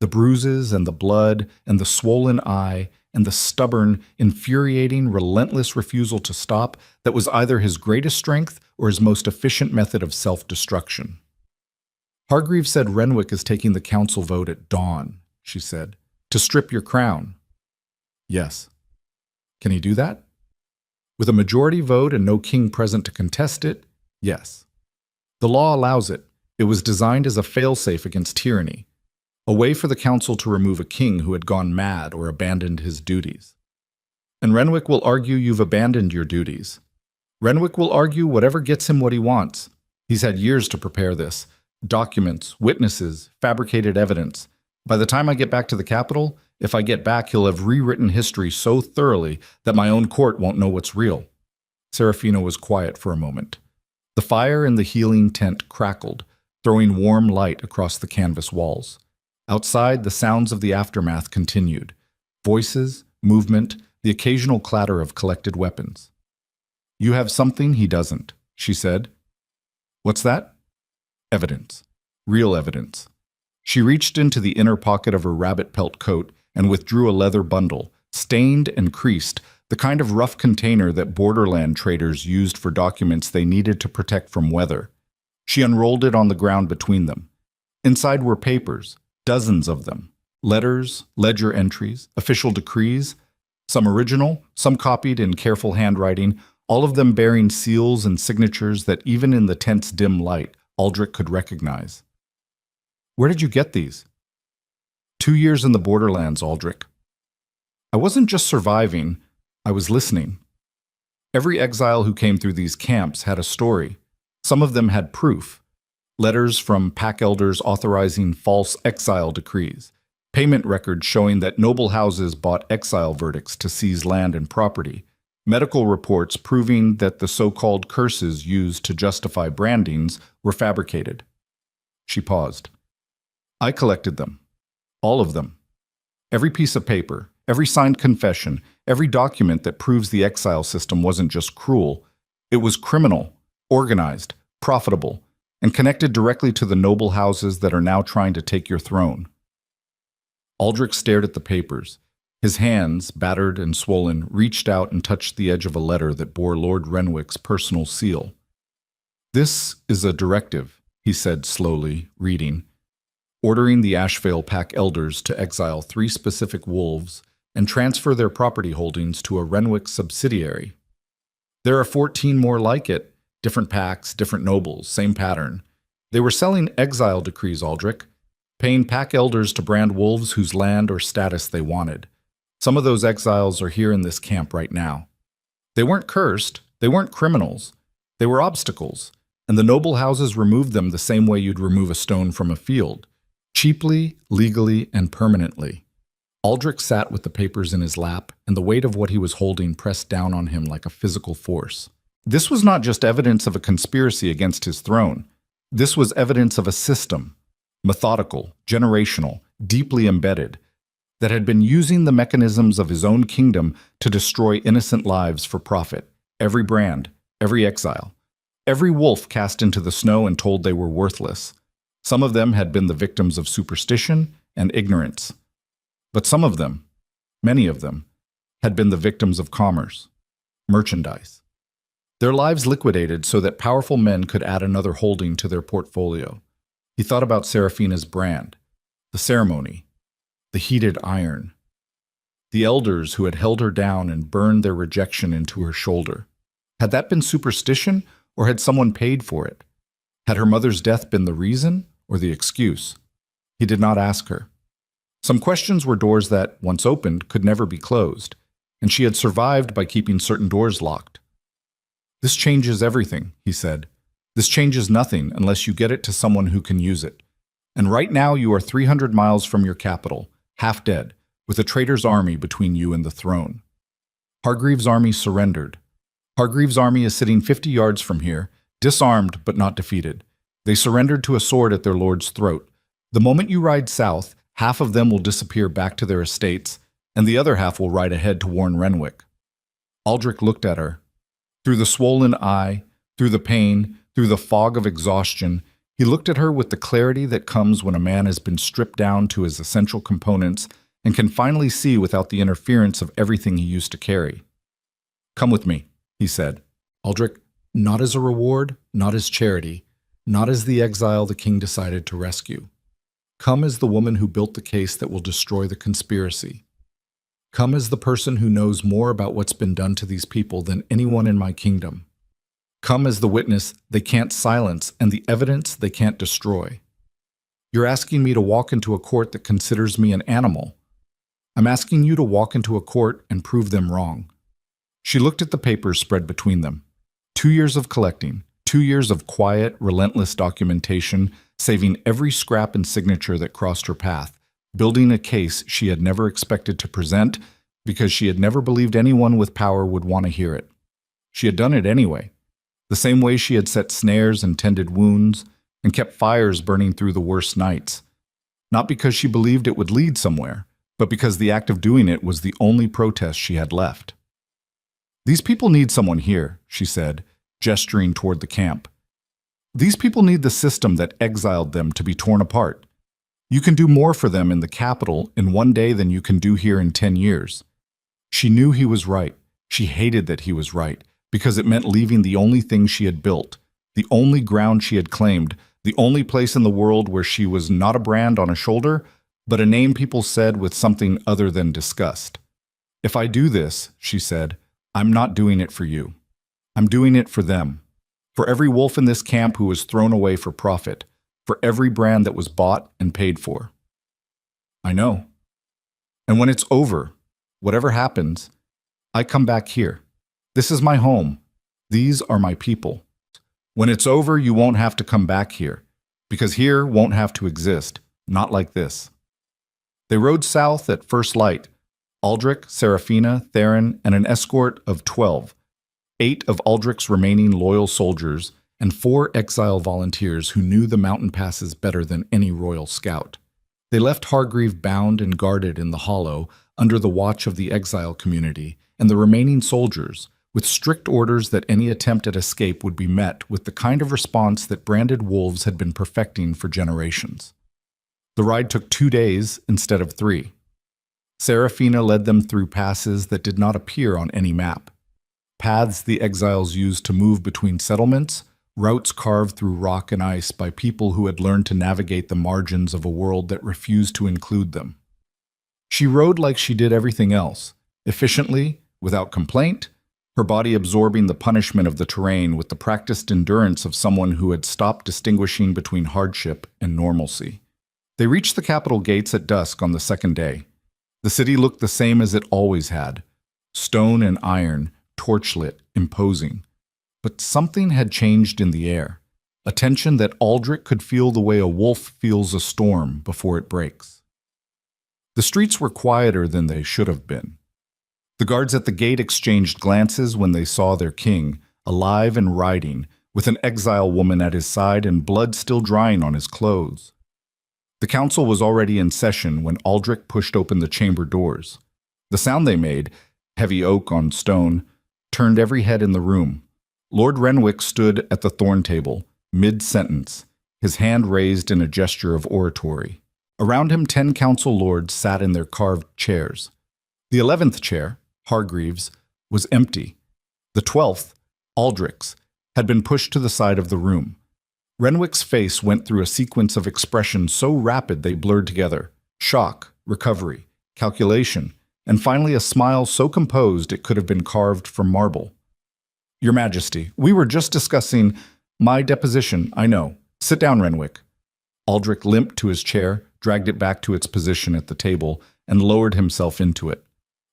The bruises and the blood and the swollen eye and the stubborn, infuriating, relentless refusal to stop that was either his greatest strength or his most efficient method of self-destruction. "Hargreave said Renwick is taking the council vote at dawn," she said, "to strip your crown." "Yes." "Can he do that?" "With a majority vote and no king present to contest it, yes. The law allows it. It was designed as a failsafe against tyranny, a way for the council to remove a king who had gone mad or abandoned his duties. And Renwick will argue you've abandoned your duties. Renwick will argue whatever gets him what he wants. He's had years to prepare this. Documents, witnesses, fabricated evidence. By the time I get back to the capital, if I get back, he'll have rewritten history so thoroughly that my own court won't know what's real." Serafina was quiet for a moment. The fire in the healing tent crackled, throwing warm light across the canvas walls. Outside, the sounds of the aftermath continued. Voices, movement, the occasional clatter of collected weapons. "You have something he doesn't," she said. "What's that?" "Evidence. Real evidence." She reached into the inner pocket of her rabbit pelt coat and withdrew a leather bundle, stained and creased, the kind of rough container that borderland traders used for documents they needed to protect from weather. She unrolled it on the ground between them. Inside were papers, dozens of them. Letters, ledger entries, official decrees, some original, some copied in careful handwriting, all of them bearing seals and signatures that even in the tense dim light, Aldrich could recognize. "Where did you get these?" 2 years in the borderlands, Aldrich. I wasn't just surviving, I was listening. Every exile who came through these camps had a story. Some of them had proof. Letters from pack elders authorizing false exile decrees. Payment records showing that noble houses bought exile verdicts to seize land and property. Medical reports proving that the so-called curses used to justify brandings were fabricated. She paused. I collected them. All of them. Every piece of paper, every signed confession, every document that proves the exile system wasn't just cruel. It was criminal, organized, profitable, and connected directly to the noble houses that are now trying to take your throne. Aldrich stared at the papers. His hands, battered and swollen, reached out and touched the edge of a letter that bore Lord Renwick's personal seal. "This is a directive," he said slowly, reading, "ordering the Ashvale Pack elders to exile 3 specific wolves and transfer their property holdings to a Renwick subsidiary. There are 14 more like it, different packs, different nobles, same pattern. They were selling exile decrees, Aldrich, paying pack elders to brand wolves whose land or status they wanted. Some of those exiles are here in this camp right now. They weren't cursed, they weren't criminals, they were obstacles, and the noble houses removed them the same way you'd remove a stone from a field, cheaply, legally, and permanently." Aldrich sat with the papers in his lap, and the weight of what he was holding pressed down on him like a physical force. This was not just evidence of a conspiracy against his throne. This was evidence of a system, methodical, generational, deeply embedded, that had been using the mechanisms of his own kingdom to destroy innocent lives for profit. Every brand, every exile, every wolf cast into the snow and told they were worthless. Some of them had been the victims of superstition and ignorance. But some of them, many of them, had been the victims of commerce, merchandise. Their lives liquidated so that powerful men could add another holding to their portfolio. He thought about Seraphina's brand, the ceremony, the heated iron, the elders who had held her down and burned their rejection into her shoulder. Had that been superstition, or had someone paid for it? Had her mother's death been the reason or the excuse? He did not ask her. Some questions were doors that, once opened, could never be closed, and she had survived by keeping certain doors locked. "This changes everything," he said. "This changes nothing unless you get it to someone who can use it. And right now you are 300 miles from your capital, half dead, with a traitor's army between you and the throne. Hargreaves' army surrendered. Hargreaves' army is sitting 50 yards from here, disarmed but not defeated. They surrendered to a sword at their lord's throat. The moment you ride south, half of them will disappear back to their estates, and the other half will ride ahead to warn Renwick." Aldrich looked at her. Through the swollen eye, through the pain, through the fog of exhaustion, he looked at her with the clarity that comes when a man has been stripped down to his essential components and can finally see without the interference of everything he used to carry. "Come with me," he said. "Aldrich, not as a reward, not as charity, not as the exile the king decided to rescue. Come as the woman who built the case that will destroy the conspiracy. Come as the person who knows more about what's been done to these people than anyone in my kingdom. Come as the witness they can't silence and the evidence they can't destroy. You're asking me to walk into a court that considers me an animal. I'm asking you to walk into a court and prove them wrong." She looked at the papers spread between them. 2 years of collecting, 2 years of quiet, relentless documentation, saving every scrap and signature that crossed her path, building a case she had never expected to present because she had never believed anyone with power would want to hear it. She had done it anyway, the same way she had set snares and tended wounds, and kept fires burning through the worst nights. Not because she believed it would lead somewhere, but because the act of doing it was the only protest she had left. "These people need someone here," she said, gesturing toward the camp. "These people need the system that exiled them to be torn apart. You can do more for them in the capital in one day than you can do here in 10 years. She knew he was right. She hated that he was right, because it meant leaving the only thing she had built, the only ground she had claimed, the only place in the world where she was not a brand on a shoulder, but a name people said with something other than disgust. "If I do this," she said, "I'm not doing it for you. I'm doing it for them. For every wolf in this camp who was thrown away for profit. For every brand that was bought and paid for." "I know. And when it's over, whatever happens, I come back here. This is my home. These are my people. When it's over, you won't have to come back here, because here won't have to exist, not like this." They rode south at first light, Aldrich, Seraphina, Theron, and an escort of 12, 8 of Aldrich's remaining loyal soldiers, and 4 exile volunteers who knew the mountain passes better than any royal scout. They left Hargreave bound and guarded in the hollow under the watch of the exile community and the remaining soldiers, with strict orders that any attempt at escape would be met with the kind of response that branded wolves had been perfecting for generations. The ride took 2 days instead of 3. Seraphina led them through passes that did not appear on any map. Paths the exiles used to move between settlements, routes carved through rock and ice by people who had learned to navigate the margins of a world that refused to include them. She rode like she did everything else, efficiently, without complaint, her body absorbing the punishment of the terrain with the practiced endurance of someone who had stopped distinguishing between hardship and normalcy. They reached the capital gates at dusk on the second day. The city looked the same as it always had, stone and iron, torchlit, imposing. But something had changed in the air, a tension that Aldrich could feel the way a wolf feels a storm before it breaks. The streets were quieter than they should have been. The guards at the gate exchanged glances when they saw their king, alive and riding, with an exile woman at his side and blood still drying on his clothes. The council was already in session when Aldrich pushed open the chamber doors. The sound they made, heavy oak on stone, turned every head in the room. Lord Renwick stood at the thorn table, mid-sentence, his hand raised in a gesture of oratory. Around him 10 council lords sat in their carved chairs. The 11th chair, Hargreaves, was empty. The 12th, Aldrich's, had been pushed to the side of the room. Renwick's face went through a sequence of expressions so rapid they blurred together: shock, recovery, calculation, and finally a smile so composed it could have been carved from marble. "Your Majesty, we were just discussing my deposition, I know. Sit down, Renwick." Aldrich limped to his chair, dragged it back to its position at the table, and lowered himself into it.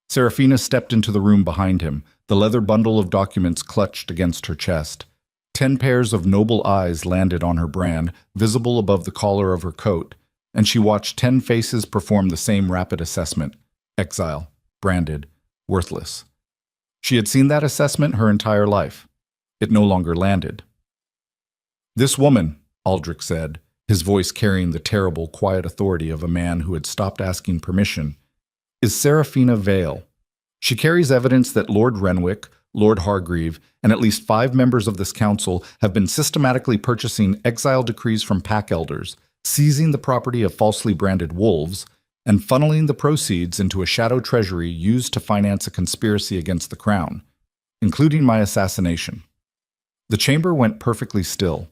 Seraphina stepped into the room behind him, the leather bundle of documents clutched against her chest. 10 pairs of noble eyes landed on her brand, visible above the collar of her coat, and she watched 10 faces perform the same rapid assessment: exile, branded, worthless. She had seen that assessment her entire life. It no longer landed. "This woman," Aldrich said, his voice carrying the terrible, quiet authority of a man who had stopped asking permission, "is Seraphina Vale. She carries evidence that Lord Renwick, Lord Hargreave, and at least 5 members of this council have been systematically purchasing exile decrees from pack elders, seizing the property of falsely branded wolves, and funneling the proceeds into a shadow treasury used to finance a conspiracy against the crown, including my assassination." The chamber went perfectly still.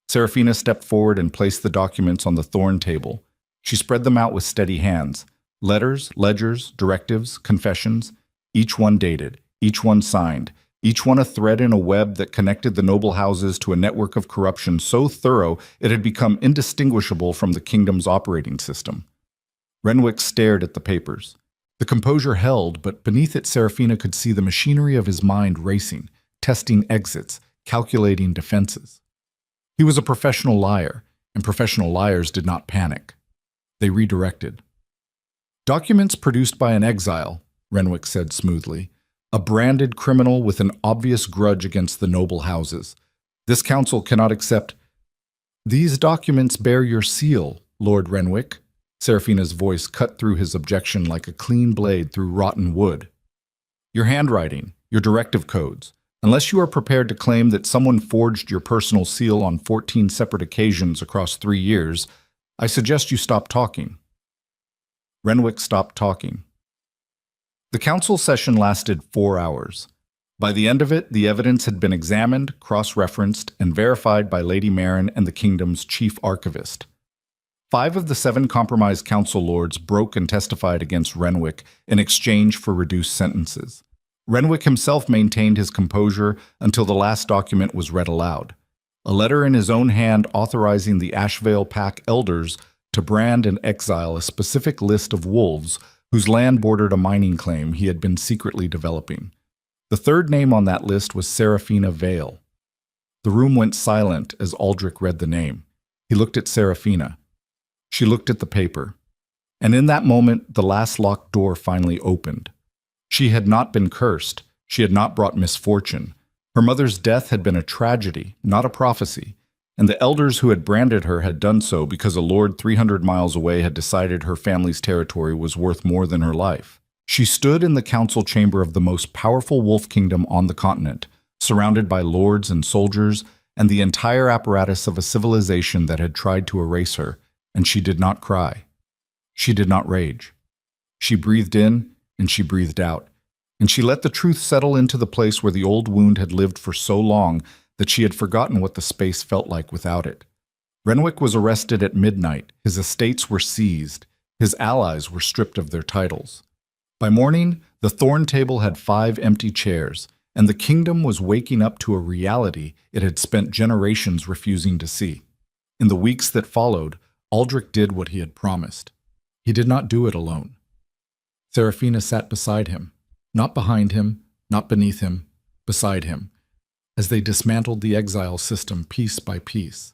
Seraphina stepped forward and placed the documents on the thorn table. She spread them out with steady hands. Letters, ledgers, directives, confessions, each one dated, each one signed, each one a thread in a web that connected the noble houses to a network of corruption so thorough it had become indistinguishable from the kingdom's operating system. Renwick stared at the papers. The composure held, but beneath it Seraphina could see the machinery of his mind racing, testing exits, calculating defenses. He was a professional liar, and professional liars did not panic. They redirected. "Documents produced by an exile," Renwick said smoothly, "a branded criminal with an obvious grudge against the noble houses. This council cannot accept—" These documents bear your seal, Lord Renwick. Seraphina's voice cut through his objection like a clean blade through rotten wood. Your handwriting, your directive codes. Unless you are prepared to claim that someone forged your personal seal on 14 separate occasions across 3 years, I suggest you stop talking. Renwick stopped talking. The council session lasted 4 hours. By the end of it, the evidence had been examined, cross-referenced, and verified by Lady Marin and the kingdom's chief archivist. 5 of the 7 compromised council lords broke and testified against Renwick in exchange for reduced sentences. Renwick himself maintained his composure until the last document was read aloud. A letter in his own hand authorizing the Ashvale Pack elders to brand and exile a specific list of wolves whose land bordered a mining claim he had been secretly developing. The third name on that list was Seraphina Vale. The room went silent as Aldrich read the name. He looked at Seraphina. She looked at the paper. And in that moment, the last locked door finally opened. She had not been cursed. She had not brought misfortune. Her mother's death had been a tragedy, not a prophecy, and the elders who had branded her had done so because a lord 300 miles away had decided her family's territory was worth more than her life. She stood in the council chamber of the most powerful wolf kingdom on the continent, surrounded by lords and soldiers and the entire apparatus of a civilization that had tried to erase her, and she did not cry. She did not rage. She breathed in and she breathed out, and she let the truth settle into the place where the old wound had lived for so long that she had forgotten what the space felt like without it. Renwick was arrested at midnight. His estates were seized. His allies were stripped of their titles. By morning, the Thorn Table had 5 empty chairs, and the kingdom was waking up to a reality it had spent generations refusing to see. In the weeks that followed, Aldrich did what he had promised. He did not do it alone. Seraphina sat beside him, not behind him, not beneath him, beside him, as they dismantled the exile system piece by piece.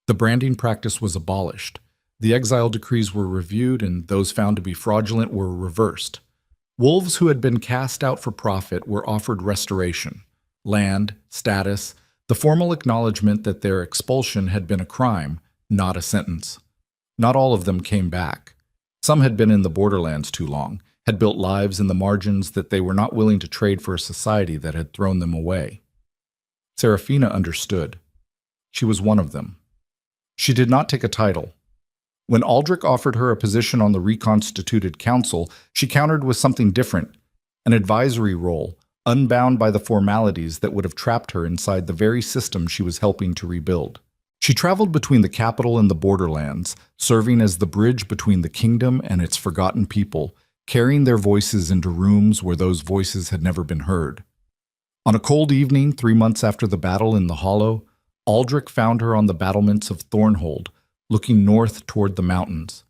The branding practice was abolished. The exile decrees were reviewed, and those found to be fraudulent were reversed. Wolves who had been cast out for profit were offered restoration, land, status, the formal acknowledgement that their expulsion had been a crime, not a sentence. Not all of them came back. Some had been in the borderlands too long, had built lives in the margins that they were not willing to trade for a society that had thrown them away. Seraphina understood. She was one of them. She did not take a title. When Aldrich offered her a position on the reconstituted council, she countered with something different, an advisory role, unbound by the formalities that would have trapped her inside the very system she was helping to rebuild. She traveled between the capital and the borderlands, serving as the bridge between the kingdom and its forgotten people, carrying their voices into rooms where those voices had never been heard. On a cold evening, 3 months after the battle in the Hollow, Aldrich found her on the battlements of Thornhold, looking north toward the mountains.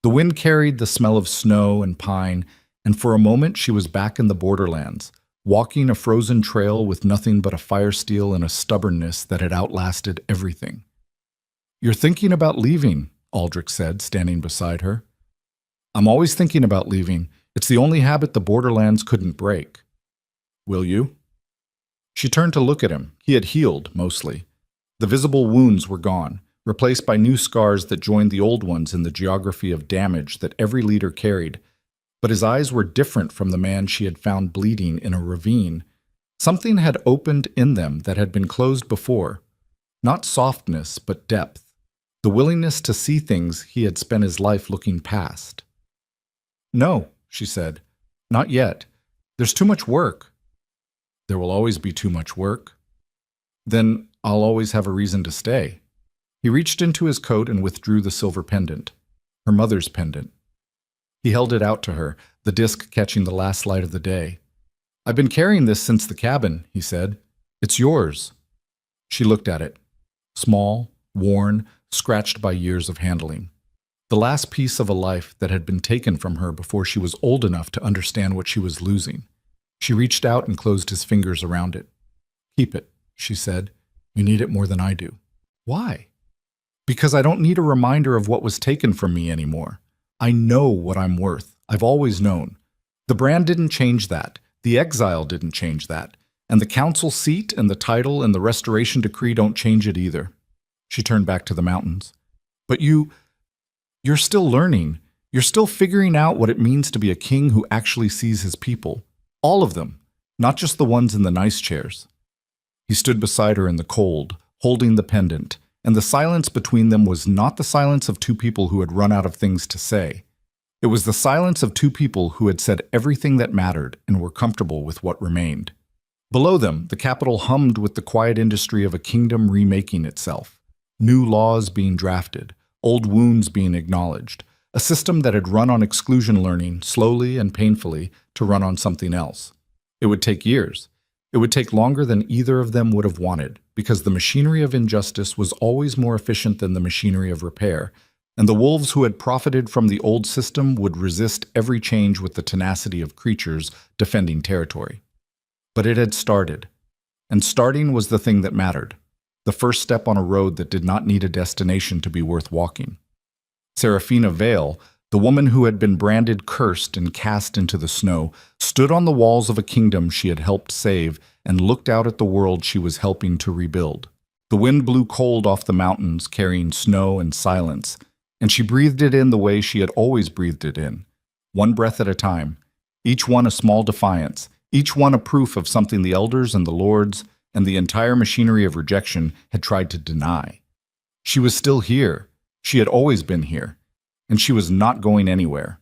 The wind carried the smell of snow and pine, and for a moment she was back in the borderlands, walking a frozen trail with nothing but a fire steel and a stubbornness that had outlasted everything. "You're thinking about leaving," Aldrich said, standing beside her. "I'm always thinking about leaving. It's the only habit the borderlands couldn't break." "Will you?" She turned to look at him. He had healed, mostly. The visible wounds were gone, replaced by new scars that joined the old ones in the geography of damage that every leader carried. But his eyes were different from the man she had found bleeding in a ravine. Something had opened in them that had been closed before. Not softness, but depth. The willingness to see things he had spent his life looking past. "No," she said. "Not yet. There's too much work." "There will always be too much work." "Then I'll always have a reason to stay." He reached into his coat and withdrew the silver pendant, her mother's pendant. He held it out to her, the disc catching the last light of the day. "I've been carrying this since the cabin," he said. "It's yours." She looked at it. Small, worn, scratched by years of handling. The last piece of a life that had been taken from her before she was old enough to understand what she was losing. She reached out and closed his fingers around it. "Keep it," she said. "You need it more than I do." "Why?" "Because I don't need a reminder of what was taken from me anymore. I know what I'm worth. I've always known. The brand didn't change that. The exile didn't change that. And the council seat and the title and the restoration decree don't change it either." She turned back to the mountains. But you're still learning. You're still figuring out what it means to be a king who actually sees his people. All of them, not just the ones in the nice chairs. He stood beside her in the cold, holding the pendant, and the silence between them was not the silence of two people who had run out of things to say. It was the silence of two people who had said everything that mattered and were comfortable with what remained. Below them, the capital hummed with the quiet industry of a kingdom remaking itself. New laws being drafted, old wounds being acknowledged, a system that had run on exclusion learning slowly and painfully to run on something else. It would take years. It would take longer than either of them would have wanted, because the machinery of injustice was always more efficient than the machinery of repair, and the wolves who had profited from the old system would resist every change with the tenacity of creatures defending territory. But it had started, and starting was the thing that mattered, the first step on a road that did not need a destination to be worth walking. Seraphina Vale, the woman who had been branded cursed and cast into the snow, stood on the walls of a kingdom she had helped save and looked out at the world she was helping to rebuild. The wind blew cold off the mountains, carrying snow and silence, and she breathed it in the way she had always breathed it in, one breath at a time, each one a small defiance, each one a proof of something the elders and the lords and the entire machinery of rejection had tried to deny. She was still here. She had always been here, and she was not going anywhere.